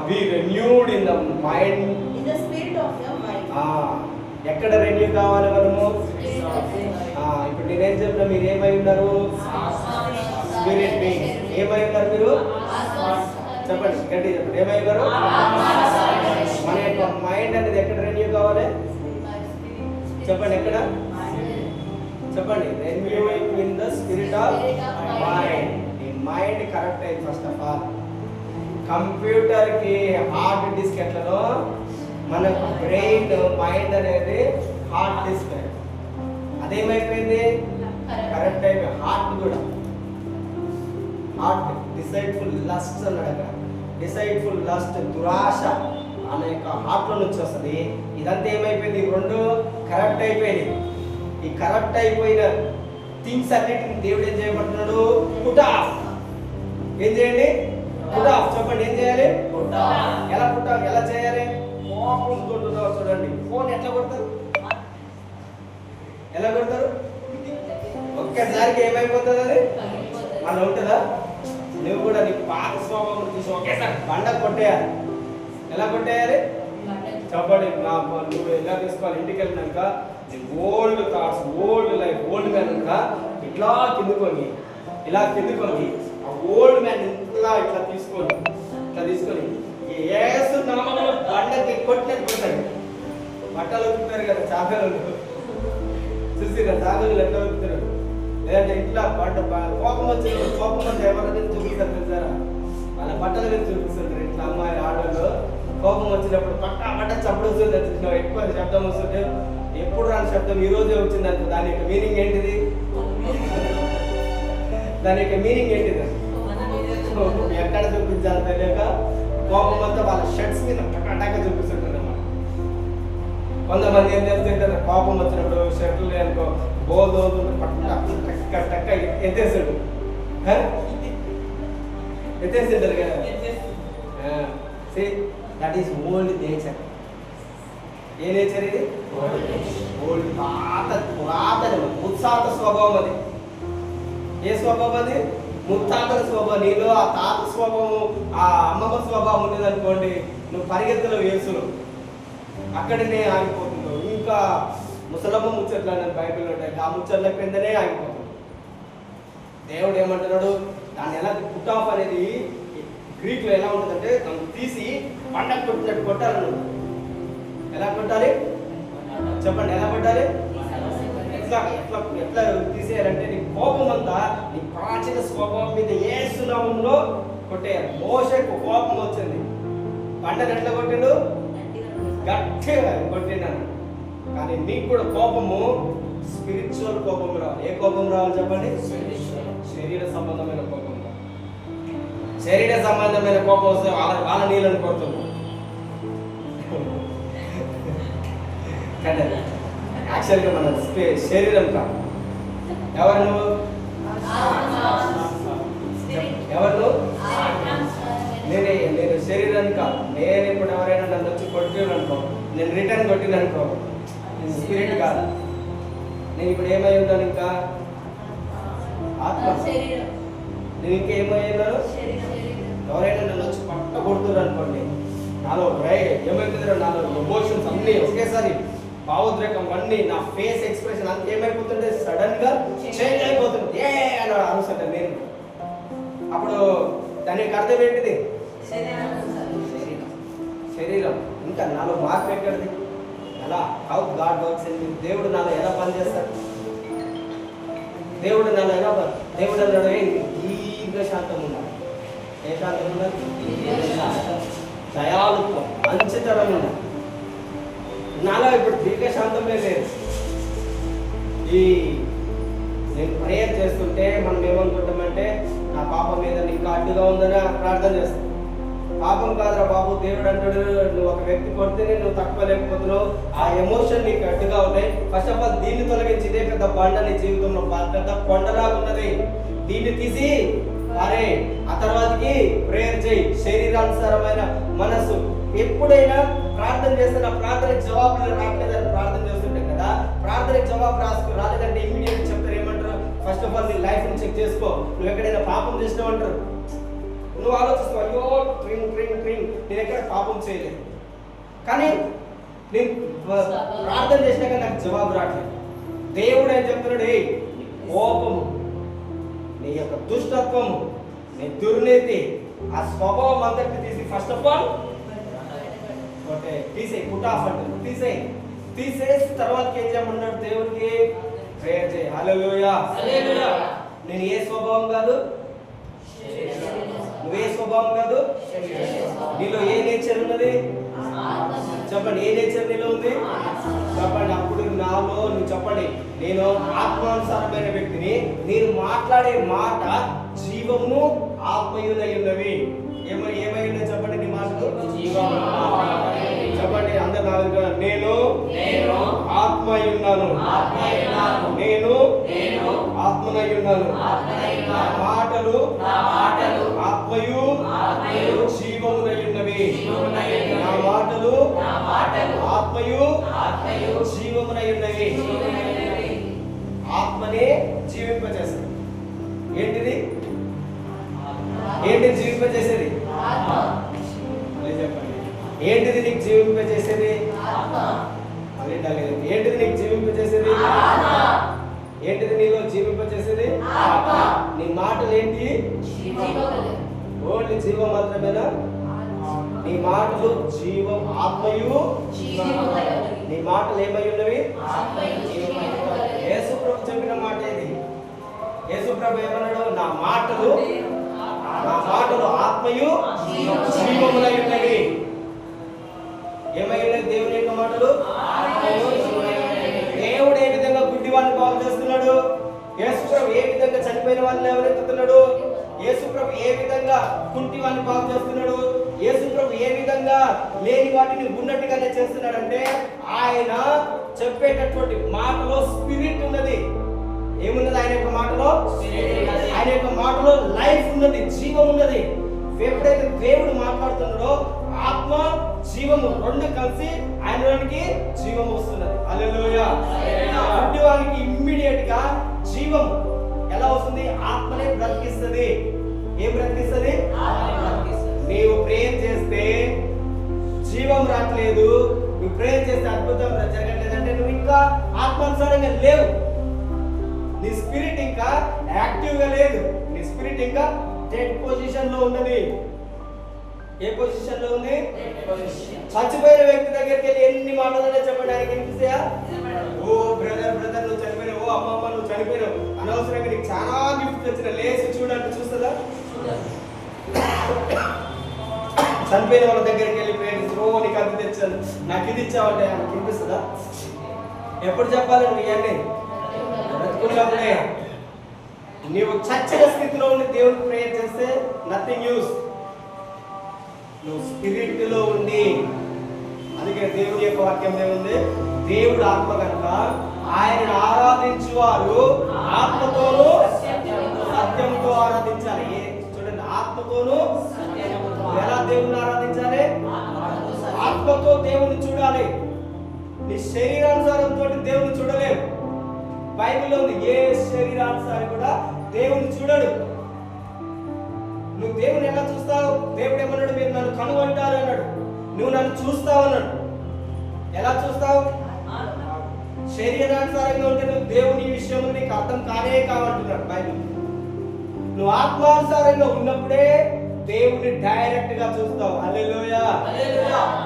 Be renewed in the mind. In the spirit of your mind. ఎక్కడ రెన్యూ కావాలి మనము? ఇప్పుడు నేనేం చెప్పినా మీరు ఏమై ఉన్నారు? Spirit being. ఏమై ఉన్నారు మీరు? చెప్పండి, గట్టి చెప్పండి, ఏమై ఉన్నారు? మన యొక్క మైండ్ అనేది ఎక్కడ రెన్యూ కావాలి? చెప్పండి, ఎక్కడ? చెప్పండి, renew in the spirit of mind. ఈ మైండ్ కరెక్ట్ అయింది. ఫస్ట్ ఆఫ్ ఆల్ కంప్యూటర్కి హార్డ్ డిస్క్ ఎట్లనో మనకు బ్రెయిన్, మైండ్ అనేది హార్డ్ డిస్క్, అదేమైపోయింది, కరెక్ట్ అయిపోయింది. హార్ట్ కూడా, హార్ట్ డిసైడ్ఫుల్ లస్ట్ అన్నాడు అక్కడ. డిసైడ్ఫుల్ లస్ట్, దురాశ అనే యొక్క హార్ట్లో నుంచి వస్తుంది. ఇదంతా ఏమైపోయింది, రెండు కరెక్ట్ అయిపోయింది. ఈ కరెక్ట్ అయిపోయిన థింగ్స్ అన్నిటిని దేవుడు ఏం చేయబడుతున్నాడు? Put off. ఏం చేయండి? Put off. చెప్పండి, ఏం చేయాలి? ఎలా పుట్ ఆఫ్, ఎలా చేయాలి? కోపంతో చూడండి, ఫోన్ ఎట్లా కొడతారు? ఎలా కొడతారు? ఒక్కసారికి ఏమైపోతుంది అది? మన ఉంటుందా? నువ్వు కూడా నీ పాత స్వభావం తీసి ఒకేసారి బండ కొట్టేయాలి. ఎలా కొట్టేయాలి? చెప్పండి, నువ్వు ఎలా తీసుకోవాలి? ఇంటికి వెళ్ళినాక old thoughts, old life, old man ఇంకా ఇట్లా కిందుకొని, ఇలా కిందుకొని, ఆ ఓల్డ్ మ్యాన్ ఇట్లా తీసుకొని యేసు నామములో బండకి కొట్టినట్టు కొట్టాడు. బట్టలు ఉతుకుతారు కదా చాకలు, చూసిరా చాకలు ఎట్లా ఉతుకుతారు? లేదంటే ఇట్లా కోపం వచ్చి ఎవరైనా చూపిస్తారు తెలుసారా? వాళ్ళ బట్టల మీద చూపిస్తుంటారు. ఇట్లా అమ్మాయి ఆడలో కోపం వచ్చినప్పుడు పట్ట చప్పుడు వస్తుంది, ఎక్కువ శబ్దం వస్తుంటే, ఎప్పుడు రాని శబ్దం ఈ రోజే వచ్చింది అనుకో, దాని యొక్క మీనింగ్ ఏంటిది? దాని యొక్క మీనింగ్ ఏంటిది? ఎక్కడ చూపించాలి తెలియక కోపం అంతా వాళ్ళ షర్ట్స్ మీద టక చూపిస్తుంటారు అన్నమాట. కొంతమంది ఏం చేస్తుంటారు, కోపం వచ్చినప్పుడు షర్ట్లు అనుకో బోల్ దోతుంటే టక్క ఎత్తేసాడు, ఎత్తేసింటారు కదా. That is old nature. A nature ఇది? ఓల్డ్, పురాతన ముత్తాత స్వభావం అది. ఏ స్వభావం అది? ముత్తాతల స్వభావం. నీలో ఆ తాత స్వభావం, ఆ అమ్మమ్మ స్వభావం ఉండేది అనుకోండి, నువ్వు పరిగెత్తులో వేసులు అక్కడనే ఆగిపోతున్నావు. ఇంకా ముసలమ్మ ముచ్చట్లు అన్నది బైబిల్లో ఉంటాయి, ఆ ముచ్చట్ల కిందనే ఆగిపోతుంది. దేవుడు ఏమంటున్నాడు, దాన్ని ఎలా పుట్ ఆఫ్ అనేది గ్రీక్లో ఎలా ఉంటుందంటే, దాన్ని తీసి పండగ కొట్టినట్టు కొట్టాలి. నువ్వు ఎలా కొట్టాలి? చెప్పండి, ఎలా కొట్టాలి? ఎట్లా ఎట్లా ఎట్లా తీసేయాలంటే నీ కోపం అంతా నీ ప్రాచీన స్వభావం మీద యేసు నామములో కొట్టేయాలి. మోషేకు కోపం వచ్చింది, బండను ఎట్లా కొట్టిండు? గట్టిగా కొట్టినాను. కానీ నీకు కూడా కోపము స్పిరిచువల్ కోపం రావాలి. ఏ కోపం రావాలి చెప్పండి? శరీర సంబంధమైన కోపం రావాలి. శరీర సంబంధమైన కోపం వస్తే వాళ్ళ నీళ్ళని కొడుతుంది. కానీ యాక్చువల్గా మన శరీరం కాదు. ఎవరు నువ్వు? ఎవరు? నేను శరీరాన్ని కాదు. నేను ఇప్పుడు ఎవరైనా నన్ను వచ్చి కొట్టిన అనుకో, నేను రిటర్న్ కొట్టిన అనుకో, నేను స్పిరిట్ కాదు. నేను ఇప్పుడు ఏమై ఉన్నాను? ఇంకా ఆత్మ. నేను ఇంకా ఏమై ఉన్నాను? ఎవరైనా నన్ను వచ్చి పట్ట కొడుతున్నారు అనుకోండి, నాలో ఏమైతుందో నాలో ఎమోషన్స్ అన్నీ ఒకేసారి, భావోద్రేకం అన్నీ, నా ఫేస్ ఎక్స్ప్రెషన్ అంత ఏమైపోతుంటే సడన్ గా చేంజ్ అయిపోతుంది. ఏ అని అనుకుంటా నేను. అప్పుడు దానికి అర్థం ఏంటిది? శరీరం. ఇంకా నాలో మార్పు ఎక్కడిది? ఎలా? How God works in me. దేవుడు నాలో ఎలా పనిచేస్తాడు? దేవుడు నాలో ఎలా దేవుడు అన్నాడు దీర్ఘ శాంతం ఉండాలి. ఏ శాంతం ఉండాలి? దయాళుత్వం, మంచితనం ఉండాలి. నాలో ఇప్పుడు దీర్ఘశాంతమే లేదు. ఈ నేను ప్రేయర్ చేస్తుంటే మనం ఏమనుకుంటామంటే, నా పాపం మీద నీకు అడ్డుగా ఉందని ప్రార్థన చేస్తాం. పాపం కాదురా బాబు, దేవుడు అంటాడు నువ్వు ఒక వ్యక్తి కొడితేనే నువ్వు తట్టుకోలేకపోతున్నావు, ఆ ఎమోషన్ నీకు అడ్డుగా ఉన్నాయి. ఫస్ట్ ఆఫ్ ఆల్ దీన్ని తొలగించి, ఇదే పెద్ద బండ నీ జీవితంలో పెద్ద కొండలాగా ఉన్నది, దీన్ని తీసి అరే ఆ తర్వాతకి ప్రేయర్ చేయి. శరీరానుసారమైన మనసు. ఎప్పుడైనా ప్రార్థన చేస్తున్న ప్రార్థనకి జవాబులు రాలేదని ప్రార్థన చేస్తుంటాం కదా, ప్రార్థనకి జవాబు రాలేదంటే ఇమ్మీడియట్ చెప్తారు. ఏమంటారు? ఫస్ట్ ఆఫ్ ఆల్ నీ లైఫ్ని చెక్ చేసుకో. నువ్వు ఎక్కడైనా పాపం చేసినావు అంటారు. నువ్వు ఆలోచిస్తావు, అయ్యో ట్రింగ్ నేను ఎక్కడ పాపం చేయలేదు. కానీ నేను ప్రార్థన చేసినాక నాకు జవాబు రావట్లేదు. దేవుడు ఏం చెప్తున్నాడు? ఏ కోపము, నీ యొక్క దుష్టత్వము, నీ దుర్నీతి, ఆ స్వభావం అంతటి తీసి ఫస్ట్ ఆఫ్ ఆల్ తీసేయి. పుట్ ఆఫ్ అంటే తీసేసి తర్వాత ఏం చేయమన్నాడు? దేవుడికి ప్రేయర్ చేయి. హల్లెలూయా. నేను ఏ స్వభావం కాదు, నువ్వే స్వభావం కాదు, నీలో ఏ నేచర్ ఉన్నది చెప్పండి. ఏ నేచర్ నీలో ఉంది చెప్పండి. అప్పుడు నాలో నువ్వు చెప్పండి, నేను ఆత్మానుసారమైన వ్యక్తిని. నేను మాట్లాడే మాట జీవమును ఆత్మయునై ఉన్నవి. ఏమై ఉన్నాయి చెప్పండి. నీ మాటలు చెప్పండి. అందరు నాలుగు. నేను ఆత్మయున్నాను, నేను ఆత్మనై ఉన్నాను. నా మాటలు ఆత్మయు జీవమునై ఉన్నవి. నా మాటలు ఆత్మయు జీవమునై ఉన్నవి. ఆత్మనే జీవింపజేస్తుంది. ఏంటిది? జీవింపజేసేది? చెప్పండి. ఏంటిది నీకు జీవింపజేసేది? ఏంటిది నీకు జీవింపజేసేది? ఏంటిది నీలో జీవింపజేసేది? నీ మాటలు ఏంటి? ఓన్లీ జీవం మాత్రమేనా? నీ మాటలు జీవం, ఆత్మయు. నీ మాటలు ఏమై ఉన్నవి? యేసు ప్రభు చెప్పిన మాట ఏది? యేసు ప్రభు ఏమన్నాడు? నా మాటలు ఆత్మయు జీవములై ఉన్నవి. ఏమై ఉన్నది? దేవుని యొక్క మాటలు. దేవుడు ఏ విధంగా గుడ్డి వాళ్ళని బాగు చేస్తున్నాడు? యేసు ప్రభు ఏ విధంగా చనిపోయిన వాళ్ళని ఎవరెత్తుతున్నాడు? యేసు ప్రభు ఏ విధంగా కుంటి వాళ్ళని బాగు చేస్తున్నాడు? యేసు ప్రభు ఏ విధంగా లేని వాటిని ఉన్నట్టుగానే చేస్తున్నాడంటే, ఆయన చెప్పేటటువంటి మాటలో స్పిరిట్ ఉన్నది. ఏమున్నది ఆయన యొక్క మాటలో? ఆయన యొక్క మాటలో లైఫ్ ఉన్నది, జీవం ఉన్నది. ఎప్పుడైతే దేవుడు మాట్లాడుతున్నాడో ఆత్మ జీవము రెండు కలిసి ఆయనలోనికి జీవం వస్తున్నది. హల్లెలూయా. గుడ్డి వానికి ఇమ్మీడియట్ గా జీవం ఎలా వస్తుంది? ఆత్మనే బ్రతికిస్తుంది. ఏం బ్రతికిస్తుంది? నీవు ప్రేయర్ చేస్తే జీవం రావట్లేదు, నువ్వు ప్రేయర్ చేస్తే అద్భుతం జరగట్లేదంటే నువ్వు ఇంకా ఆత్మానుసారంగా లేవు. నీ స్పిరిట్ ఇంకా యాక్టివ్ గా లేదు. నీ స్పిరిట్ ఇంకా డెడ్ పొజిషన్ లో ఉన్నది. ఏ పొజిషన్ లో ఉంది? చచ్చిపోయిన వ్యక్తి దగ్గరికి వెళ్ళి ఎన్ని మాటలనే చెప్పడానికి వినిపిస్తాయా? ఓ బ్రదర్ నువ్వు చనిపోయిన, ఓ అమ్మమ్మ నువ్వు చనిపోయినావు, అనవసరంగా నీకు చాలా గిఫ్ట్ తెచ్చిన, లేచి చూడండి, చూస్తుందా? చనిపోయిన వాళ్ళ దగ్గరికి వెళ్ళి ప్రేమిస్తూ నీకు అంత తెచ్చాను, నాకు ఇది ఇచ్చావంటే నాకు వినిపిస్తుందా? ఎప్పుడు చెప్పాలి నువ్వు ఇవన్నీ? బ్రతుకున్నప్పుడే. నీవు చచ్చిన స్థితిలో ఉండి దేవుడికి ప్రేయర్ చేస్తే నథింగ్ యూస్. నువ్వు స్పిరిట్ లో ఉండి, అందుకే దేవుడి యొక్క వాక్యం ఏముంది? దేవుడు ఆత్మ కనుక ఆయన ఆరాధించువారు ఆత్మతోనూ సత్యంతో ఆరాధించాలి. చూడండి, ఆత్మతోనూ. ఎలా దేవుని ఆరాధించాలి? ఆత్మతో దేవుని చూడాలి. నీ శరీరానుసారంతో దేవుని చూడలేవు. బైబిల్లో ఉంది, ఏ శరీరానుసారి కూడా దేవుని చూడడు. నువ్వు దేవుని ఎలా చూస్తావు? దేవుడు ఏమన్నాడు? మీరు నన్ను కనుగొంటారు అన్నాడు. నువ్వు నన్ను చూస్తావు అన్నాడు. ఎలా చూస్తావు? శరీరానుసారంగా ఉంటే నువ్వు దేవుని విషయంలో నీకు అర్థం కావంటున్నాడు బైబిల్. నువ్వు ఆత్మానుసారంగా ఉన్నప్పుడే దేవుని డైరెక్ట్ గా చూస్తావు. హల్లెలూయా.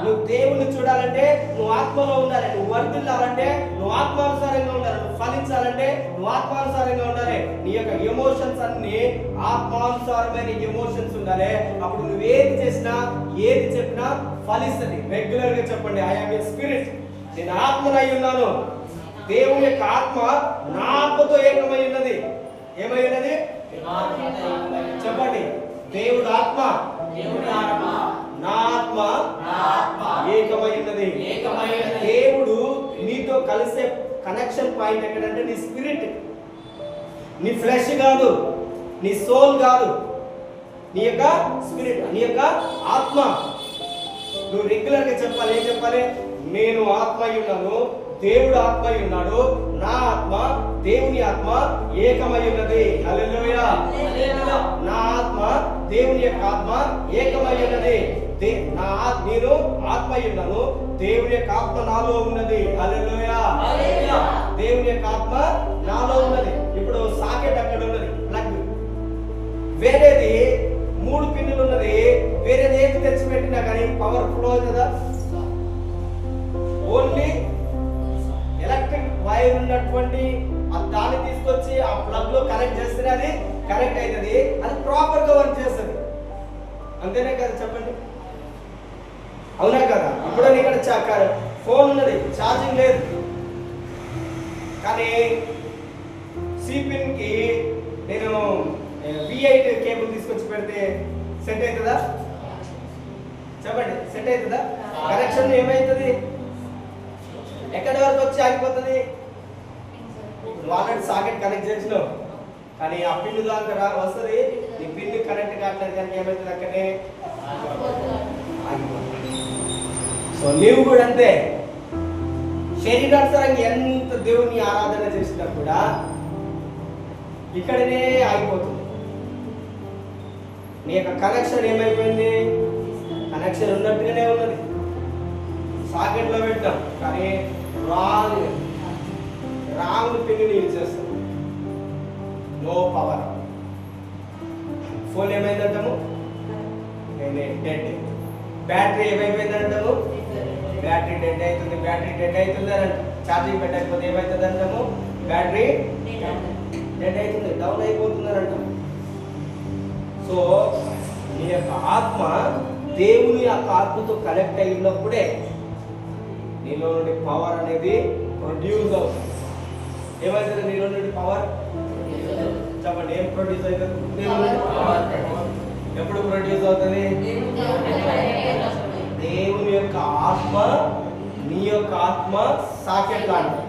నువ్వు దేవుని చూడాలంటే నువ్వు ఆత్మలో ఉండాలి. నువ్వు వర్ధిల్లాలంటే నువ్వు ఆత్మానుసారంగా ఉండాలి. నువ్వు ఫలించాలంటే నువ్వు ఆత్మానుసారంగా ఉండాలి. నీ యొక్క ఎమోషన్స్ అన్ని ఆత్మానుసారమైన ఎమోషన్స్ ఉండాలి. అప్పుడు నువ్వు ఏది చేసినా ఏది చెప్పినా ఫలిస్తుంది. రెగ్యులర్ గా చెప్పండి, ఐ యామ్ ఏ స్పిరిట్. నేను ఆత్మనై ఉన్నాను. దేవుని యొక్క ఆత్మ నా ఆత్మతో ఏకమై ఉన్నది. ఏమై ఉన్నది? చెప్పండి. దేవుడు ఆత్మ, నా ఆత్మ ఏకమై ఉన్నది. దేవుడు నీతో కలిసే కనెక్షన్ పాయింట్ ఎక్కడంటే నీ స్పిరిట్. నీ ఫ్లెష్ కాదు, నీ సోల్ కాదు, నీ యొక్క స్పిరిట్, నీ యొక్క ఆత్మ. నువ్వు రెగ్యులర్ గా చెప్పాలి. ఏం చెప్పాలి? నేను ఆత్మ ఉన్నాను, దేవుడు ఆత్మ ఉన్నాడు, నా ఆత్మ దేవుని ఆత్మ ఏకమై ఉన్నది. హల్లెలూయా. నా ఆత్మ దేవుని యొక్క ఆత్మ ఏకమై ఉన్నది. నేను ఆత్మ ఉన్నాను, దేవుని యొక్క ఆత్మ నాలో ఉన్నది. హల్లెలూయా. దేవుని యొక్క ఆత్మ నాలో ఉన్నది. ఇప్పుడు సాకెట్ అక్కడ ఉన్నది, ప్లగ్. వేరేది 3 పిన్నులు ఉన్నది. వేరేది ఏది తెచ్చిపెట్టినా కానీ పవర్ ఫ్లో కదా. ఓన్లీ ఎలక్ట్రిక్ వైర్ ఉన్నటువంటి దాన్ని తీసుకొచ్చి ఆ ప్లగ్ లో కనెక్ట్ చేస్తే అది కనెక్ట్ అవుతుంది. అది ప్రాపర్ గా వర్క్ చేస్తుంది. అంతేనే కదా? చెప్పండి, అవునా కదా? ఇప్పుడు ఇక్కడ ఫోన్ ఉన్నది, ఛార్జింగ్ లేదు, కానీ సిపిన్ కి నేను V8 కేబుల్ తీసుకొచ్చి పెడితే సెట్ అవుతుందా? చెప్పండి, సెట్ అవుతుందా? కనెక్షన్ ఏమవుతుంది? ఎక్కడి వరకు వచ్చి ఆగిపోతుంది? ఆల్రెడీ సాకెట్ కనెక్ట్ చేసినావు, కానీ ఆ పిన్ దాకా వస్తుంది. నీ పిన్ కనెక్ట్ కావట్లేదు, కానీ ఏమవుతుంది? అక్కడే ఆగిపోతుంది. సో నీవు కూడా అంతే. శరీరానుసారంగా ఎంత దేవుని ఆరాధన చేసినా కూడా ఇక్కడనే ఆగిపోతుంది. నీ యొక్క కనెక్షన్ ఏమైపోయింది? కనెక్షన్ ఉన్నట్టుగానే ఉన్నది, సాకెట్లో పెట్టాం, కానీ రాంగ్ పిన్ యూజ్ చేస్తాం. No power. ఫోన్ ఏమైందంటాము? డెడ్. బ్యాటరీ ఏమైపోయిందంటాము? బ్యాటరీ డెడ్ అవుతుంది. బ్యాటరీ డెడ్ అవుతుంది అని ఛార్జింగ్ పెట్టకపోతే ఏమవుతుంది అంటాము? బ్యాటరీ డెడ్ అవుతుంది, డౌన్ అయిపోతుంది అని అంటాము. సో నీ యొక్క ఆత్మ దేవుని యొక్క ఆత్మతో కనెక్ట్ అయినప్పుడే నీలో నుండి పవర్ అనేది ప్రొడ్యూస్ అవుతుంది. ఏమవుతుంది నీలో నుండి పవర్? చెప్పండి, ఏం ప్రొడ్యూస్ అవుతుంది? ఎప్పుడు ప్రొడ్యూస్ అవుతుంది? దేవుని యొక్క ఆత్మ, నీ యొక్క ఆత్మ సాకెట్ లాంటిది.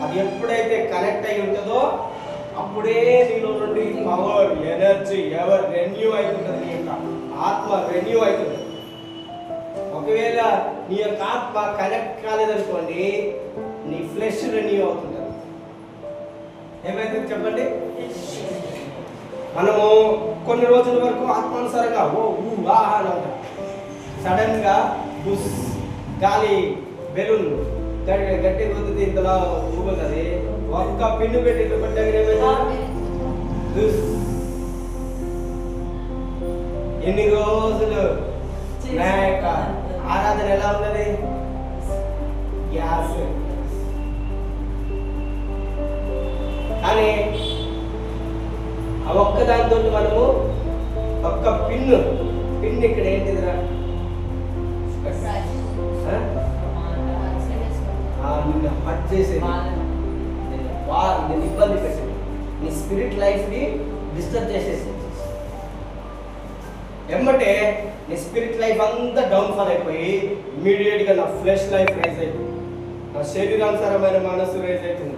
అది ఎప్పుడైతే కనెక్ట్ అయి ఉంటుందో అప్పుడే నీలో నుండి పవర్, ఎనర్జీ ఎవరు రెన్యూ అవుతుంది. నీ యొక్క ఆత్మ రెన్యూ అవుతుంది. ఒకవేళ నీ యొక్క ఆత్మ కనెక్ట్ కాలేదనుకోండి, నీ ఫ్లెష్ రెన్యూ అవుతుంది. ఏమైతుంది చెప్పండి? మనము కొన్ని రోజుల వరకు ఆత్మానుసారంగా అని ఉంటాం. సడన్ గా గాలి బెలూన్ గట్టి కొద్ది ఇంతలా ఊగుతుంది. ఒక్క పిన్ను పెట్టి ఎన్ని రోజులు ఆరాధన ఎలా ఉన్నది? గ్యాస్ కానీ ఆ ఒక్కదానితో మనము ఒక్క పిన్ ఇక్కడ ఏంటిదిరా? నిన్ను హట్ చేసేది, నేను ఇబ్బంది పెట్టేది, నీ స్పిరిట్ లైఫ్ని డిస్టర్బ్ చేసేసి ఎమ్మటే నీ స్పిరిట్ లైఫ్ అంతా డౌన్ఫాల్ అయిపోయి ఇమీడియట్గా నా ఫ్లెష్ లైఫ్ రైజ్ అయిపోయింది, నా శరీరానుసారమైన మనసు రైజ్ అవుతుంది.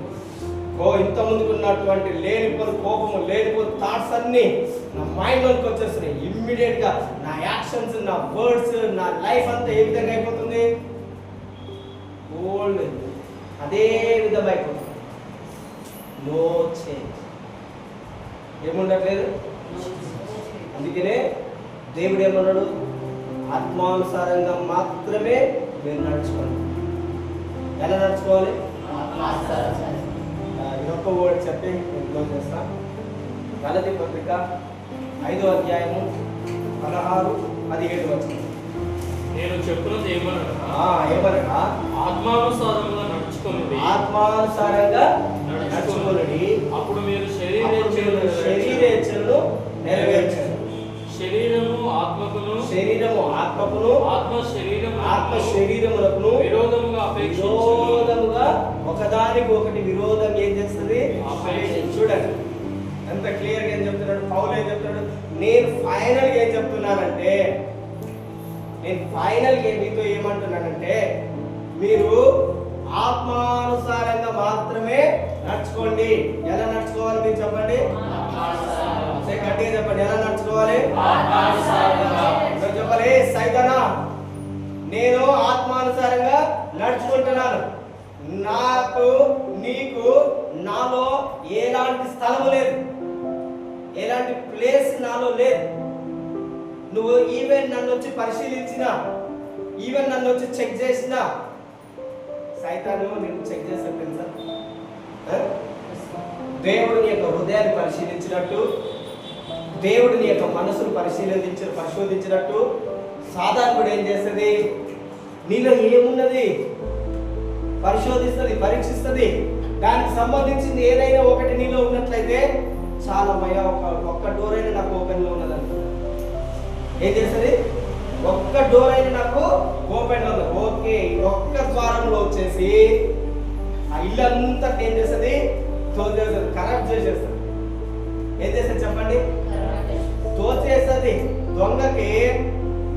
ఇంత ముందుకు ఉన్నటువంటి లేనిపోని కోపము, లేనిపోని థాట్స్ అన్నీ నా మైండ్లోకి వచ్చేస్తున్నాయి. ఇమ్మీడియట్గా నా యాక్షన్స్, నా వర్డ్స్, నా లైఫ్ అంతా ఏ విధంగా అయిపోతుంది? ఓల్డ్ అదే విధంగా అయిపోతుంది. నో చేంజ్, ఏముండట్లేదు. అందుకనే దేవుడు ఏమన్నాడు? ఆత్మానుసారంగా మాత్రమే మీరు నడుచుకోండి. ఎలా నడుచుకోవాలి? ఇదొక్క వర్డ్ చెప్పి నేను క్లోజ్ చేస్తా. గలతీ పత్రిక 5వ అధ్యాయము 16-17 వచనం. నేను చెప్పున్నది ఏమనగా ఆత్మానుసారంగా నడుచుకోండి, అప్పుడు మీరు శరీరేచ్ఛలను నెరవేర్చండి. శరీరము ఆత్మకును, ఆత్మ శరీరములకు విరోధముగా ఒకదానికి ఒకటి విరోధం ఏం చేస్తుంది? చూడండి ఎంత క్లియర్గా ఏం చెప్తున్నాడు పౌలు. ఏం చెప్తున్నాడు? నేను ఫైనల్గా ఏం చెప్తున్నానంటే, మీతో ఏమంటున్నానంటే, మీరు ఆత్మానుసారంగా మాత్రమే నడుచుకోండి. ఎలా నడుచుకోవాలి మీరు చెప్పండి? గట్టిగా చెప్పండి, ఎలా నడుచుకోవాలి? చెప్పాలి, సైతానా నేను ఆత్మానుసారంగా నడుచుకుంటున్నాను, నీకు నాలో ఎలాంటి స్థలము లేదు, ఎలాంటి ప్లేస్ నాలో లేదు. నువ్వు ఈవెన్ నన్ను వచ్చి పరిశీలించినా, ఈవెన్ నన్ను వచ్చి చెక్ చేసినా, సైతాను నేను చెక్ చేస్తాను తెలుసా? దేవుడిని యొక్క హృదయాన్ని పరిశీలించినట్టు, దేవుడిని యొక్క మనసును పరిశోధించినట్టు సాధారణుడు ఏం చేస్తుంది? నీలో ఏమున్నది పరిశోధిస్తుంది, పరీక్షిస్తుంది. దానికి సంబంధించింది ఏదైనా ఒకటి నీలో ఉన్నట్లయితే చాలా ఒక్క డోర్ అయినా నాకు ఓపెన్లో ఉన్నదండి. ఏం చేస్తుంది? ఒక్క డోర్ అయినా నాకు ఓపెన్ ఉంది. ఓకే, ఒక్క ద్వారంలో వచ్చేసి ఆ ఇల్లంతా ఏం చేస్తుంది? తోచేస్తుంది, కరెక్ట్ చేసేస్తుంది. ఏం చేస్తుంది చెప్పండి? తోచేస్తుంది. దొంగకి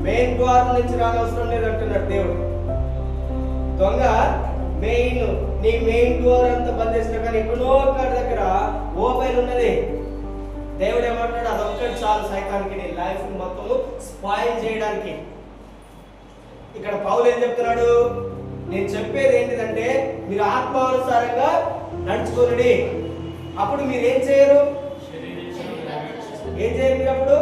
మెయిన్ ద్వారం నుంచి రానవసరం లేదు అంటున్నాడు దేవుడు. దొంగ నీ మెయిన్ డోర్ అంతా బంద్ చేసినా కానీ ఎక్కడో ఒక్కడి దగ్గర ఓపెన్ ఉన్నది. దేవుడు ఏమంటాడు? అదొక్కటి చాలు సైతానికి నీ లైఫ్ మొత్తం స్పాయిల్ చేయడానికి. ఇక్కడ పౌలు ఏం చెప్తున్నాడు? నేను చెప్పేది ఏంటిదంటే, మీరు ఆత్మానుసారంగా నడుచుకోండి. అప్పుడు మీరు ఏం చేయరు? మీరు అప్పుడు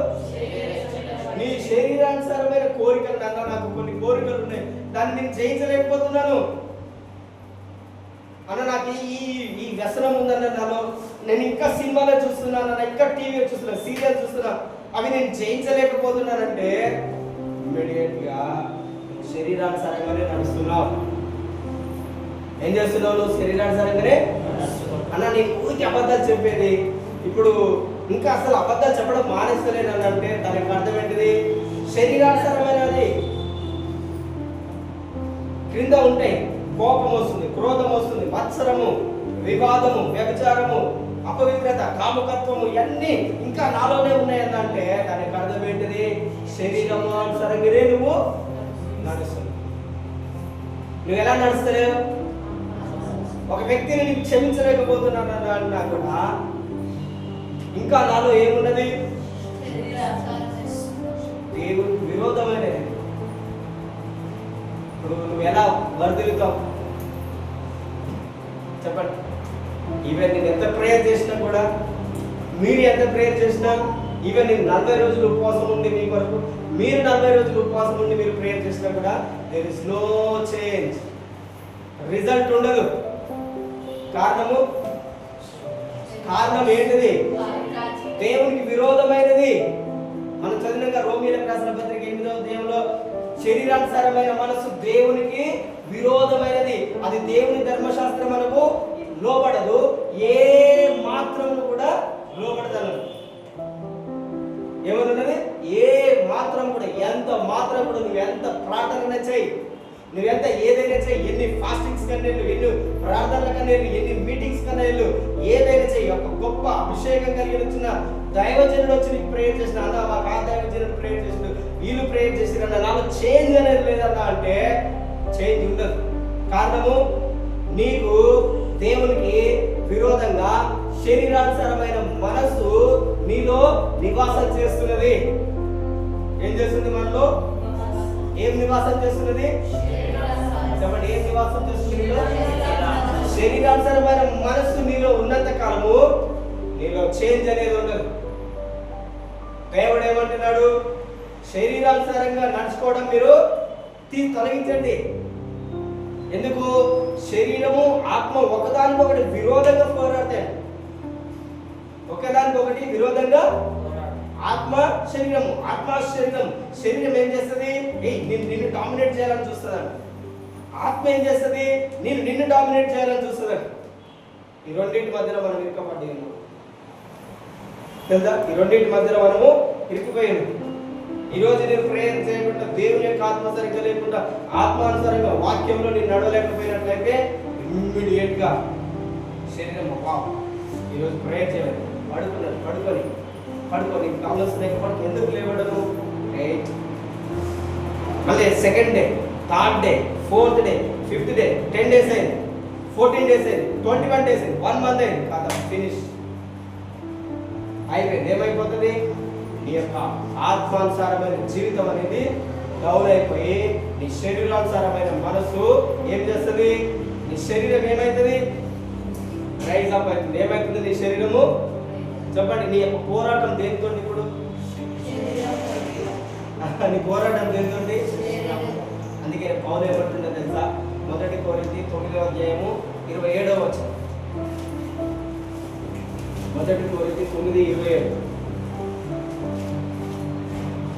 నీ శరీరానుసారమైన కోరికలు, నాకు కొన్ని కోరికలు ఉన్నాయి, దాన్ని నేను జయించలేకపోతున్నాను అన్న, నాకు ఈ వ్యసనం ఉందన్న, నేను ఇంకా సినిమాలో చూస్తున్నాను, ఇంకా టీవీలో చూస్తున్నాను, సీరియల్ చూస్తున్నా, అవి నేను జయించలేకపోతున్నానంటే ఇమ్మీడియట్గా శరీరానుసారంగానే నడుస్తున్నావు. ఏం చేస్తున్నావు? నువ్వు శరీరానుసారంగానే అన్న. నీ ఊరికి అబద్ధాలు చెప్పేది ఇప్పుడు ఇంకా అసలు అబద్ధాలు చెప్పడం మానేస్తలేను అంటే దానికి అర్థం ఏంటిది? శరీరానుసారమైనది. క్రింద ఉంటాయి, కోపం వస్తుంది, క్రోధం వస్తుంది, మత్సరము, వివాదము, వ్యభిచారము, అపవిత్రత, కాముకత్వము, ఇవన్నీ ఇంకా నాలోనే ఉన్నాయన్నంటే దానికి అర్థం ఏంటిది? శరీరము అనుసారంగానే నువ్వు నడుస్తున్నావు. నువ్వు ఎలా నడుస్తలేవు? ఒక వ్యక్తిని నీకు క్షమించలేకపోతున్నాను అన్నా కూడా ఇంకా నాలో ఏమున్నది? దేవుడికి విరోధమైనది. ఇప్పుడు నువ్వు ఎలా వర్ధిల్లుతావు చెప్పండి? ఈవెన్ నేను ఎంత ప్రేయర్ చేసినా కూడా, మీరు ఎంత ప్రేయర్ చేసినా, ఈవెన్ నేను 40 రోజులు ఉపవాసం ఉండి మీ కొరకు, మీరు 40 రోజులు ఉపవాసం ఉండి మీరు ప్రేయర్ చేసినా కూడా there is no change, result ఉండదు. కారణం ఏంటిది? దేవునికి విరోధమైనది. మనం చదివినగా రోమీయులకు రాసిన పత్రిక 8వ అధ్యాయంలో శరీరానుసారమైన మనసు దేవునికి విరోధమైనది. అది దేవుని ధర్మశాస్త్రం మనకు లోబడదు. ఏ మాత్రము కూడా లోబడతాను. ఏమన్నది? ఏ మాత్రం కూడా, ఎంత మాత్రం కూడా నువ్వు ఎంత ప్రార్థన చేయి, నువ్వెంత ఏదైనా చేయి, ఎన్ని ఫాస్టింగ్స్ కన్నా వెళ్ళు, ఎన్ని ప్రార్థనల కన్నా వెళ్ళు, ఎన్ని మీటింగ్స్ కన్నా వెళ్ళు, ఏదైనా చెయ్యి. ఒక గొప్ప అభిషేకం కలిగి వచ్చిన దైవజనుడు వచ్చి నీకు ప్రేయర్ చేసిన అన్న, మాకు ఆ దైవజనుడు ప్రేయర్ చేసిన, వీళ్ళు ప్రేయర్ చేసిన, నాకు చేంజ్ అనేది లేదన్నా అంటే చేంజ్ ఉండదు. కారణము నీకు దేవునికి విరోధంగా శరీరానుసారమైన మనసు నీలో నివాసం చేస్తున్నది. ఏం చేస్తుంది? మనలో ఏం నివాసం చేస్తున్నది? చెప్పండి, ఏం నివాసం చేస్తుంది? శరీరానుసారమైన మనస్సు నీలో ఉన్నంత కాలము నీలో చేంజ్ అనేది ఉండదు. దేవుడు ఏమంటున్నాడు? శరీరానుసారంగా నడుచుకోవడం మీరు తొలగించండి. ఎందుకు? శరీరము ఆత్మ ఒకదానికొకటి విరోధంగా పోరాడతాయి. ఒకదానికొకటి విరోధంగా ఆత్మ శరీరము, ఆత్మ శరీరం. శరీరం ఏం చేస్తుంది? నిన్ను డామినేట్ చేయాలని చూస్తుందండి. ఆత్మ ఏం చేస్తుంది? నిన్ను డామినేట్ చేయాలని చూస్తుందండి. ఈ రెండింటి మధ్యలో మనం ఇరుக்கப்பడి ఉన్నాం తెలుసా? ఈ రెండింటి మధ్యలో మనము ఇరుక్కుపోయి ఉన్నాం. ఈరోజు నేను ప్రేయర్ చేయకుండా, దేవుని యొక్క ఆత్మ సరిగ్గా లేకుండా, ఆత్మానుసారంగా వాక్యంలో నేను నడవలేకపోయినట్లయితే ఇమ్మీడియట్ గా శరీరం ఈరోజు ప్రేయర్ చేయాలి. పడుకొని కావాల్సిన ఎందుకు లేవడము? మళ్ళీ second day, third day, fourth day, fifth day, 10 days అయింది, 14 days అయింది, 21 days అయింది, 1 month అయింది, కదా ఫినిష్ అయిపోయింది. ఏమైపోతుంది? నీ యొక్క ఆత్మానుసారమైన జీవితం అనేది డౌన్ అయిపోయి నీ శరీరానుసారమైన మనసు ఏం చేస్తుంది? నీ శరీరం ఏమవుతుంది? రైజ్ అప్ అవుతుంది. ఏమవుతుంది నీ శరీరము? చెప్పండి, నీ యొక్క పోరాటం దేనితో? ఇప్పుడు నీ పోరాటం దేనితో? అందుకే పౌలు ఏమంటుందో తెలుసా? 1 కొరింథీ 9వ అధ్యాయము 27వ వచనం. 1 కొరింథీ 9:27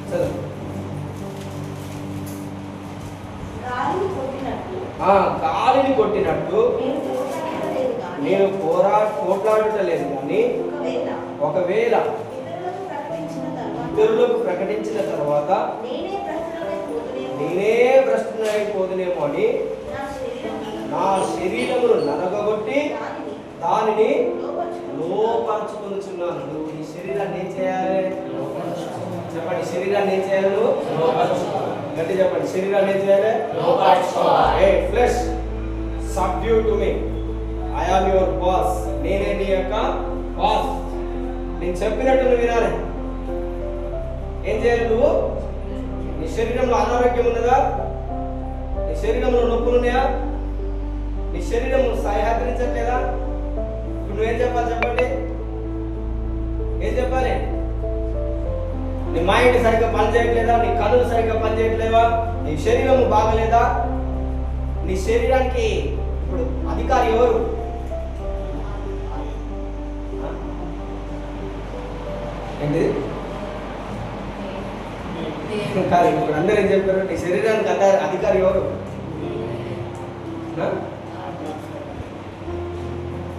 చదువు. గాలిని కొట్టినట్టు నేను పోట్లాడటలేదు కానీ ఒకవేళ ఇతరులకు ప్రకటించిన తర్వాత నేనే భ్రష్టునైపోదునేమో అని నా శరీరమును నలగొట్టి దానిని లోపరుచుకొనుచున్నాను. నువ్వు నీ శరీరాన్ని ఏం చేయాలి? చెప్పండి, శరీరాన్ని ఏం చేయాలి? గట్టి చెప్పండి, శరీరాన్ని ఏం చేయాలి? Flesh subdue to me, I am your boss. నేనే నీ యొక్క బాస్. నేను చెప్పినట్టు నువ్వు వినాలి. ఏం చేయాలి? నువ్వు నీ శరీరంలో అనారోగ్యం ఉన్నదా? నీ శరీరంలో నొప్పులు ఉన్నాయా? నీ శరీరం సహకరించట్లేదా? ఇప్పుడు నువ్వేం చెప్పాలి? చెప్పండి, ఏం చెప్పాలి? నీ మైండ్ సరిగ్గా పనిచేయట్లేదా? నీ కళ్ళు సరిగ్గా పనిచేయట్లేవా? నీ శరీరం బాగలేదా? నీ శరీరానికి ఇప్పుడు అధికారి ఎవరు? ఏంటి కాదు, ఇప్పుడు అందరూ ఏం చెప్పారు? నీ శరీరానికి అధికారి ఎవరు?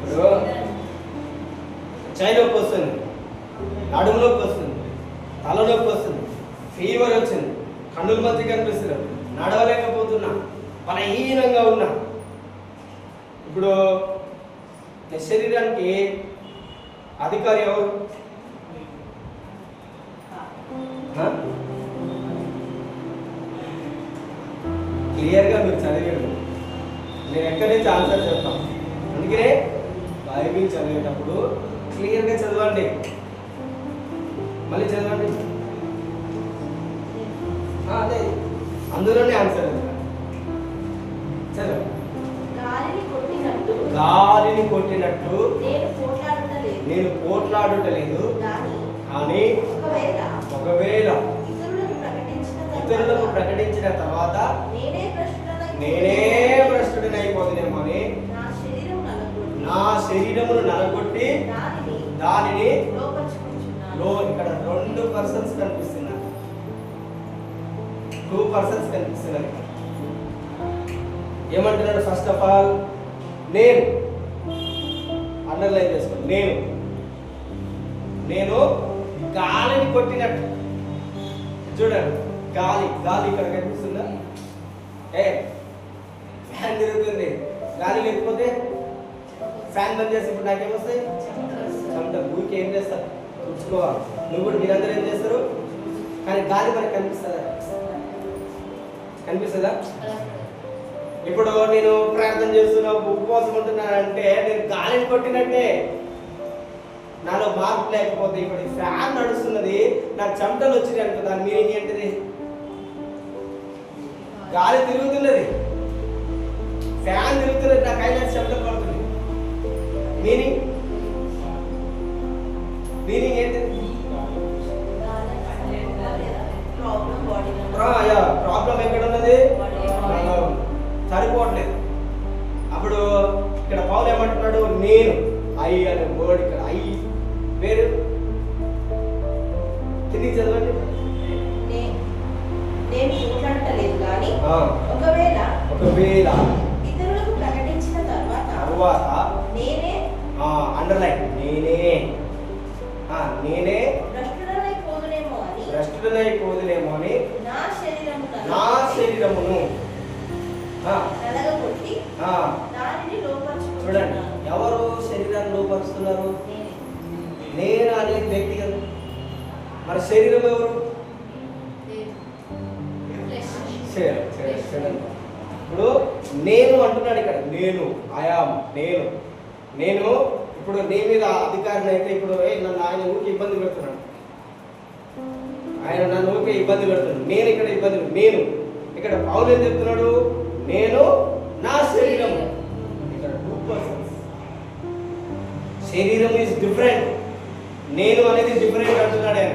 ఇప్పుడు చైనొప్పి వస్తుంది, నడుము నొప్పి వస్తుంది, తలనొప్పి వస్తుంది, ఫీవర్ వచ్చింది, కన్నుల మధ్య కనిపిస్తున్నారు, నడవలేకపోతున్నా, బలహీనంగా ఉన్నా. ఇప్పుడు నీ శరీరానికి అధికారి ఎవరు? క్లియర్గా మీరు చదివేయండి. నేను ఎక్కడి నుంచి ఆన్సర్ చెప్తాను. అందుకనే బైబిల్ చదివేటప్పుడు క్లియర్గా చదవండి. మళ్ళీ చదవండి. అదే అందులోనే ఆన్సర్ చదవండి. గాలిని కొట్టినట్టు నేను పోట్లాడుటలేదు కానీ ఒకవేళ ఇతరులకు ప్రకటించిన తర్వాత నేనే భ్రష్టుడినైపోతున్నామో అని నా శరీరమును నలగొట్టి దానిని ఇక్కడ 2 persons కనిపిస్తున్నారు, 2 persons కనిపిస్తున్నారు. ఏమంటున్నాడు? ఫస్ట్ ఆఫ్ ఆల్ నేను అండర్లైన్ చేసుకోండి. నేను నేను గాలిని కొట్టినట్టు. చూడండి, గాలి గాలి ఇక్కడ కనిపిస్తుందా? ఫ్యాన్ తిరుగుతుంది, గాలి లేకపోతే ఫ్యాన్ బంద్ చేసి ఇప్పుడు నాకేమొస్తాయి? చెమట. ఊరికి ఏం చేస్తారు? తుడుచుకోవాలి. నువ్వు కూడా మీరందరూ ఏం చేస్తారు? కానీ గాలి మనకి కనిపిస్తుందా? కనిపిస్తుందా? ఇప్పుడు నేను ప్రార్థన చేస్తున్నా, ఉపవాసం ఉంటున్నానంటే నేను గాలిని కొట్టినట్టే. నాలో మార్పు లేకపోతే ఇప్పుడు ఫ్యాన్ నడుస్తున్నది, నాకు చెమటలు వచ్చినాయి అనుకో, దాని మీనింగ్ ఏంటిది? గాలి తిరుగుతున్నది, ఫ్యాన్ తిరుగుతున్నది, నాకు అయినా చెమటలు పడుతుంది. మీనింగ్ మీనింగ్ ఏంటిది? ప్రాబ్లం ఎక్కడ ఉన్నది? సరిపోవట్లేదు. అప్పుడు ఇక్కడ పౌలు ఏమంటున్నాడు? నేను ఐ అనే వర్డ్, ఇక్కడ ఐ పేరు కిందికి చదవండి. నేను చూడట్లేదు కానీ ఒకవేళ ఇతరులకు ప్రకటించిన తర్వాత నేనే అండర్లైన్ నేనే భ్రష్టుడనైపోదునేమో అని నా శరీరమును చూడండి. ఎవరు శరీరాన్ని లోపరుస్తున్నారు? నేను అనేది వ్యక్తిగత. మరి శరీరం ఎవరు? ఇప్పుడు నేను అంటున్నాడు ఇక్కడ, నేను ఆయాం, నేను ఇప్పుడు నీ మీద అధికారిని అయితే ఇప్పుడు నన్ను ఆయన ఊరికి ఇబ్బంది పెడుతున్నాడు, ఆయన నన్ను ఊరికి ఇబ్బంది పెడుతున్నాడు, నేను ఇక్కడ ఇబ్బంది. నేను ఇక్కడ పౌలు ఏం చెప్తున్నాడు? నేను నా శరీరము. ఇక్కడ 2 persons. శరీరం ఈజ్ డిఫరెంట్, నేను అనేది డిఫరెంట్ అంటున్నాడు ఆయన.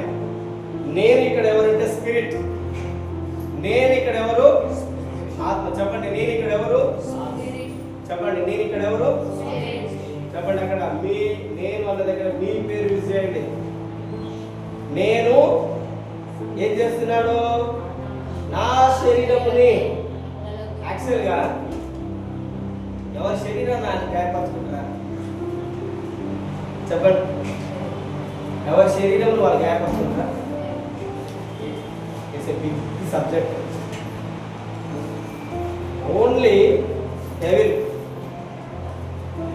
నేను ఇక్కడ ఎవరంటే స్పిరిట్, నేను ఇక్కడ ఎవరు? ఆత్మ. చెప్పండి, నేను ఇక్కడ ఎవరు? చెప్పండి, నేను ఇక్కడ ఎవరు? చెప్పండి. అక్కడ మీ నేను అన్న దగ్గర మీ పేరు యూజ్ చేయండి. నేను ఏం చేస్తున్నాడు? నా శరీరముని. యాక్చువల్గా ఎవరి శరీరాన్ని ఆయన గాయపరుచుకుంటారా? చెప్పండి, ఎవరి శరీరం వాళ్ళు గాయపరుచుకుంటారా? It's a big subject. Only devil,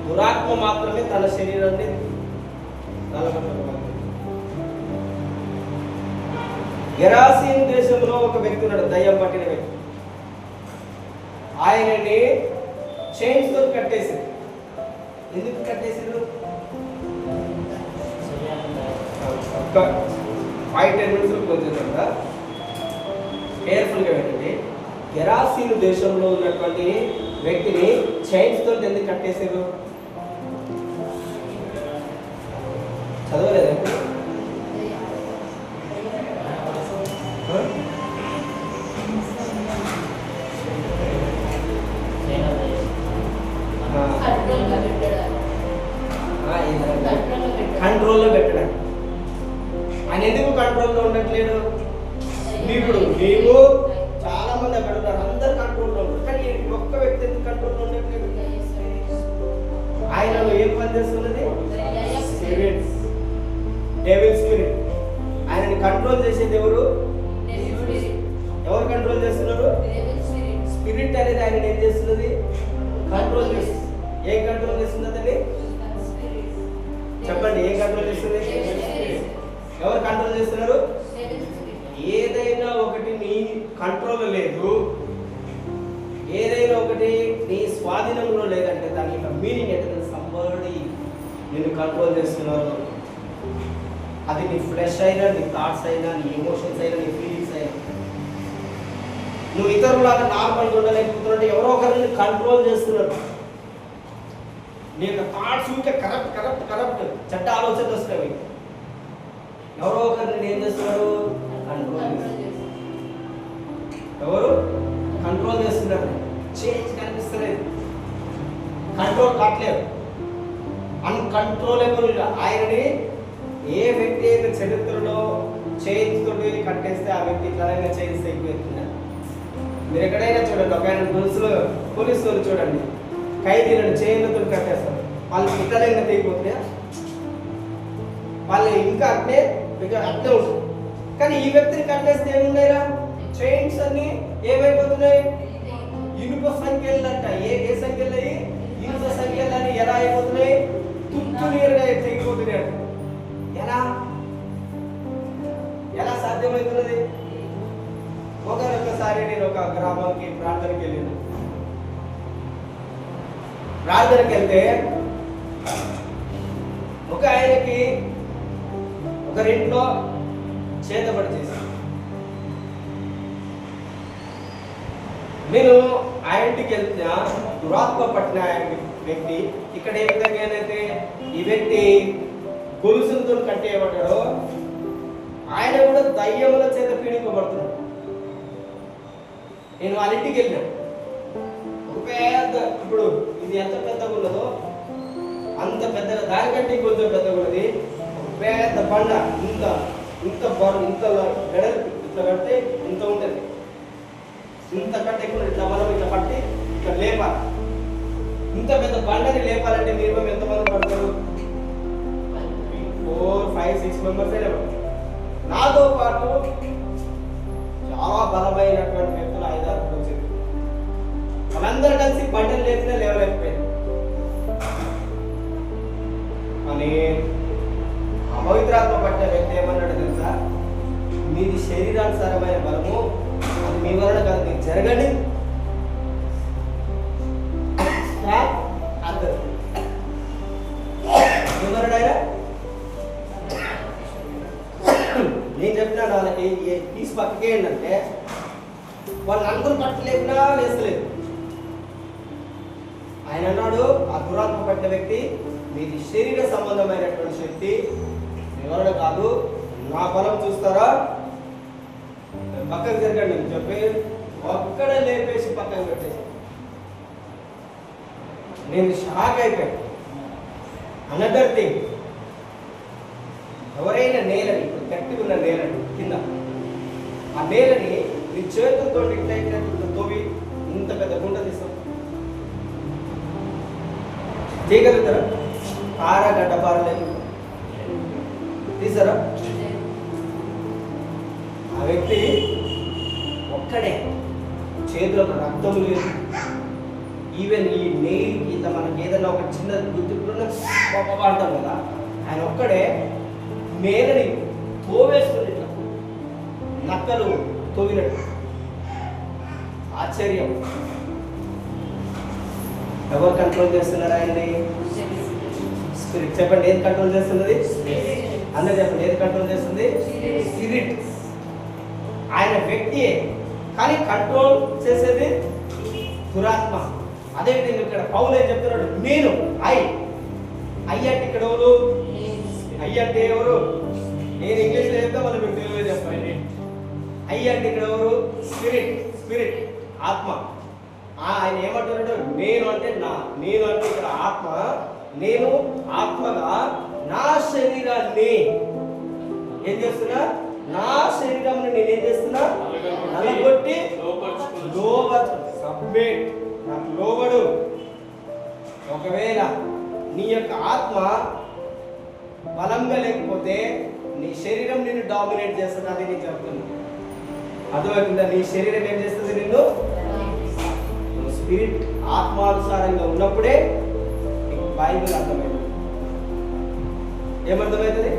దురాత్మ మాత్రమే తన శరీరాన్ని నలగొట్టగలదు. గెరాసీన్ దేశంలో ఒక వ్యక్తి ఉన్నాడు, దయ్యం పట్టిన వ్యక్తి. ఆయనని చైన్స్ తో కట్టేసింది. ఎందుకు కట్టేసిండు? 5-10 minutes కొంచెం కేర్ఫుల్గా పెట్టండి. గెరాసీన్ దేశంలో ఉన్నటువంటి వ్యక్తిని చైన్స్ తో ఎందుకు కట్టేసారు? చదవలేదండి? కంట్రోల్లో పెట్టడం. ఆయన ఎందుకు కంట్రోల్లో ఉండట్లేడు? ఇప్పుడు నీవు చాలా మంది అక్కడ ఉన్నారు, అందరు కంట్రోల్లో ఉంటారు, కానీ ఒక్క వ్యక్తి ఎందుకు కంట్రోల్లో ఉండట్లేదు? ఆయనలో ఏం పని చేస్తున్నది? Spirit, devil spirit. ఆయనని కంట్రోల్ చేసేది ఎవరు? ఎవరు కంట్రోల్ చేస్తున్నారు? స్పిరిట్ అనేది ఆయన ఏం చేస్తున్నది? కంట్రోల్ చేస్తుంది. ఏం కంట్రోల్ చేస్తున్నదండి? చెప్పండి, ఏం కంట్రోల్ చేస్తుంది? ఎవరు కంట్రోల్ చేస్తున్నారు? ఏదైనా ఒకటి నీ కంట్రోల్ లేదు, ఏదైనా ఒకటి నీ స్వాధీనంలో లేదంటే దాని యొక్క మీనింగ్ ఏంటంటే సంబడి నిన్ను కంట్రోల్ చేస్తున్నారు. అది నీ ఫ్లెష్ అయినా, నీ థాట్స్ అయినా, నీ ఎమోషన్స్ అయినా, నీ ఫీలింగ్స్ అయినా. నువ్వు ఇతరులాగా నార్మల్గా ఉండలేకపోతున్నట్టు ఎవరో ఒకరిని కంట్రోల్ చేస్తున్నారు. నీ యొక్క థాట్స్ ఉంటే కరప్ట్ చెడ్డ ఆలోచనలు వస్తాయి. ఎవరో ఒకరిని ఏం చేస్తున్నారు? కంట్రోల్ చేస్తున్నారు. ఎవరు కంట్రోల్ చేస్తున్నారు? చేంజ్ కనిపిస్తలేదు, కంట్రోల్ కావట్లేదు, అన్కంట్రోలబుల్. ఆయనని ఏ వ్యక్తి అయితే చరిత్రలో చేంజ్ తోటి కట్టేస్తే ఆ వ్యక్తి త్వరగా చేంజ్ అయిపోతుందా? మీరు ఎక్కడైనా చూడండి, ఒక ఆయన పోలీసులు చూడండి, ఖైదీలను చైన్లతో కట్టేస్తారు, వాళ్ళు ఇతరంగా తెగిపోతున్నాయా? వాళ్ళు ఇంకా అట్నే అట్నే ఉంటుంది. కానీ ఈ వ్యక్తిని కట్టేస్తే ఏమున్నాయిరా, చైన్స్ అన్ని ఏమైపోతున్నాయి, ఇనుప సంఖ్యలు అంట. ఏ సంఖ్యలు అయ్యి, ఇనుప సంఖ్యలు అని ఎలా అయిపోతున్నాయి, తుత్తు నీరుగా తెగిపోతున్నాయి అంట. ఎలా సాధ్యమవుతున్నది? ఒకసారి నేను ఒక గ్రామానికి ప్రార్థనకి వెళ్ళాను. ప్రార్థనకి వెళ్తే ఒక ఆయనకి ఒకరింట్లో చేతబడి చేశాను. నేను ఆ ఇంటికి వెళ్తున్నా, దురాత్మ పట్టిన వ్యక్తి ఇక్కడ ఏ విధంగా అయితే ఈ వ్యక్తి గొలుసులతో కట్టేయబడ్డాడో ఆయన కూడా దయ్యముల చేత పీడింపబడుతున్నాడు. నేను వాళ్ళ ఇంటికి వెళ్ళాను. ఒక పెద్ద, ఇప్పుడు ఇది ఎంత పెద్దగా ఉన్నదో అంత పెద్దగా, దానికంటే కొంచెం పెద్దగా ఉన్నది. ఒక పెద్ద బండ, ఇంత వెడల్పు, ఇట్లా కడితే ఇంత ఉంటుంది. ఇంత కంటే ఎక్కువ ఇట్లా మనం ఇట్లా పట్టి ఇట్లా లేపాలి. ఇంత పెద్ద బండని లేపాలంటే మినిమం ఎంతమంది పడతారు? 4, 5, 6 మెంబర్స్ అయినా పడతారు. నాతో పాటు చాలా బలమైనటువంటి వ్యక్తులు 5, 6 వచ్చారు. వాళ్ళందరూ కలిసి బండలు లేపినా లేవలేకపోయింది. అని అపవిత్రాత్మ పట్టిన వ్యక్తి ఏమన్నాడు తెలుసా? మీది శరీరానుసారమైన బలము, అది మీ వలన కాదు, మీకు జరగండి. ఏమన్నాడు? నేను చెప్పిన వాళ్ళకి తీసి పక్కకి ఏంటంటే వాళ్ళు అందరూ పట్టలేకున్నా వేస్తలేదు. ఆయన అన్నాడు, ఆ దురాత్మ పట్టిన వ్యక్తి, మీది శరీర సంబంధమైనటువంటి శక్తి, ఎవరు కాదు, నా బలం చూస్తారా, పక్కకు జరగండి అని చెప్పి ఒక్కడ లేపేసి పక్కకు పెట్టేసి నేను షాక్ అయిపోయాను. అనదర్ థింగ్, ఎవరైనా నేలని, ఇప్పుడు గట్టిగా ఉన్న నేలని కింద, ఆ నేలని నీ చేతులతో ఇట్లా తోవి ఇంత పెద్ద గుంట తీస్తాం, చేయగలుగుతారా? గడ్డ పారలేదు తీసారా? ఆ వ్యక్తి ఒక్కడే, చేతులకు రక్తం లేదు. ఈవెన్ ఈ నెయిల్కి ఇంత మనకి ఏదైనా ఒక చిన్న గుర్తుకున్న అంటాం కదా, ఆయన ఒక్కడే నేలని తోవేస్తుంది, ఇట్లా నక్కలు తోవినట్టు. ఆశ్చర్యం. ఎవరు కంట్రోల్ చేస్తున్నారు ఆయన్ని? స్పిరిట్. చెప్పండి, ఏది కంట్రోల్ చేస్తున్నది? అందరూ చెప్పండి, ఏది కంట్రోల్ చేస్తుంది? స్పిరిట్. ఆయన వ్యక్తియే, కానీ కంట్రోల్ చేసేది దురాత్మ. అదేవిధంగా ఇక్కడ పౌలు ఏం చెప్తున్నాడు? నేను ఐ అంటే ఇక్కడ ఎవరు? ఐ అంటే ఎవరు? నేను ఇంగ్లీష్లో చెప్తా, మనం మీకు తెలుగులో చెప్పండి. ఐ అంటే ఇక్కడ ఎవరు? స్పిరిట్, ఆత్మ. ఆయన ఏమంటున్నాడు? నేను అంటే ఇక్కడ ఆత్మ. నేను ఆత్మగా నా శరీరాన్ని ఏం చేస్తున్నా? నా శరీరాన్ని నేనేం చేస్తున్నా? నలగొట్టి నాకు లోబడు. ఒకవేళ నీ యొక్క ఆత్మ బలంగా లేకపోతే నీ శరీరం నిన్ను డామినేట్ చేస్తుంది. అది నేను చెప్తున్నా, అర్థమవుతుందా? నీ శరీరం ఏం చేస్తుంది? నిన్ను. స్పిరిట్ ఆత్మానుసారంగా ఉన్నప్పుడే బైబిల్ అర్థమైంది. ఏమర్థమవుతుంది?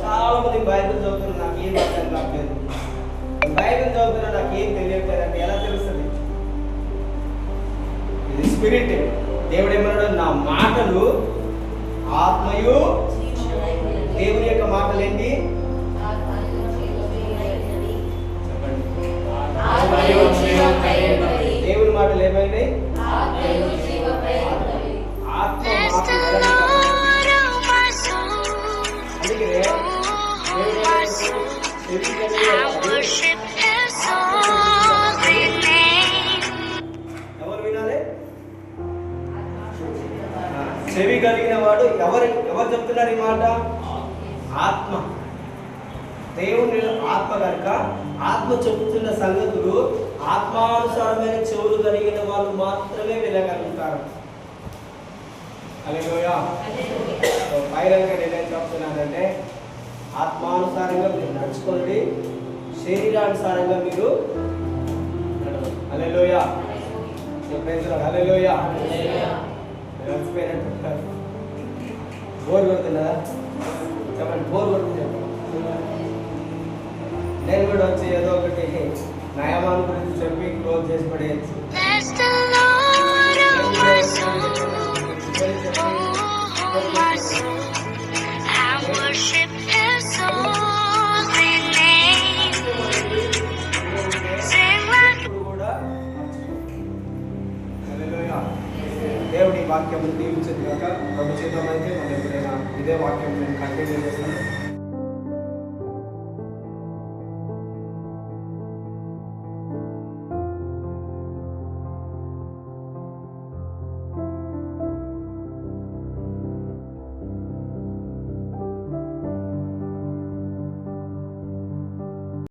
చాలా మంది బైబిల్ చదువుతున్నారు, నాకు ఏం అర్థం కావట్లేదు. బైబిల్ చదువుతున్నా, నాకు ఏం తెలియట్లేదు అంటే ఎలా తెలుస్తుంది? ఇది స్పిరిట్. దేవుడు ఏమన్నాడు? నా మాటలు ఆత్మయు. దేవుని యొక్క మాటలు ఏంటి? దేవుని మాటలు ఏమైనాయి? ఎవరు వినాలి? చెవి కలిగిన వాడు. ఎవరు చెప్తున్నారు ఈ మాట? ఆత్మ. దేవుని ఆత్మ కనుక ఆత్మ చెబుతున్న సంగతులు ఆత్మానుసారమైన చెవులు కలిగిన వాళ్ళు మాత్రమే వినగలుగుతారు. హల్లెలూయా. సో ఫైనల్గా నేనేం చెప్తున్నానంటే ఆత్మానుసారంగా మీరు నడుచుకోండి, శరీరానుసారంగా మీరు నడవండి. హల్లెలూయా. హల్లెలూయా. బోర్ కొడుతున్నదా? చెప్పండి, బోర్ కొడుతుంది. నేను కూడా వచ్చి ఏదో ఒకటి నయమాన్ గురించి చెప్పి క్లోజ్ చేసి పడేయచ్చు. దేవుడి వాక్యం దీవించింది కాక ప్రభు చేద్దామైతే మనం ఎప్పుడైనా ఇదే వాక్యం నేను కంటిన్యూ చేస్తాను.